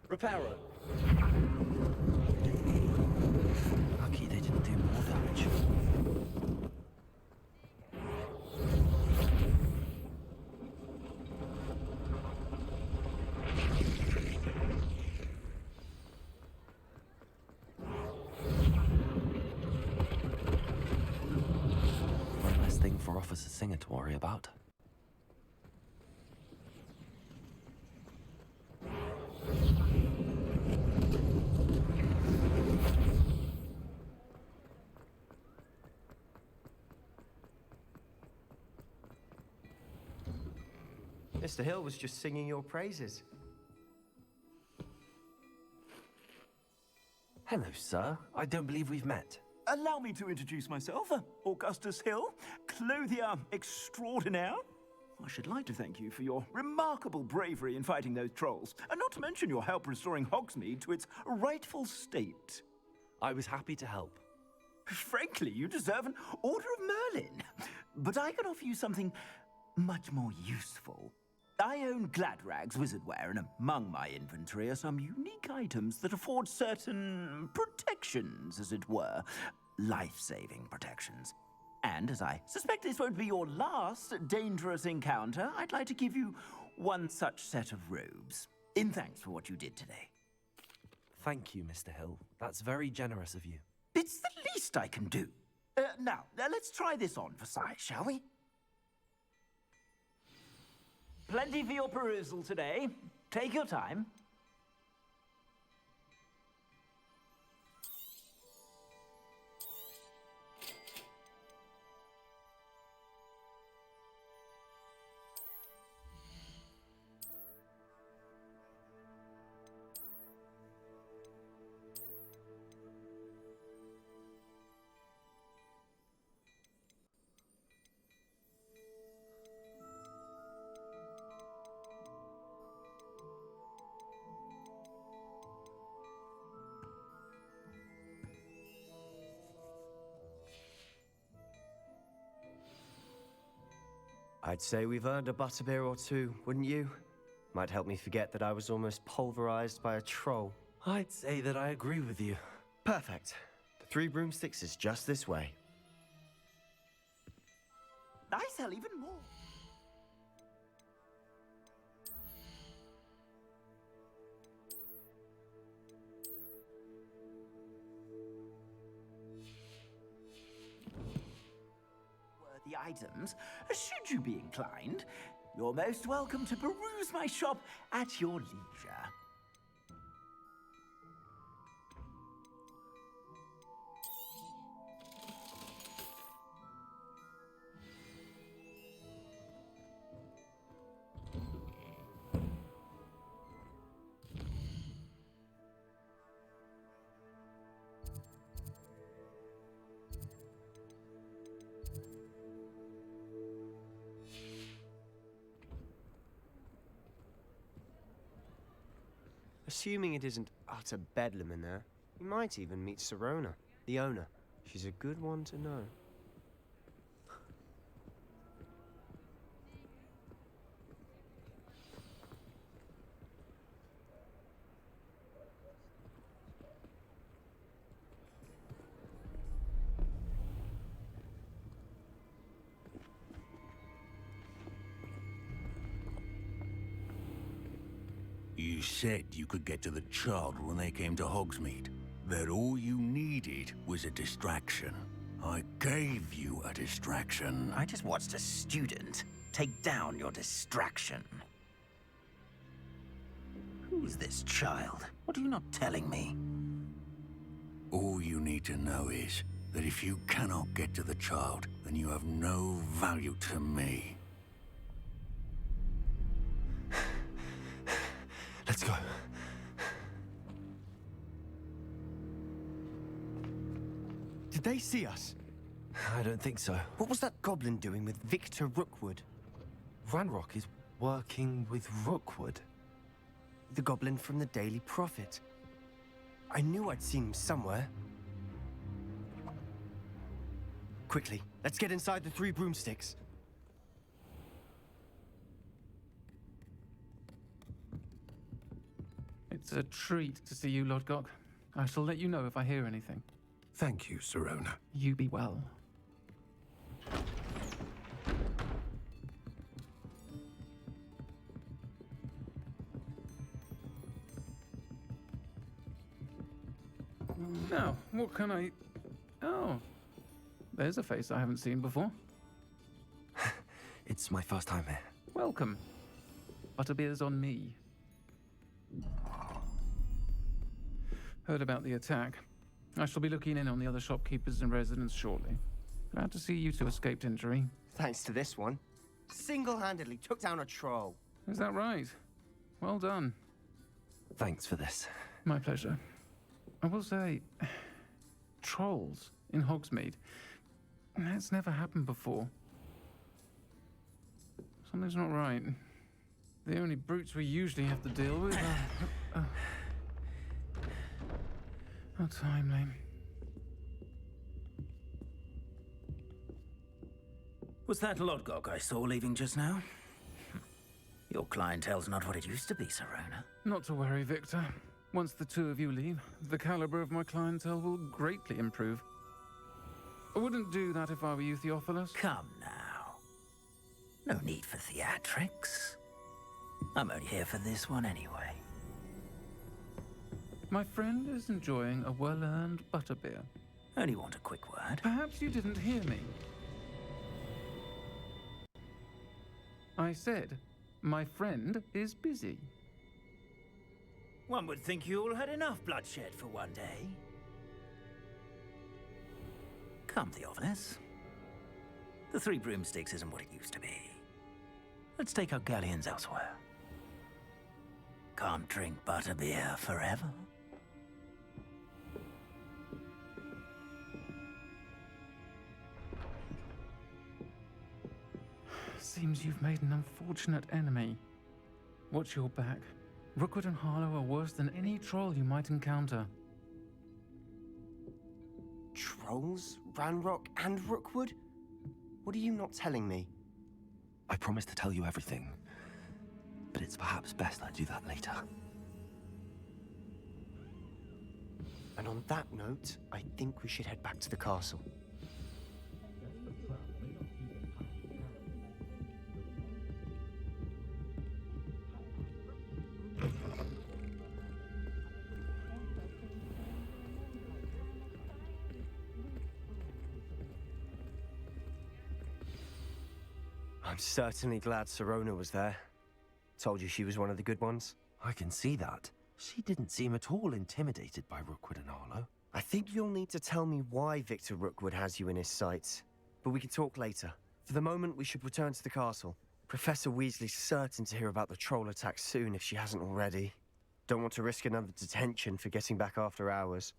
Reparo! Lucky they didn't do more damage. One less thing for Officer Singer to worry about. Mr. Hill was just singing your praises. Hello, sir. I don't believe we've met. Allow me to introduce myself. Augustus Hill, clothier extraordinaire. I should like to thank you for your remarkable bravery in fighting those trolls, and not to mention your help restoring Hogsmeade to its rightful state. I was happy to help. Frankly, you deserve an Order of Merlin. But I can offer you something much more useful. I own Gladrag's wizardware, and among my inventory are some unique items that afford certain protections, as it were. Life-saving protections. And as I suspect this won't be your last dangerous encounter, I'd like to give you one such set of robes, in thanks for what you did today. Thank you, Mr. Hill. That's very generous of you. It's the least I can do. Now, let's try this on for size, shall we? Plenty for your perusal today. Take your time. I'd say we've earned a butterbeer or two, wouldn't you? Might help me forget that I was almost pulverized by a troll. I'd say that I agree with you. Perfect. The Three Broomsticks is just this way. I sell even more. Worthy items, should you be inclined, you're most welcome to peruse my shop at your leisure. Assuming it isn't utter bedlam in there, you might even meet Sirona, the owner. She's a good one to know. You said you could get to the child when they came to Hogsmeade. That all you needed was a distraction. I gave you a distraction. I just watched a student take down your distraction. Who is this child? What are you not telling me? All you need to know is that if you cannot get to the child, then you have no value to me. Let's go. Did they see us? I don't think so. What was that goblin doing with Victor Rookwood? Ranrock is working with Rookwood. The goblin from the Daily Prophet. I knew I'd seen him somewhere. Quickly, let's get inside the Three Broomsticks. It's a treat to see you, Lodgok. I shall let you know if I hear anything. Thank you, Sirona. You be well. Now, what can I... Oh, there's a face I haven't seen before. It's my first time here. Welcome. Butterbeer's on me. Heard about the attack. I shall be looking in on the other shopkeepers and residents shortly. Glad to see you two escaped injury. Thanks to this one. Single-handedly took down a troll. Is that right? Well done. Thanks for this. My pleasure. I will say, trolls in Hogsmeade. That's never happened before. Something's not right. The only brutes we usually have to deal with are... How timely. Was that Lodgok I saw leaving just now? Your clientele's not what it used to be, Serona. Not to worry, Victor. Once the two of you leave, the caliber of my clientele will greatly improve. I wouldn't do that if I were you, Theophilus. Come now. No need for theatrics. I'm only here for this one anyway. My friend is enjoying a well-earned butterbeer. Only want a quick word. Perhaps you didn't hear me. I said, my friend is busy. One would think you all had enough bloodshed for one day. Come, Theophilus. The Three Broomsticks isn't what it used to be. Let's take our galleons elsewhere. Can't drink butterbeer forever. Seems you've made an unfortunate enemy. Watch your back. Rookwood and Harlow are worse than any troll you might encounter. Trolls? Ranrock and Rookwood? What are you not telling me? I promised to tell you everything, but it's perhaps best I do that later. And on that note, I think we should head back to the castle. I'm certainly glad Serona was there. Told you she was one of the good ones. I can see that. She didn't seem at all intimidated by Rookwood and Harlow. I think you'll need to tell me why Victor Rookwood has you in his sights. But we can talk later. For the moment, we should return to the castle. Professor Weasley's certain to hear about the troll attack soon if she hasn't already. Don't want to risk another detention for getting back after hours.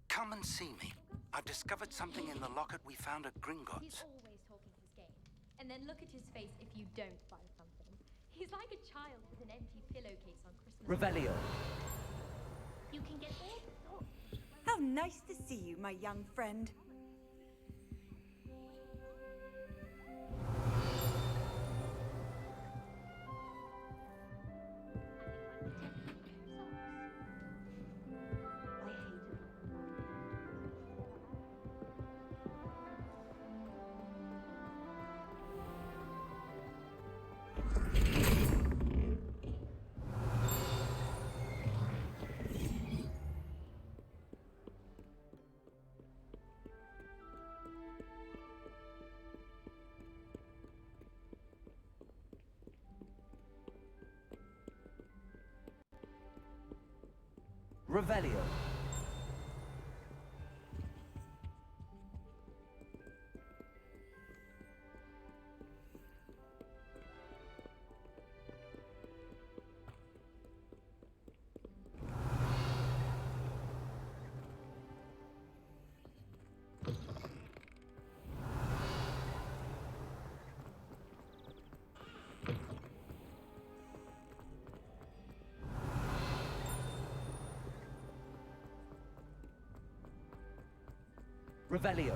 Come and see me. I've discovered something in the locket we found at He's Gringotts. always talking his game. And then look at his face if you don't buy something. He's like a child with an empty pillowcase on Christmas. Revelio. You can get all the thoughts. How nice to see you, my young friend. Revelio. Revelio.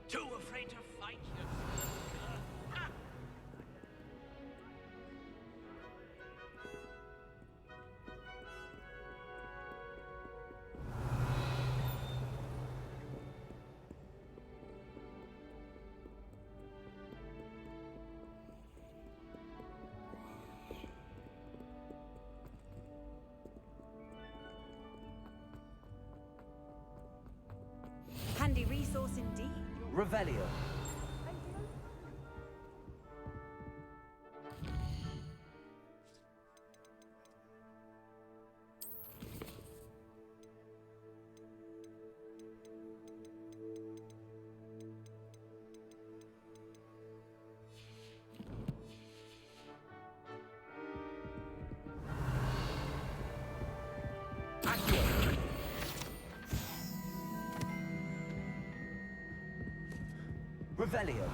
Too afraid to fight, you Handy resource indeed. Revelio. Revelio.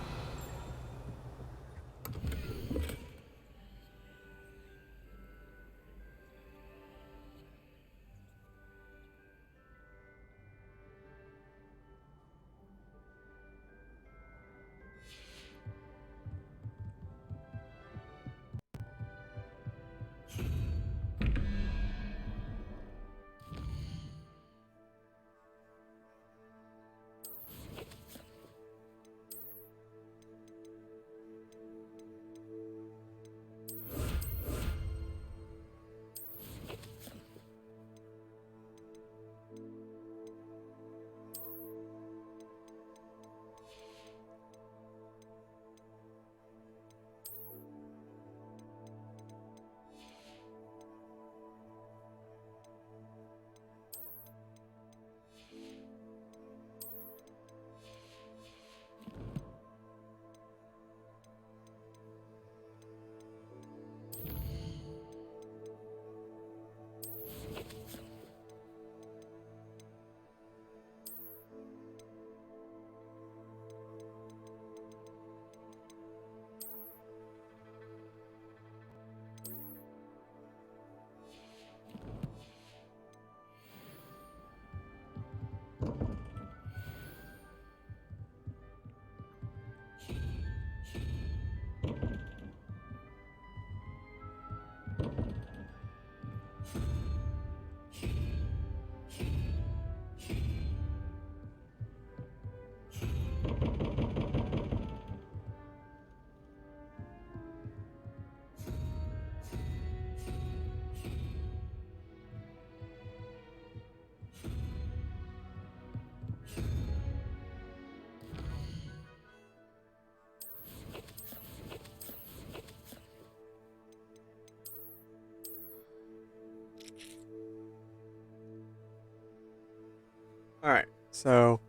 Alright, so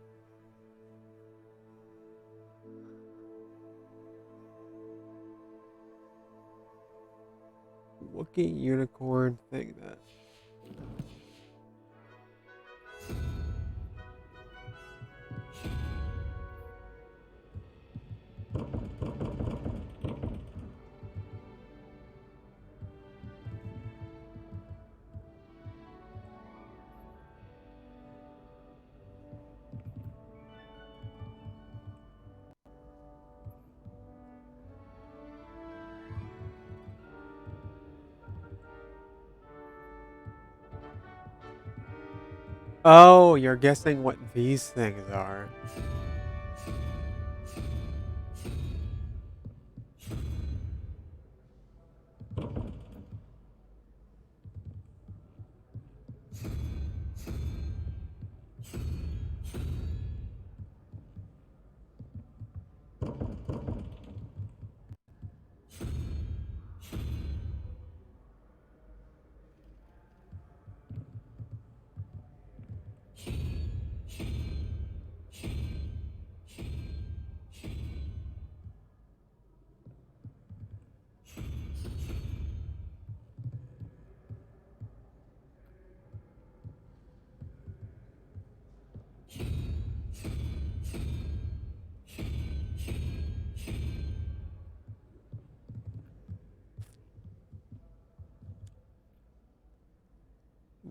Wookiee unicorn thing that Oh, you're guessing what these things are.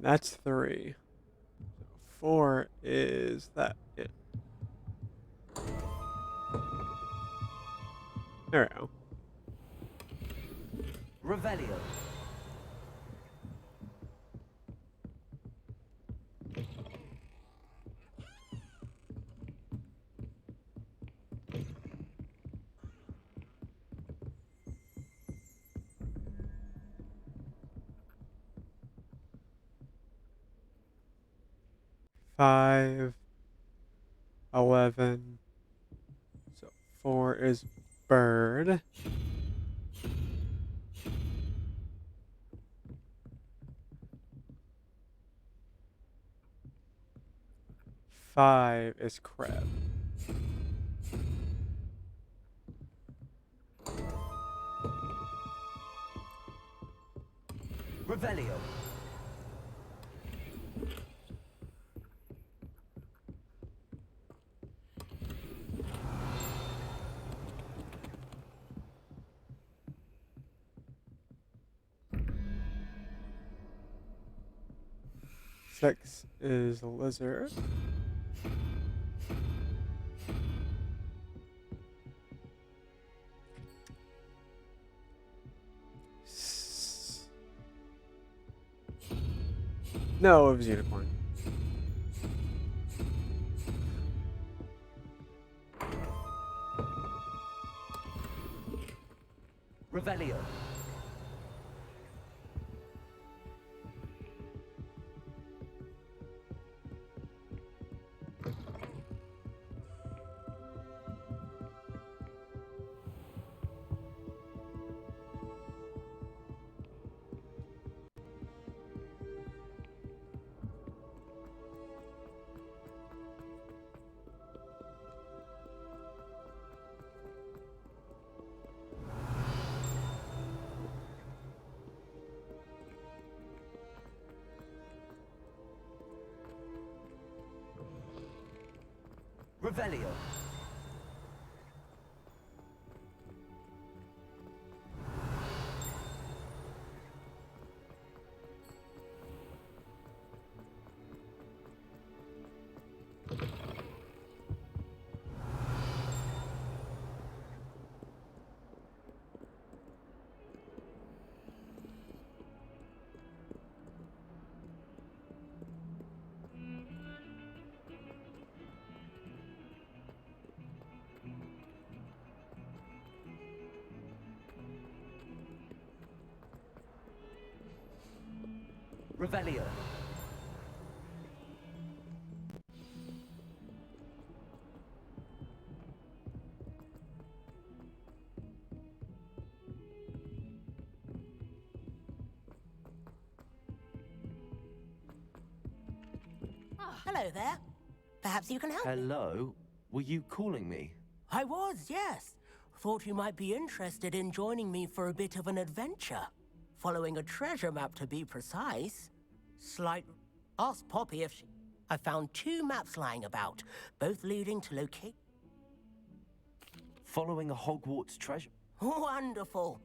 That's 3. So 4 is that. Yeah. There we go. Revelio. Five, 11. So 4 is bird. 5 is crab. Revelio. Six is lizard. No, it was unicorn. Revelio. Revelio. Revelio. Hello there. Perhaps you can help me. Hello? Were you calling me? I was, yes. Thought you might be interested in joining me for a bit of an adventure. Following a treasure map, to be precise. Ask Poppy if she... I found 2 maps lying about, both leading to locate... Following a Hogwarts treasure? Wonderful.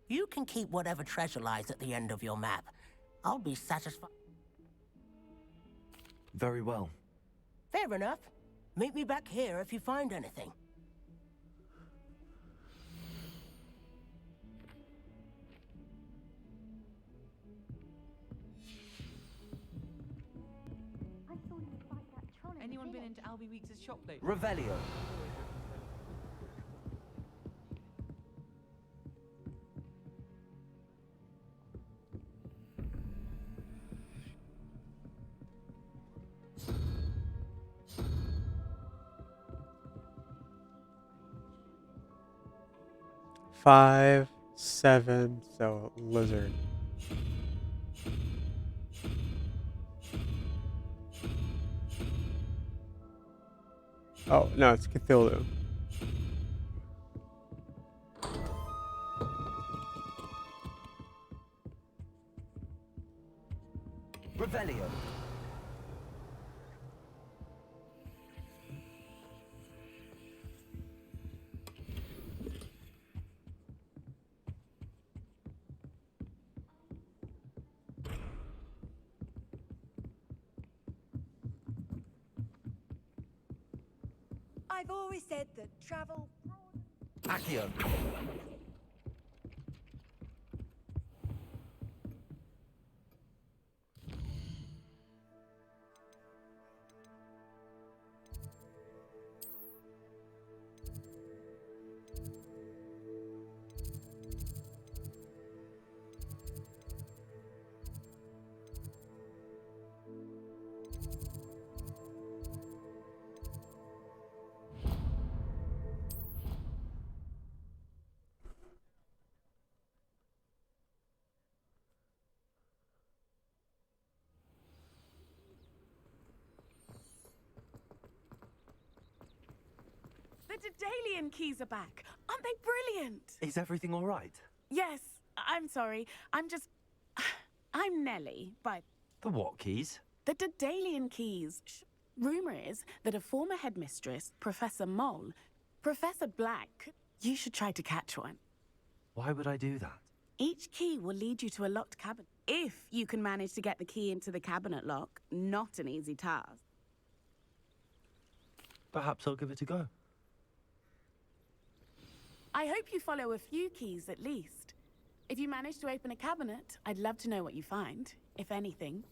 You can keep whatever treasure lies at the end of your map. I'll be satisfied. Very well. Fair enough. Meet me back here if you find anything. Anyone been into Albie Weeks' shop lately? Revelio. Five, 7, so lizard. Oh, no, it's Cthulhu. Revelio. I've always said that travel... Accio. The Daedalian keys are back. Aren't they brilliant? Is everything all right? Yes, I'm sorry. I'm Nellie, but... The what keys? The Daedalian keys. Rumour is that a former headmistress, Professor Mole, Professor Black, you should try to catch one. Why would I do that? Each key will lead you to a locked cabinet. If you can manage to get the key into the cabinet lock, not an easy task. Perhaps I'll give it a go. I hope you follow a few keys at least. If you manage to open a cabinet, I'd love to know what you find, if anything.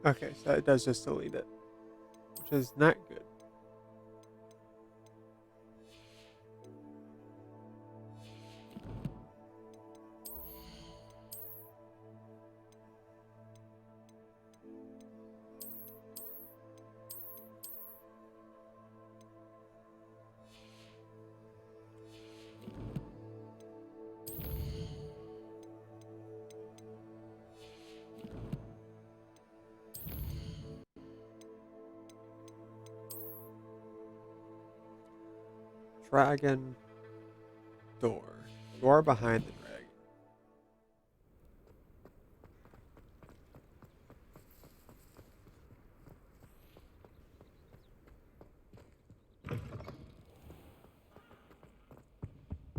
Okay, so it does just delete it, which is not good. Dragon door. Door behind the dragon.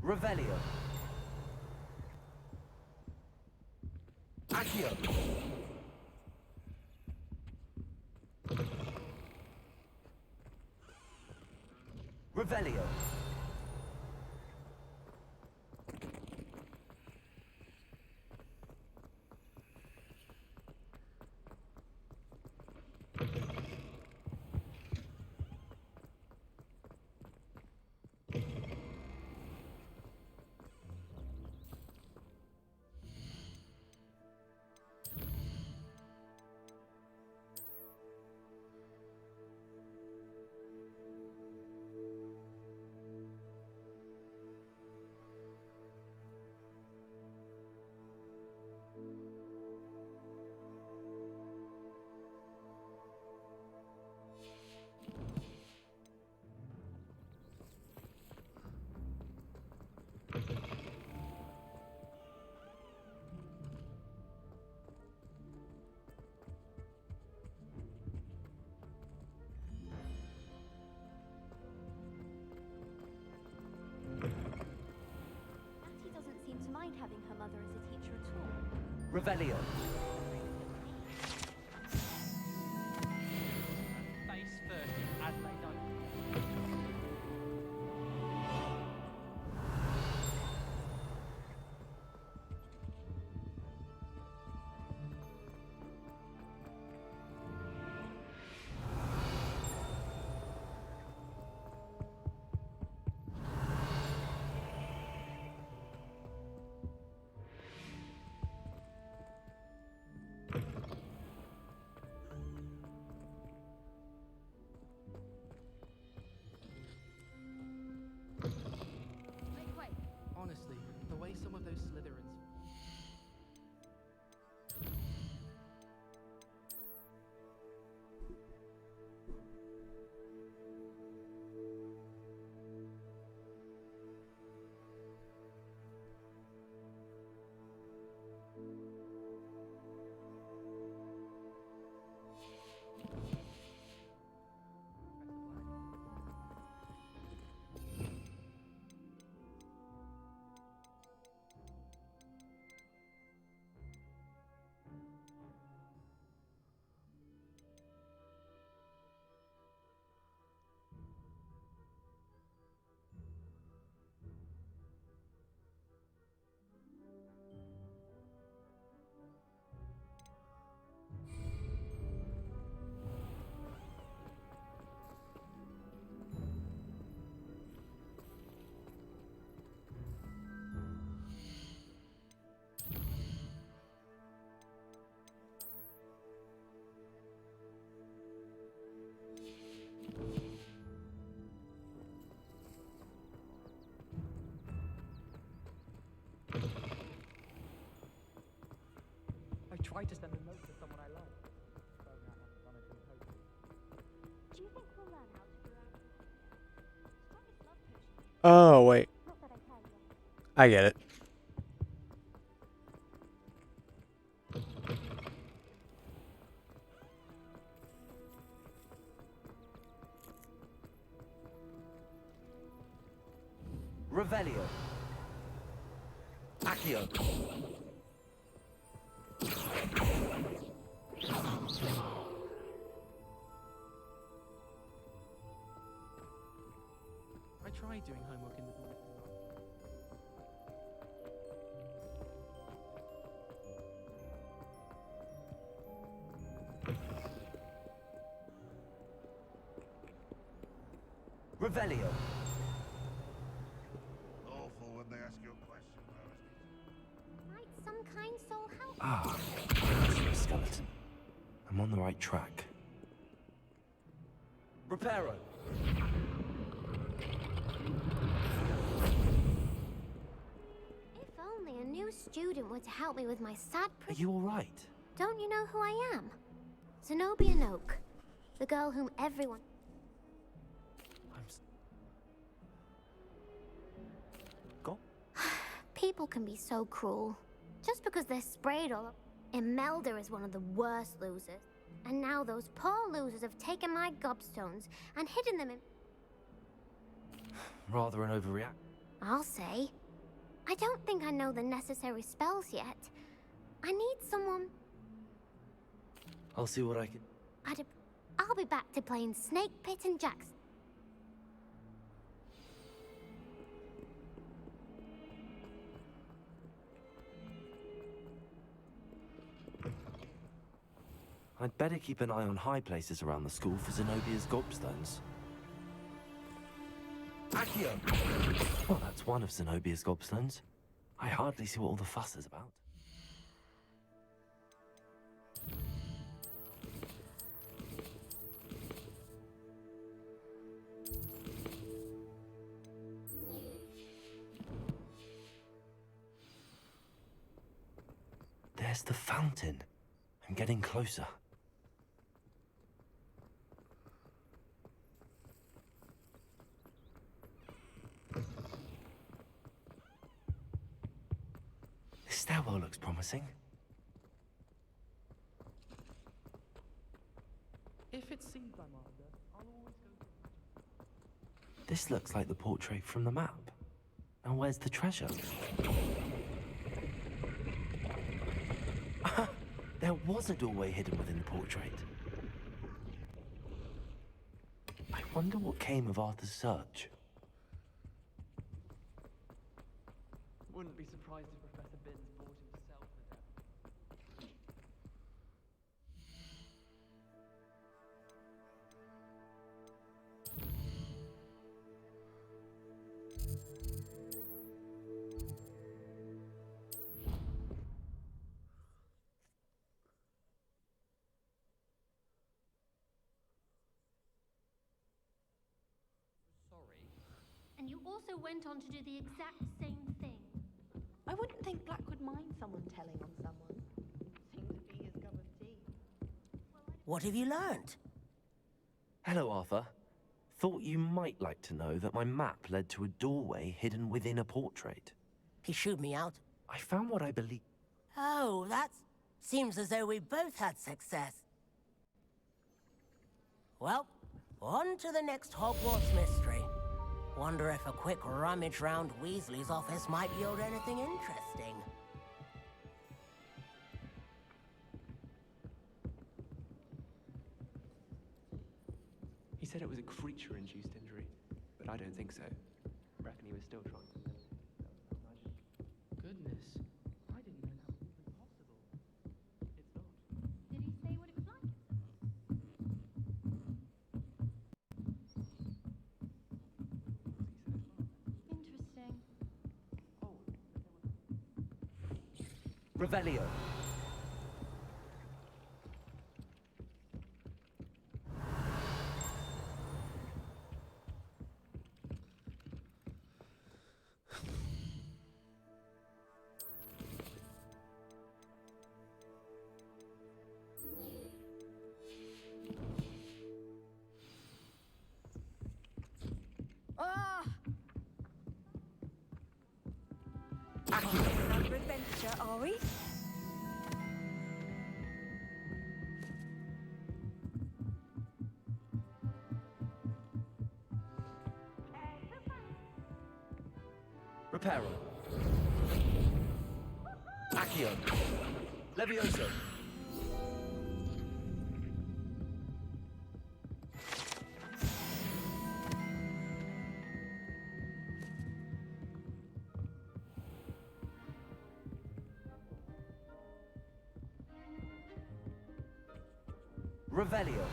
Revelio. Accio. Revelio. Natty doesn't seem to mind having her mother as a teacher at all. Revelio. Face first, Adelaide. tried to send a note to someone I like. But I haven't done it in hope. Do you think we'll learn how to do that? Strongest love potion. Oh, wait. Not that I can yet. I get it. Revelio. Accio. I tried doing homework in the morning. Revelio. Awful when they ask you a question, Might some kind soul help? Ah, that's the skeleton. I'm on the right track. Reparo. If only a new student were to help me with my sad Are you all right? Don't you know who I am? Zenobia Noak. The girl whom everyone... Go. People can be so cruel. Just because they're sprayed all up. Imelda is one of the worst losers. And now those poor losers have taken my gobstones and hidden them in... Rather an overreact. I'll say. I don't think I know the necessary spells yet. I need someone... I'll see what I can. I'll be back to playing Snake Pit and Jackson. I'd better keep an eye on high places around the school for Zenobia's gobstones. Accio. Well, that's one of Zenobia's gobstones. I hardly see what all the fuss is about. There's the fountain. I'm getting closer. This stairwell looks promising. If it seems I'm after, I'll always go. This looks like the portrait from the map. Now where's the treasure? There was a doorway hidden within the portrait. I wonder what came of Arthur's search. Wouldn't be surprised if Professor Binns bought himself the devil. And you also went on to do the exact same thing. I wouldn't think Black would mind someone telling on someone. Seems to be his cup of tea. What have you learned? Hello, Arthur. Thought you might like to know that my map led to a doorway hidden within a portrait. He shooed me out. I found what I believe. Oh, that seems as though we both had success. Well, on to the next Hogwarts mystery. Wonder if a quick rummage round Weasley's office might yield anything interesting. He said it was a creature-induced injury, but I don't think so. I reckon he was still trying to live. Goodness, I didn't know that was even possible. It's not. Did he say what it was like? Interesting. Revelio. Reparo. Accio. Levioso. Revelio.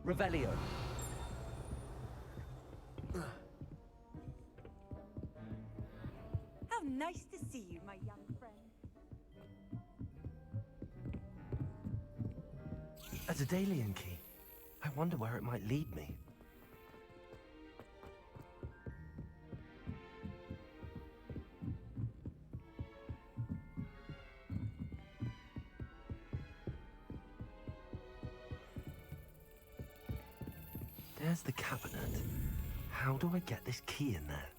Revelio. How nice to see you, my young friend. A Daedalian key. I wonder where it might lead me. There's the cabinet. How do I get this key in there?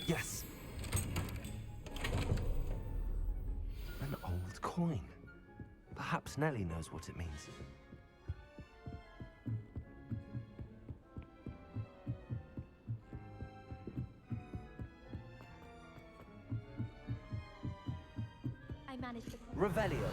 Yes! An old coin. Perhaps Nellie knows what it means. I managed to... Revelio.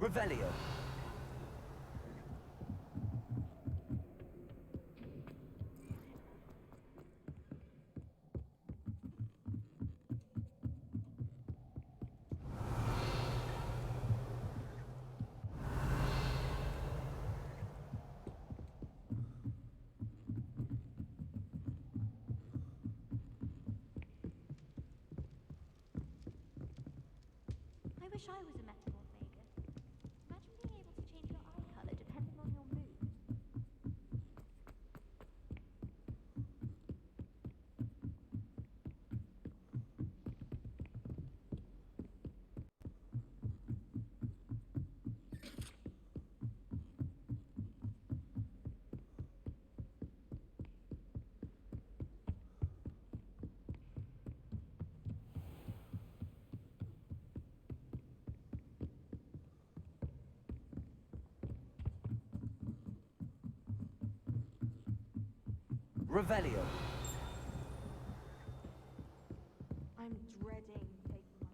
Revelio. I wish I was a metamorphagus. Imagine being able to change your eye color depending on your mood. Revelio. I'm dreading taking my...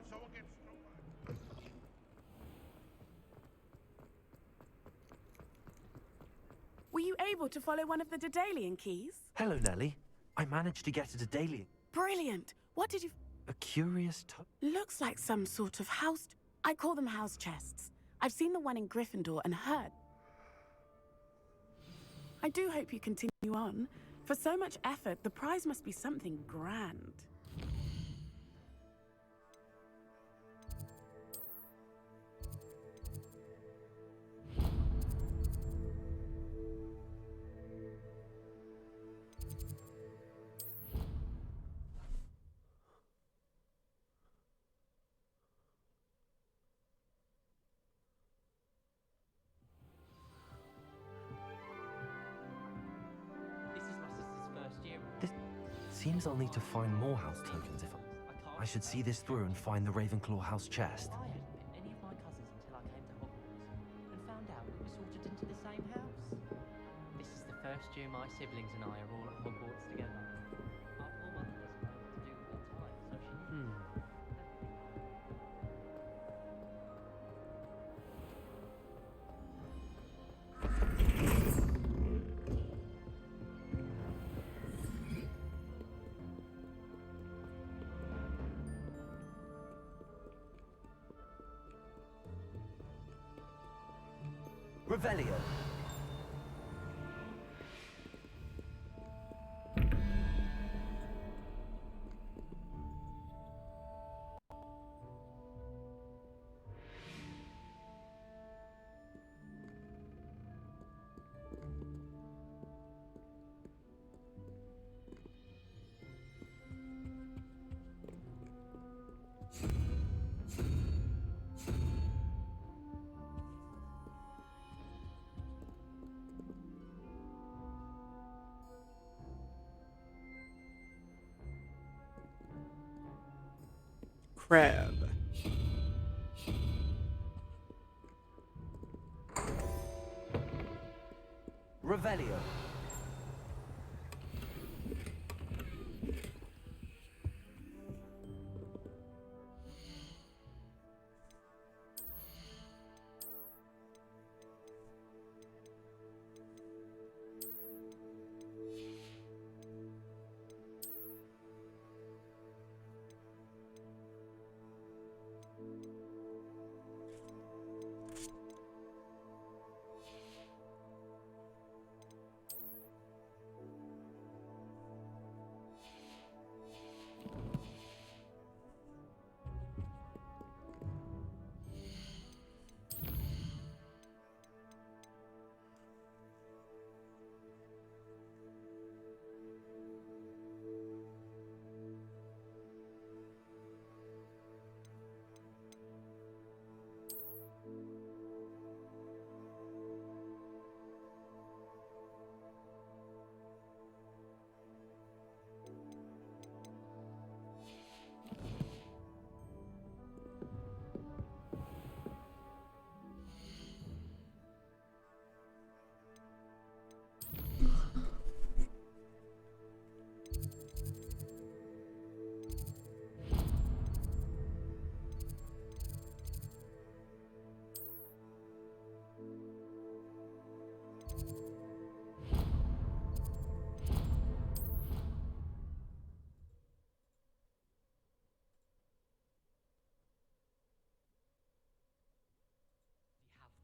If someone gets struck by... Were you able to follow one of the Daedalian keys? Hello, Nellie. I managed to get a Daedalian. Brilliant. What did you... A curious Looks like some sort of house... I call them house chests. I've seen the one in Gryffindor and heard. I do hope you continue on. For so much effort, the prize must be something grand. This seems I'll need to find more house tokens if I should see this through and find the Ravenclaw house chest. I hadn't met any of my cousins until I came to Hogwarts and found out we were sorted into the same house. This is the first year my siblings and I are all at Hogwarts together. Our poor mother doesn't know what to do with her time, so she needs Revelio. Crab. Revelio.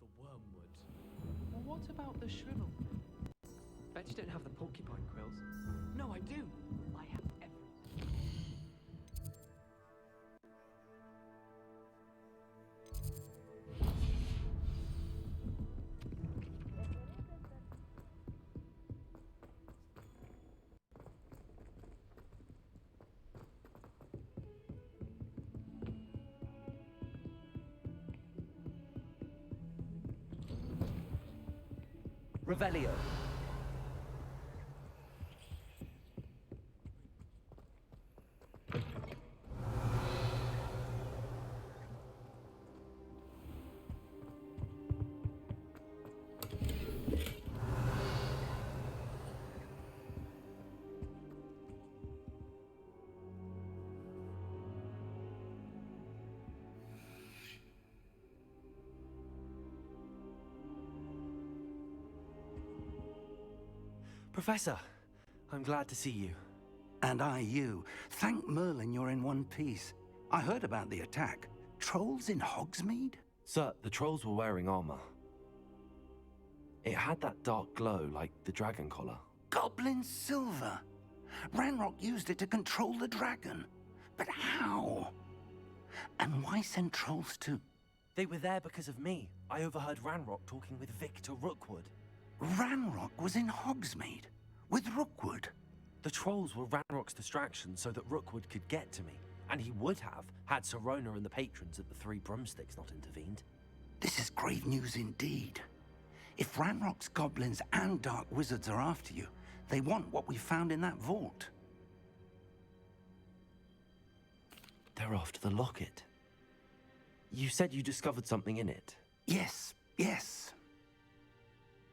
The wormwood. Well, what about the shrivel? Bet you don't have the porcupine quills. No, I do. I have everything. Revelio. Professor, I'm glad to see you. And I you. Thank Merlin you're in one piece. I heard about the attack. Trolls in Hogsmeade? Sir, the trolls were wearing armor. It had that dark glow like the dragon collar. Goblin silver. Ranrock used it to control the dragon. But how? And why send trolls too? They were there because of me. I overheard Ranrock talking with Victor Rookwood. Ranrock was in Hogsmeade with Rookwood. The trolls were Ranrock's distraction so that Rookwood could get to me. And he would have, had Sirona and the patrons at the Three Broomsticks not intervened. This is grave news indeed. If Ranrock's goblins and dark wizards are after you, they want what we found in that vault. They're after the locket. You said you discovered something in it. Yes, yes.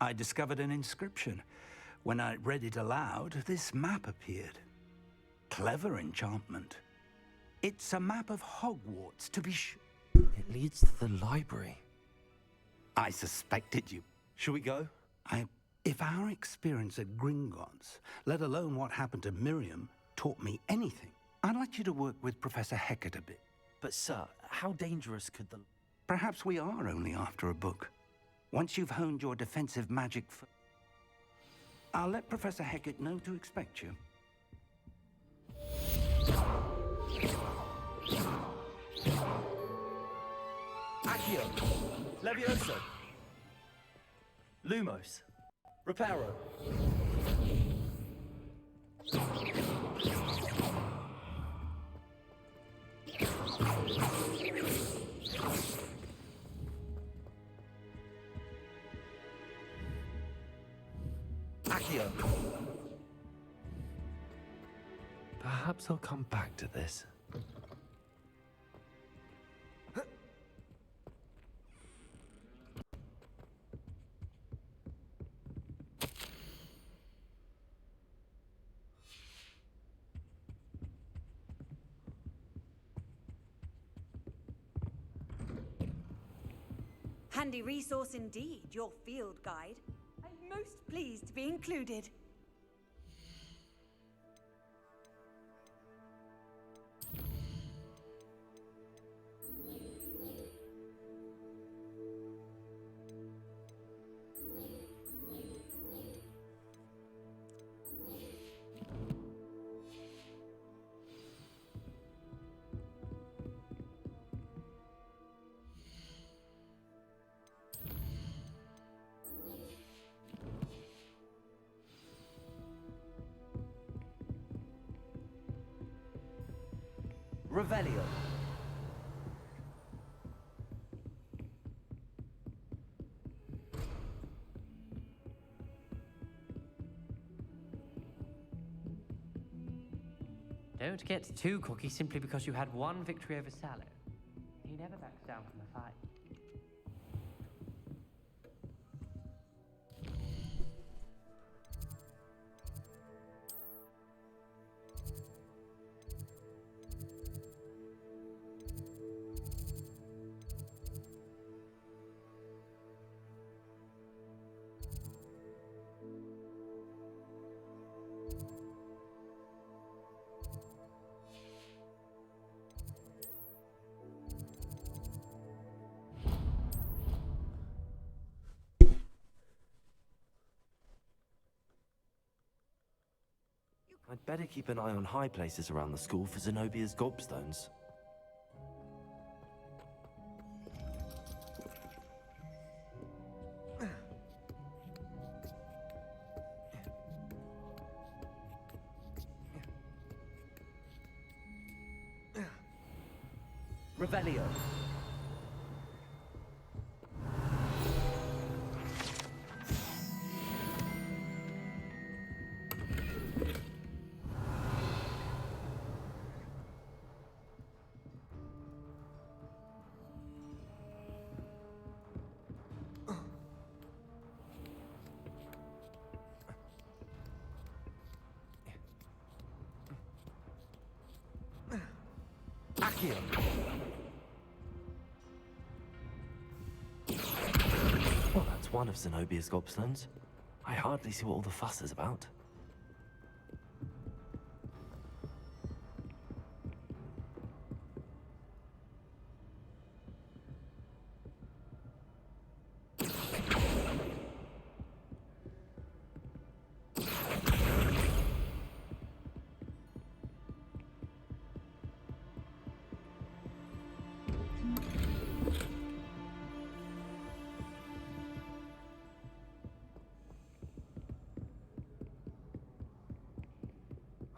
I discovered an inscription. When I read it aloud, this map appeared. Clever enchantment. It's a map of Hogwarts, to be sure. It leads to the library. I suspected you. Shall we go? If our experience at Gringotts, let alone what happened to Miriam, taught me anything, I'd like you to work with Professor Hecat a bit. But sir, how dangerous could the... Perhaps we are only after a book. Once you've honed your defensive magic... I'll let Professor Hecat know to expect you. Accio! Levioso! Lumos! Reparo! Accio! Perhaps I'll come back to this. Handy resource indeed, your field guide. I'm most pleased to be included. Revelio. Don't get too cocky simply because you had one victory over Sallow. He never backs down from a fight. I'd better keep an eye on high places around the school for Zenobia's gobstones. Revelio. Accio! Well, that's one of Zenobia's gobstones. I hardly see what all the fuss is about.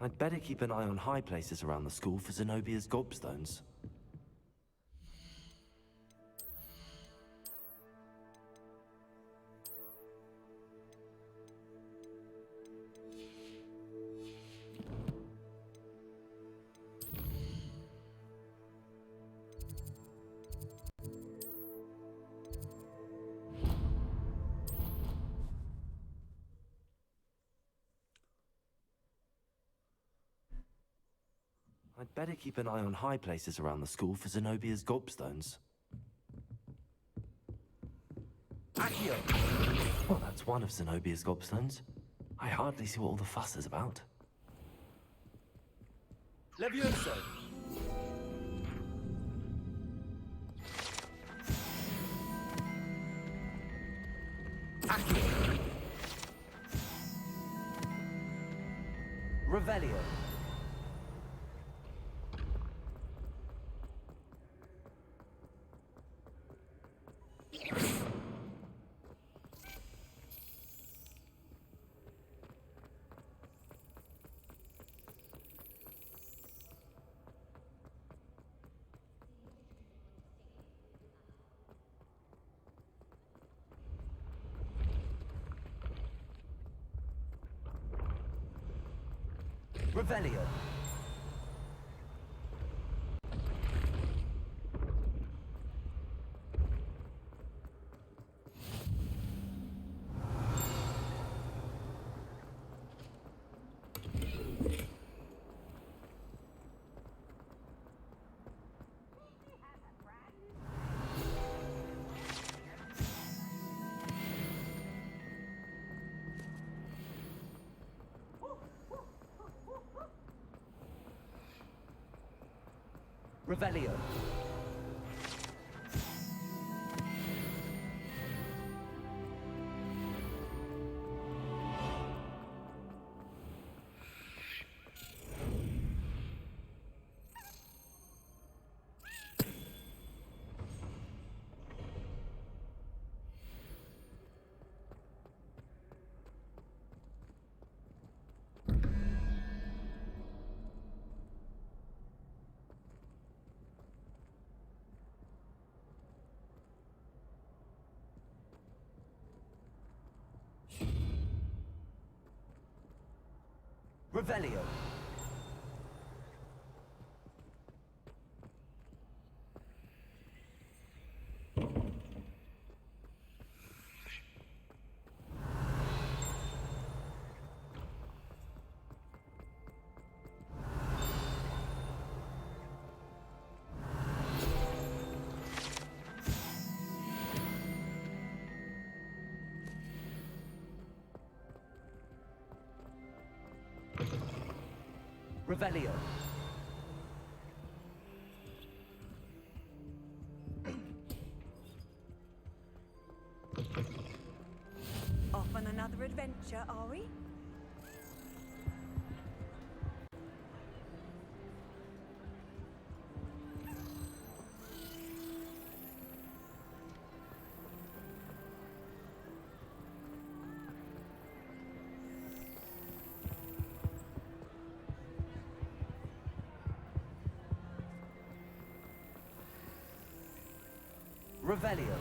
I'd better keep an eye on high places around the school for Zenobia's gobstones. I'd better keep an eye on high places around the school for Zenobia's gobstones. Accio! Well, that's one of Zenobia's gobstones. I hardly see what all the fuss is about. Levioso! Accio! Revelio! Revelio. Revelio. Revelio. Revelio. Off on another adventure, are we? Revelio.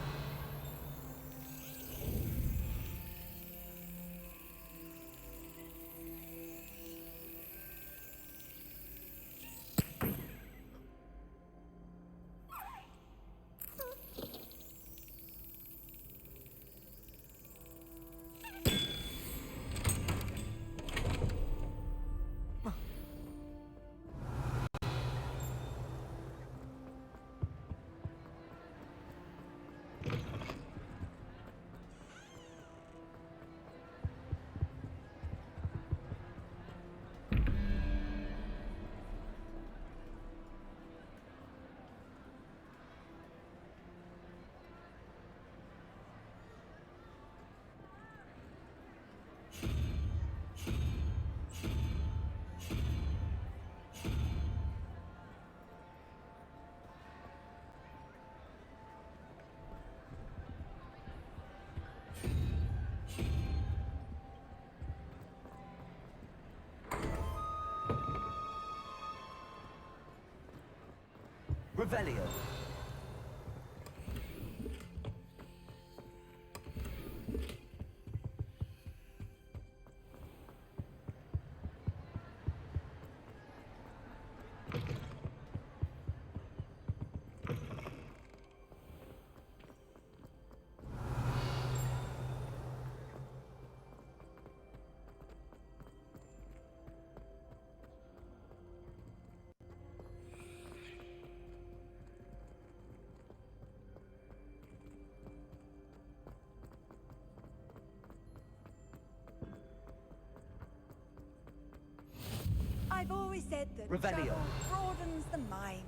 Revelio. I've always said that Revelio. travel broadens the mind.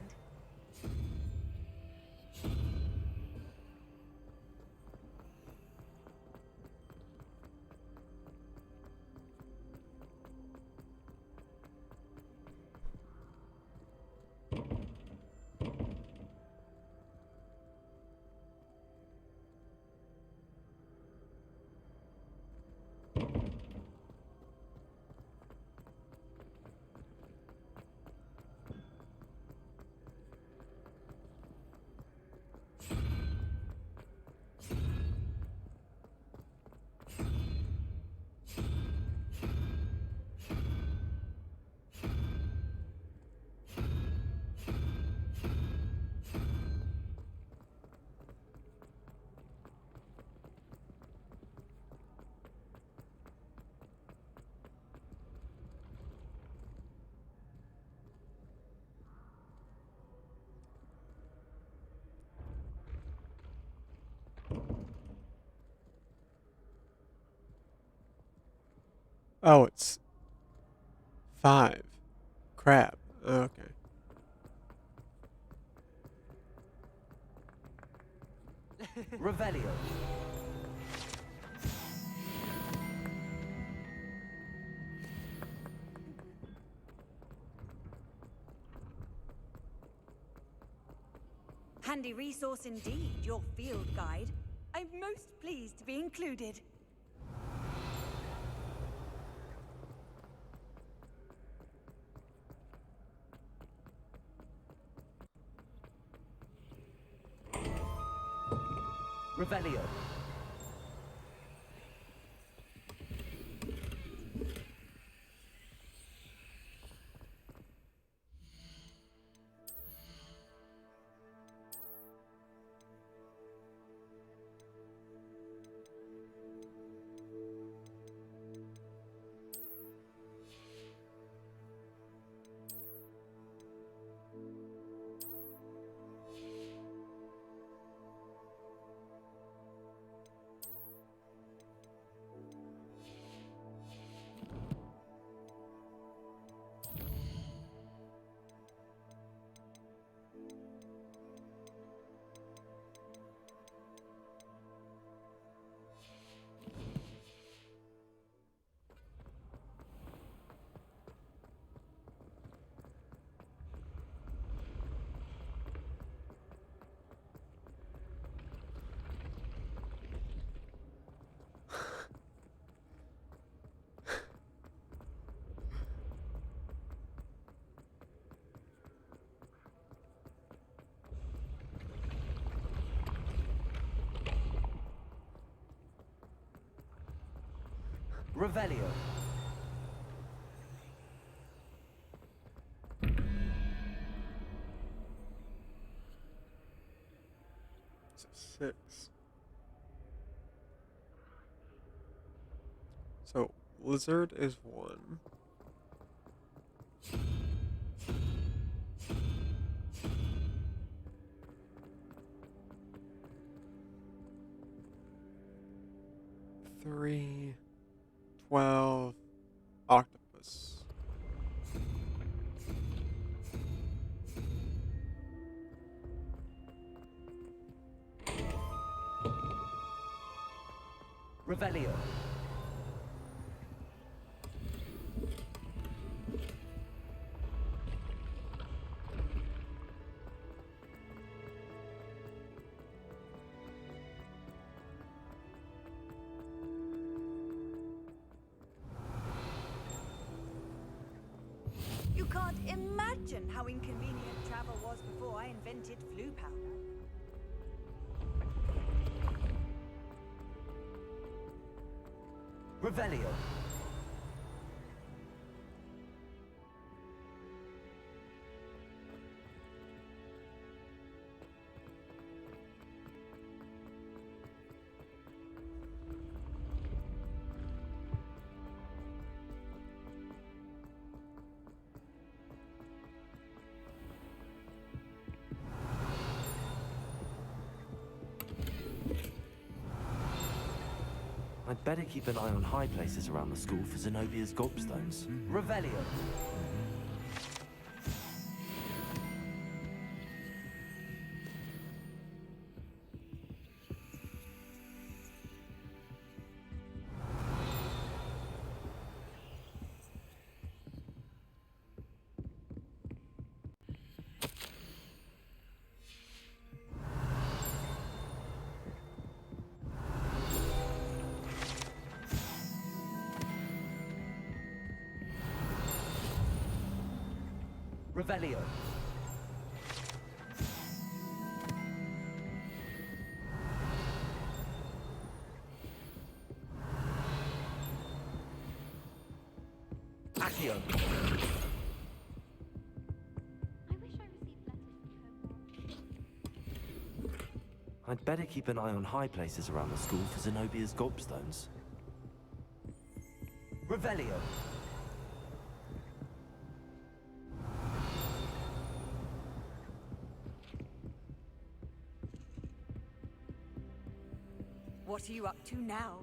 Oh, it's 5. Crap. Okay. Revelio. Handy resource indeed, your field guide. I'm most pleased to be included. Revelio. Revelio. So 6. So lizard is 1. Three, 12, octopus. Revelio. You can't imagine how inconvenient travel was before I invented flu powder. Revelio. I'd better keep an eye on high places around the school for Zenobia's gobstones. Revelio. Revelio. Accio. I wish I received letters from Hogwarts. I'd better keep an eye on high places around the school for Zenobia's gobstones. Revelio. What are you up to now?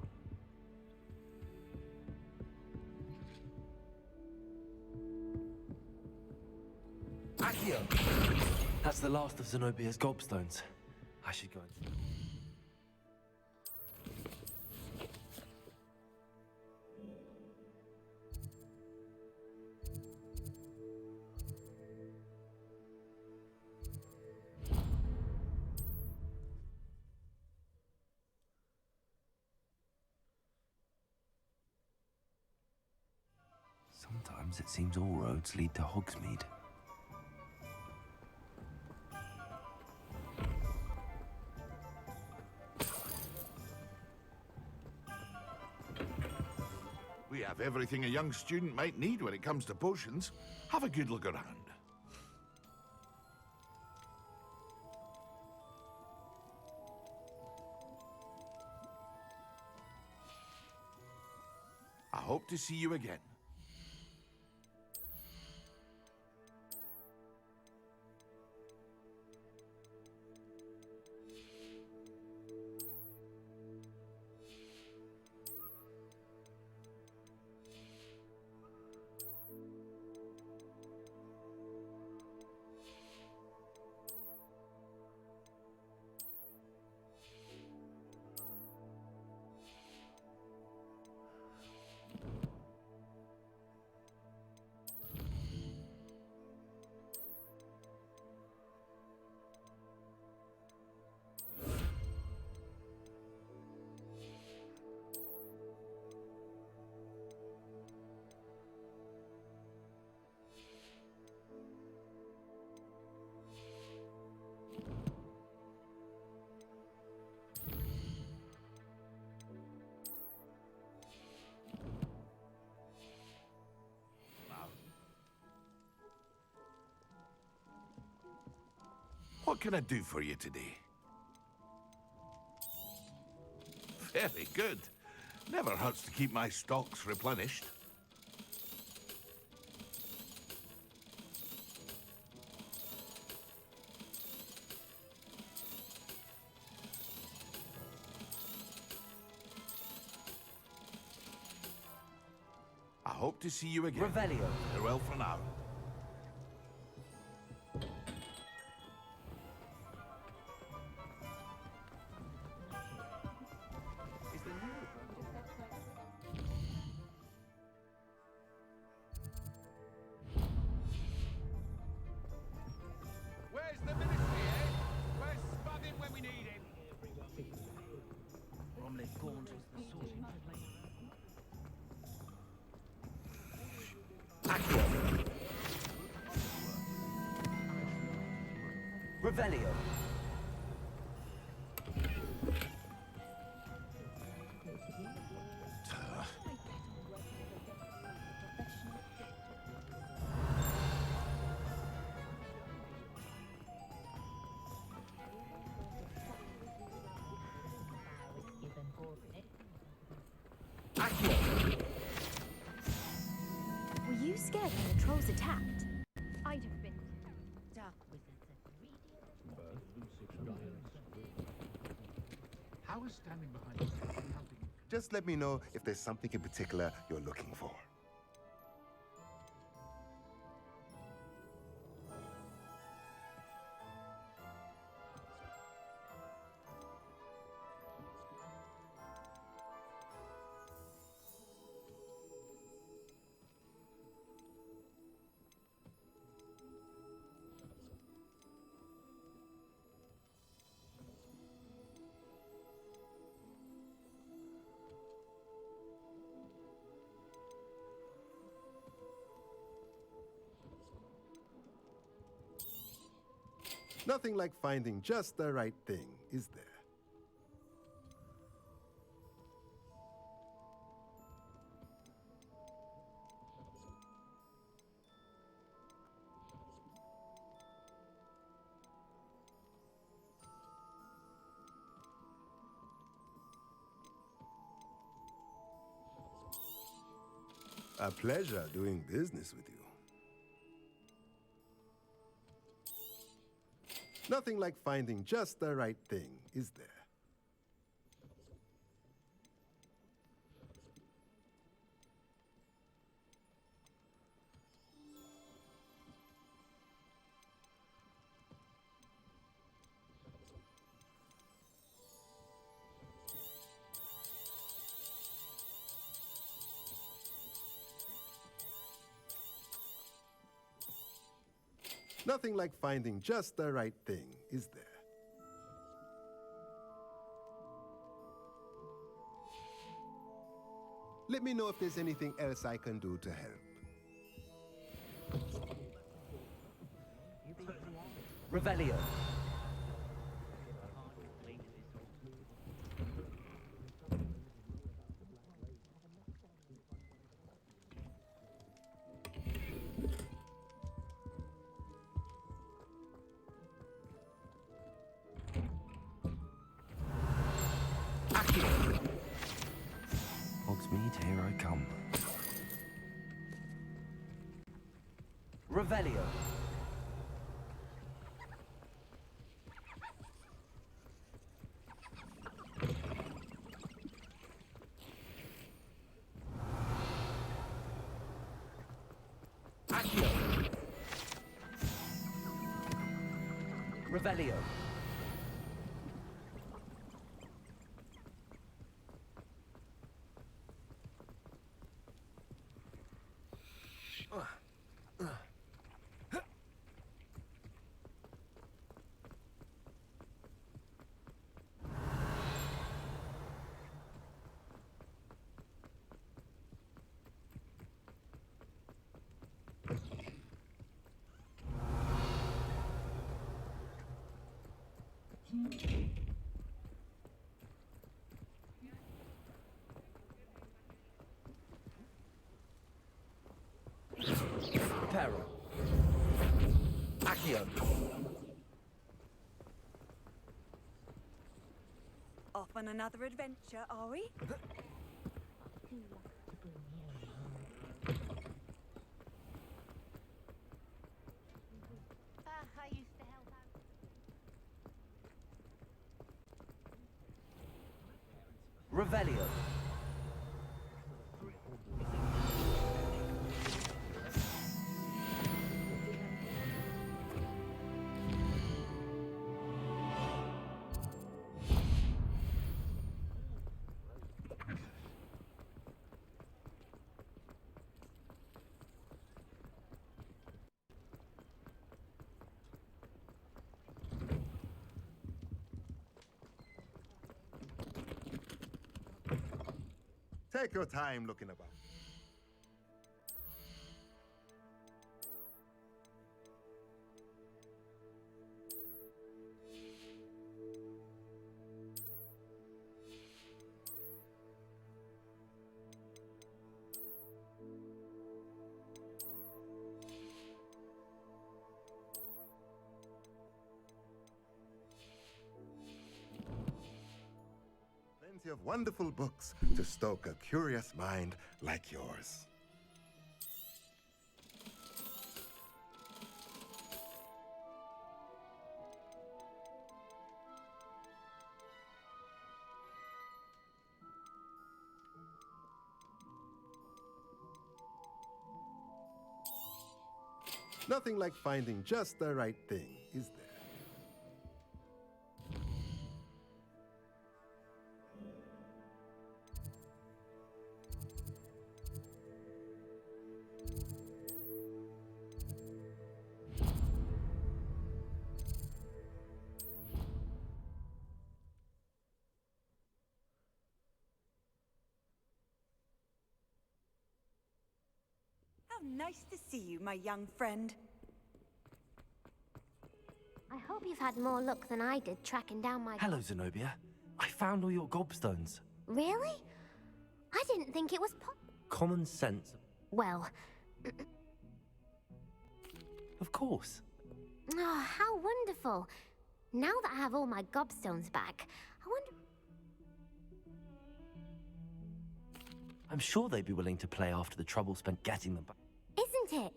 Accio. That's the last of Zenobia's gobstones. I should go and... Sometimes it seems all roads lead to Hogsmeade. We have everything a young student might need when it comes to potions. Have a good look around. I hope to see you again. What can I do for you today? Very good. Never hurts to keep my stocks replenished. I hope to see you again. Revelio. Farewell for now. Where's the ministry, eh? Where's Spudding when we need him? Bromley Gaunt is the sorting for Accio. Revelio. Were you scared when the trolls attacked? I'd have been. Dark wizards How is standing behind us helping you? Just let me know if there's something in particular you're looking for. Nothing like finding just the right thing, is there? A pleasure doing business with you. Nothing like finding just the right thing, is there? Nothing like finding just the right thing, is there? Let me know if there's anything else I can do to help. Revelio. Hogsmeade, here I come. Revelio. Accio. Revelio. Peril. Accio. Off on another adventure, are we? I used to help out. Revelio. Take your time looking about. plenty of wonderful books to stoke a curious mind like yours. Nothing like finding just the right thing, is there? How nice to see you, my young friend. I hope you've had more luck than I did tracking down my... Hello, Zenobia. I found all your gobstones. Really? I didn't think it was Common sense. Well... Of course. Oh, how wonderful. Now that I have all my gobstones back, I wonder... I'm sure they'd be willing to play after the trouble spent getting them back. Isn't it?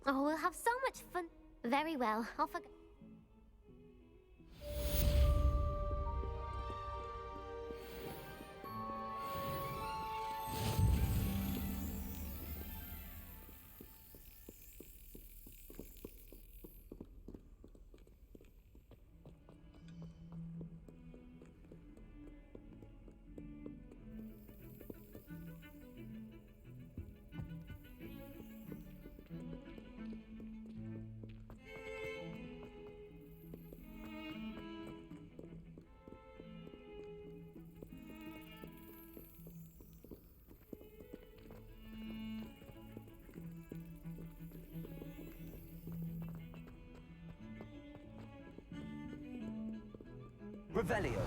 Oh, we'll have so much fun. Very well, off I go. Revelio.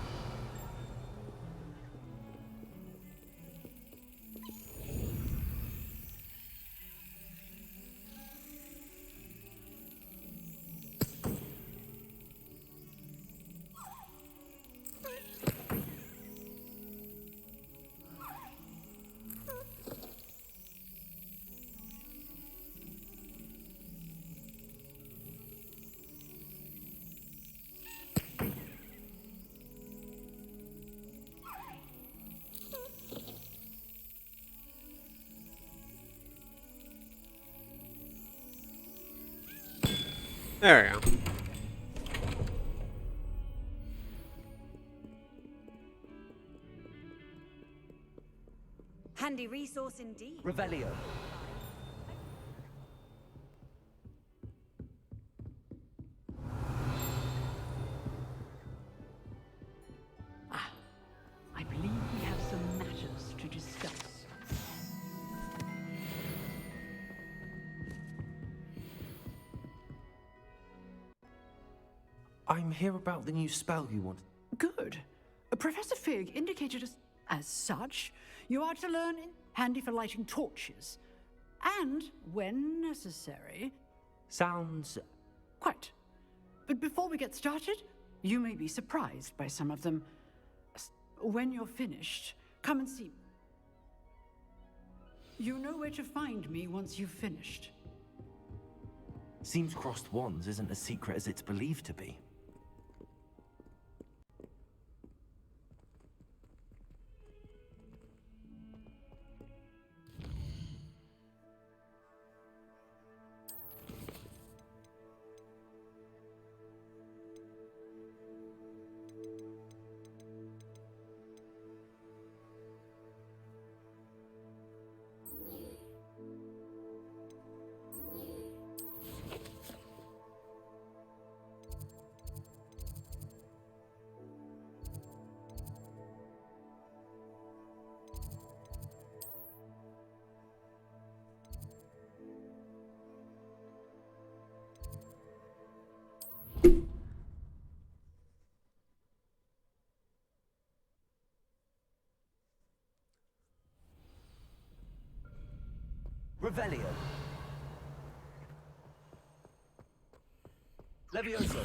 There we go. Handy resource indeed. Revelio. I believe we have some matters to discuss. I'm here about the new spell you want. Good. Professor Fig indicated as such, you are to learn handy for lighting torches. And, when necessary... Sounds... Quite. But before we get started, you may be surprised by some of them. When you're finished, come and see. You know where to find me once you've finished. Seems crossed wands isn't as secret as it's believed to be. Revelio. Levioso.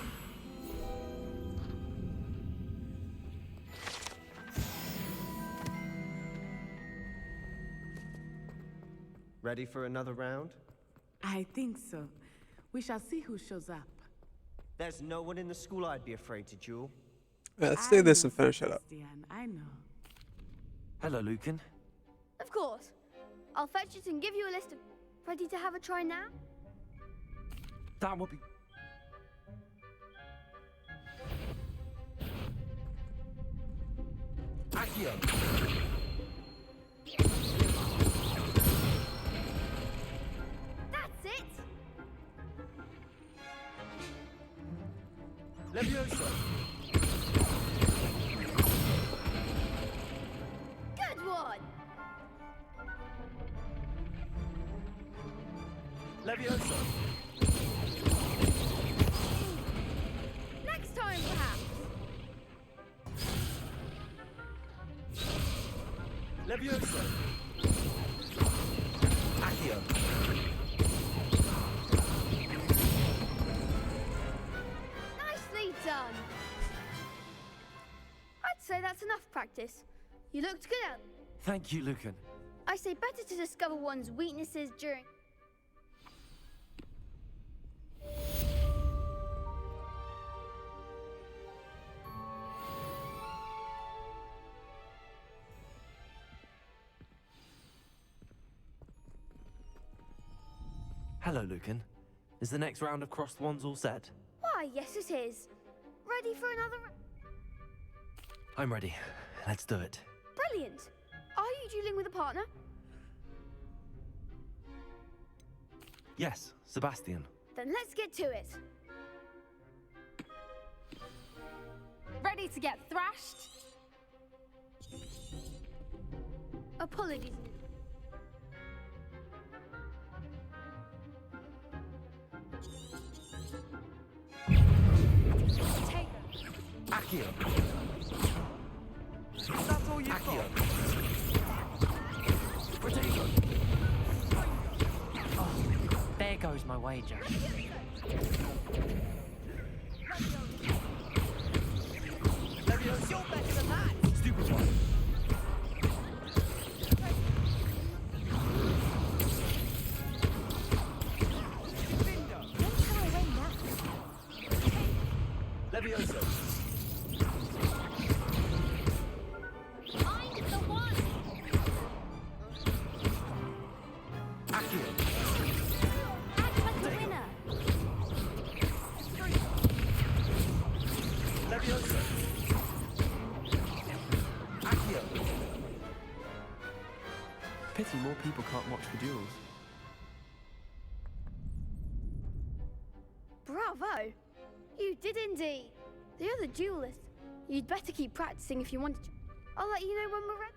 Ready for another round? I think so. We shall see who shows up. There's no one in the school I'd be afraid to duel. Let's do this and finish it up. Sebastian, I know. Hello, Lucan. Of course. I'll fetch it and give you a list of... Ready to have a try now? That would be... Accio! That's it! Levioso! Good one! Levioso! Next time, perhaps. Levioso! Accio! Nicely done. I'd say that's enough practice. You looked good out. Thank you, Lucan. I say better to discover one's weaknesses during... Hello, Lucan. Is the next round of crossed wands all set? Why, yes it is. Ready for another... I'm ready. Let's do it. Brilliant. Are you dueling with a partner? Yes, Sebastian. Then let's get to it. Ready to get thrashed? Apologies. Take Accio! That's all you've Accio! got. Protego! There goes my wager. Levioso! You're better than that! Stupid one! Levioso! I'm the one! Accio! Act like a winner! Levioso! Accio! Pity more people can't watch the duels. Bravo! You did indeed. The other duelist. You'd better keep practicing if you wanted to. I'll let you know when we're ready.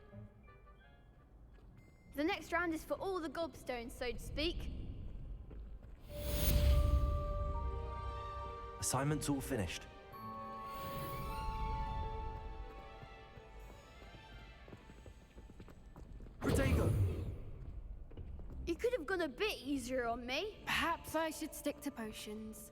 The next round is for all the gobstones, so to speak. Assignment's all finished. Protego! You could have gone a bit easier on me. Perhaps I should stick to potions.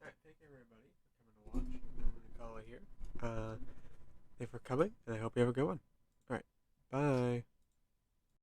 Alright, thank you everybody for coming to watch. I'm going to call it here. you for coming, and I hope you have a good one. Alright, bye.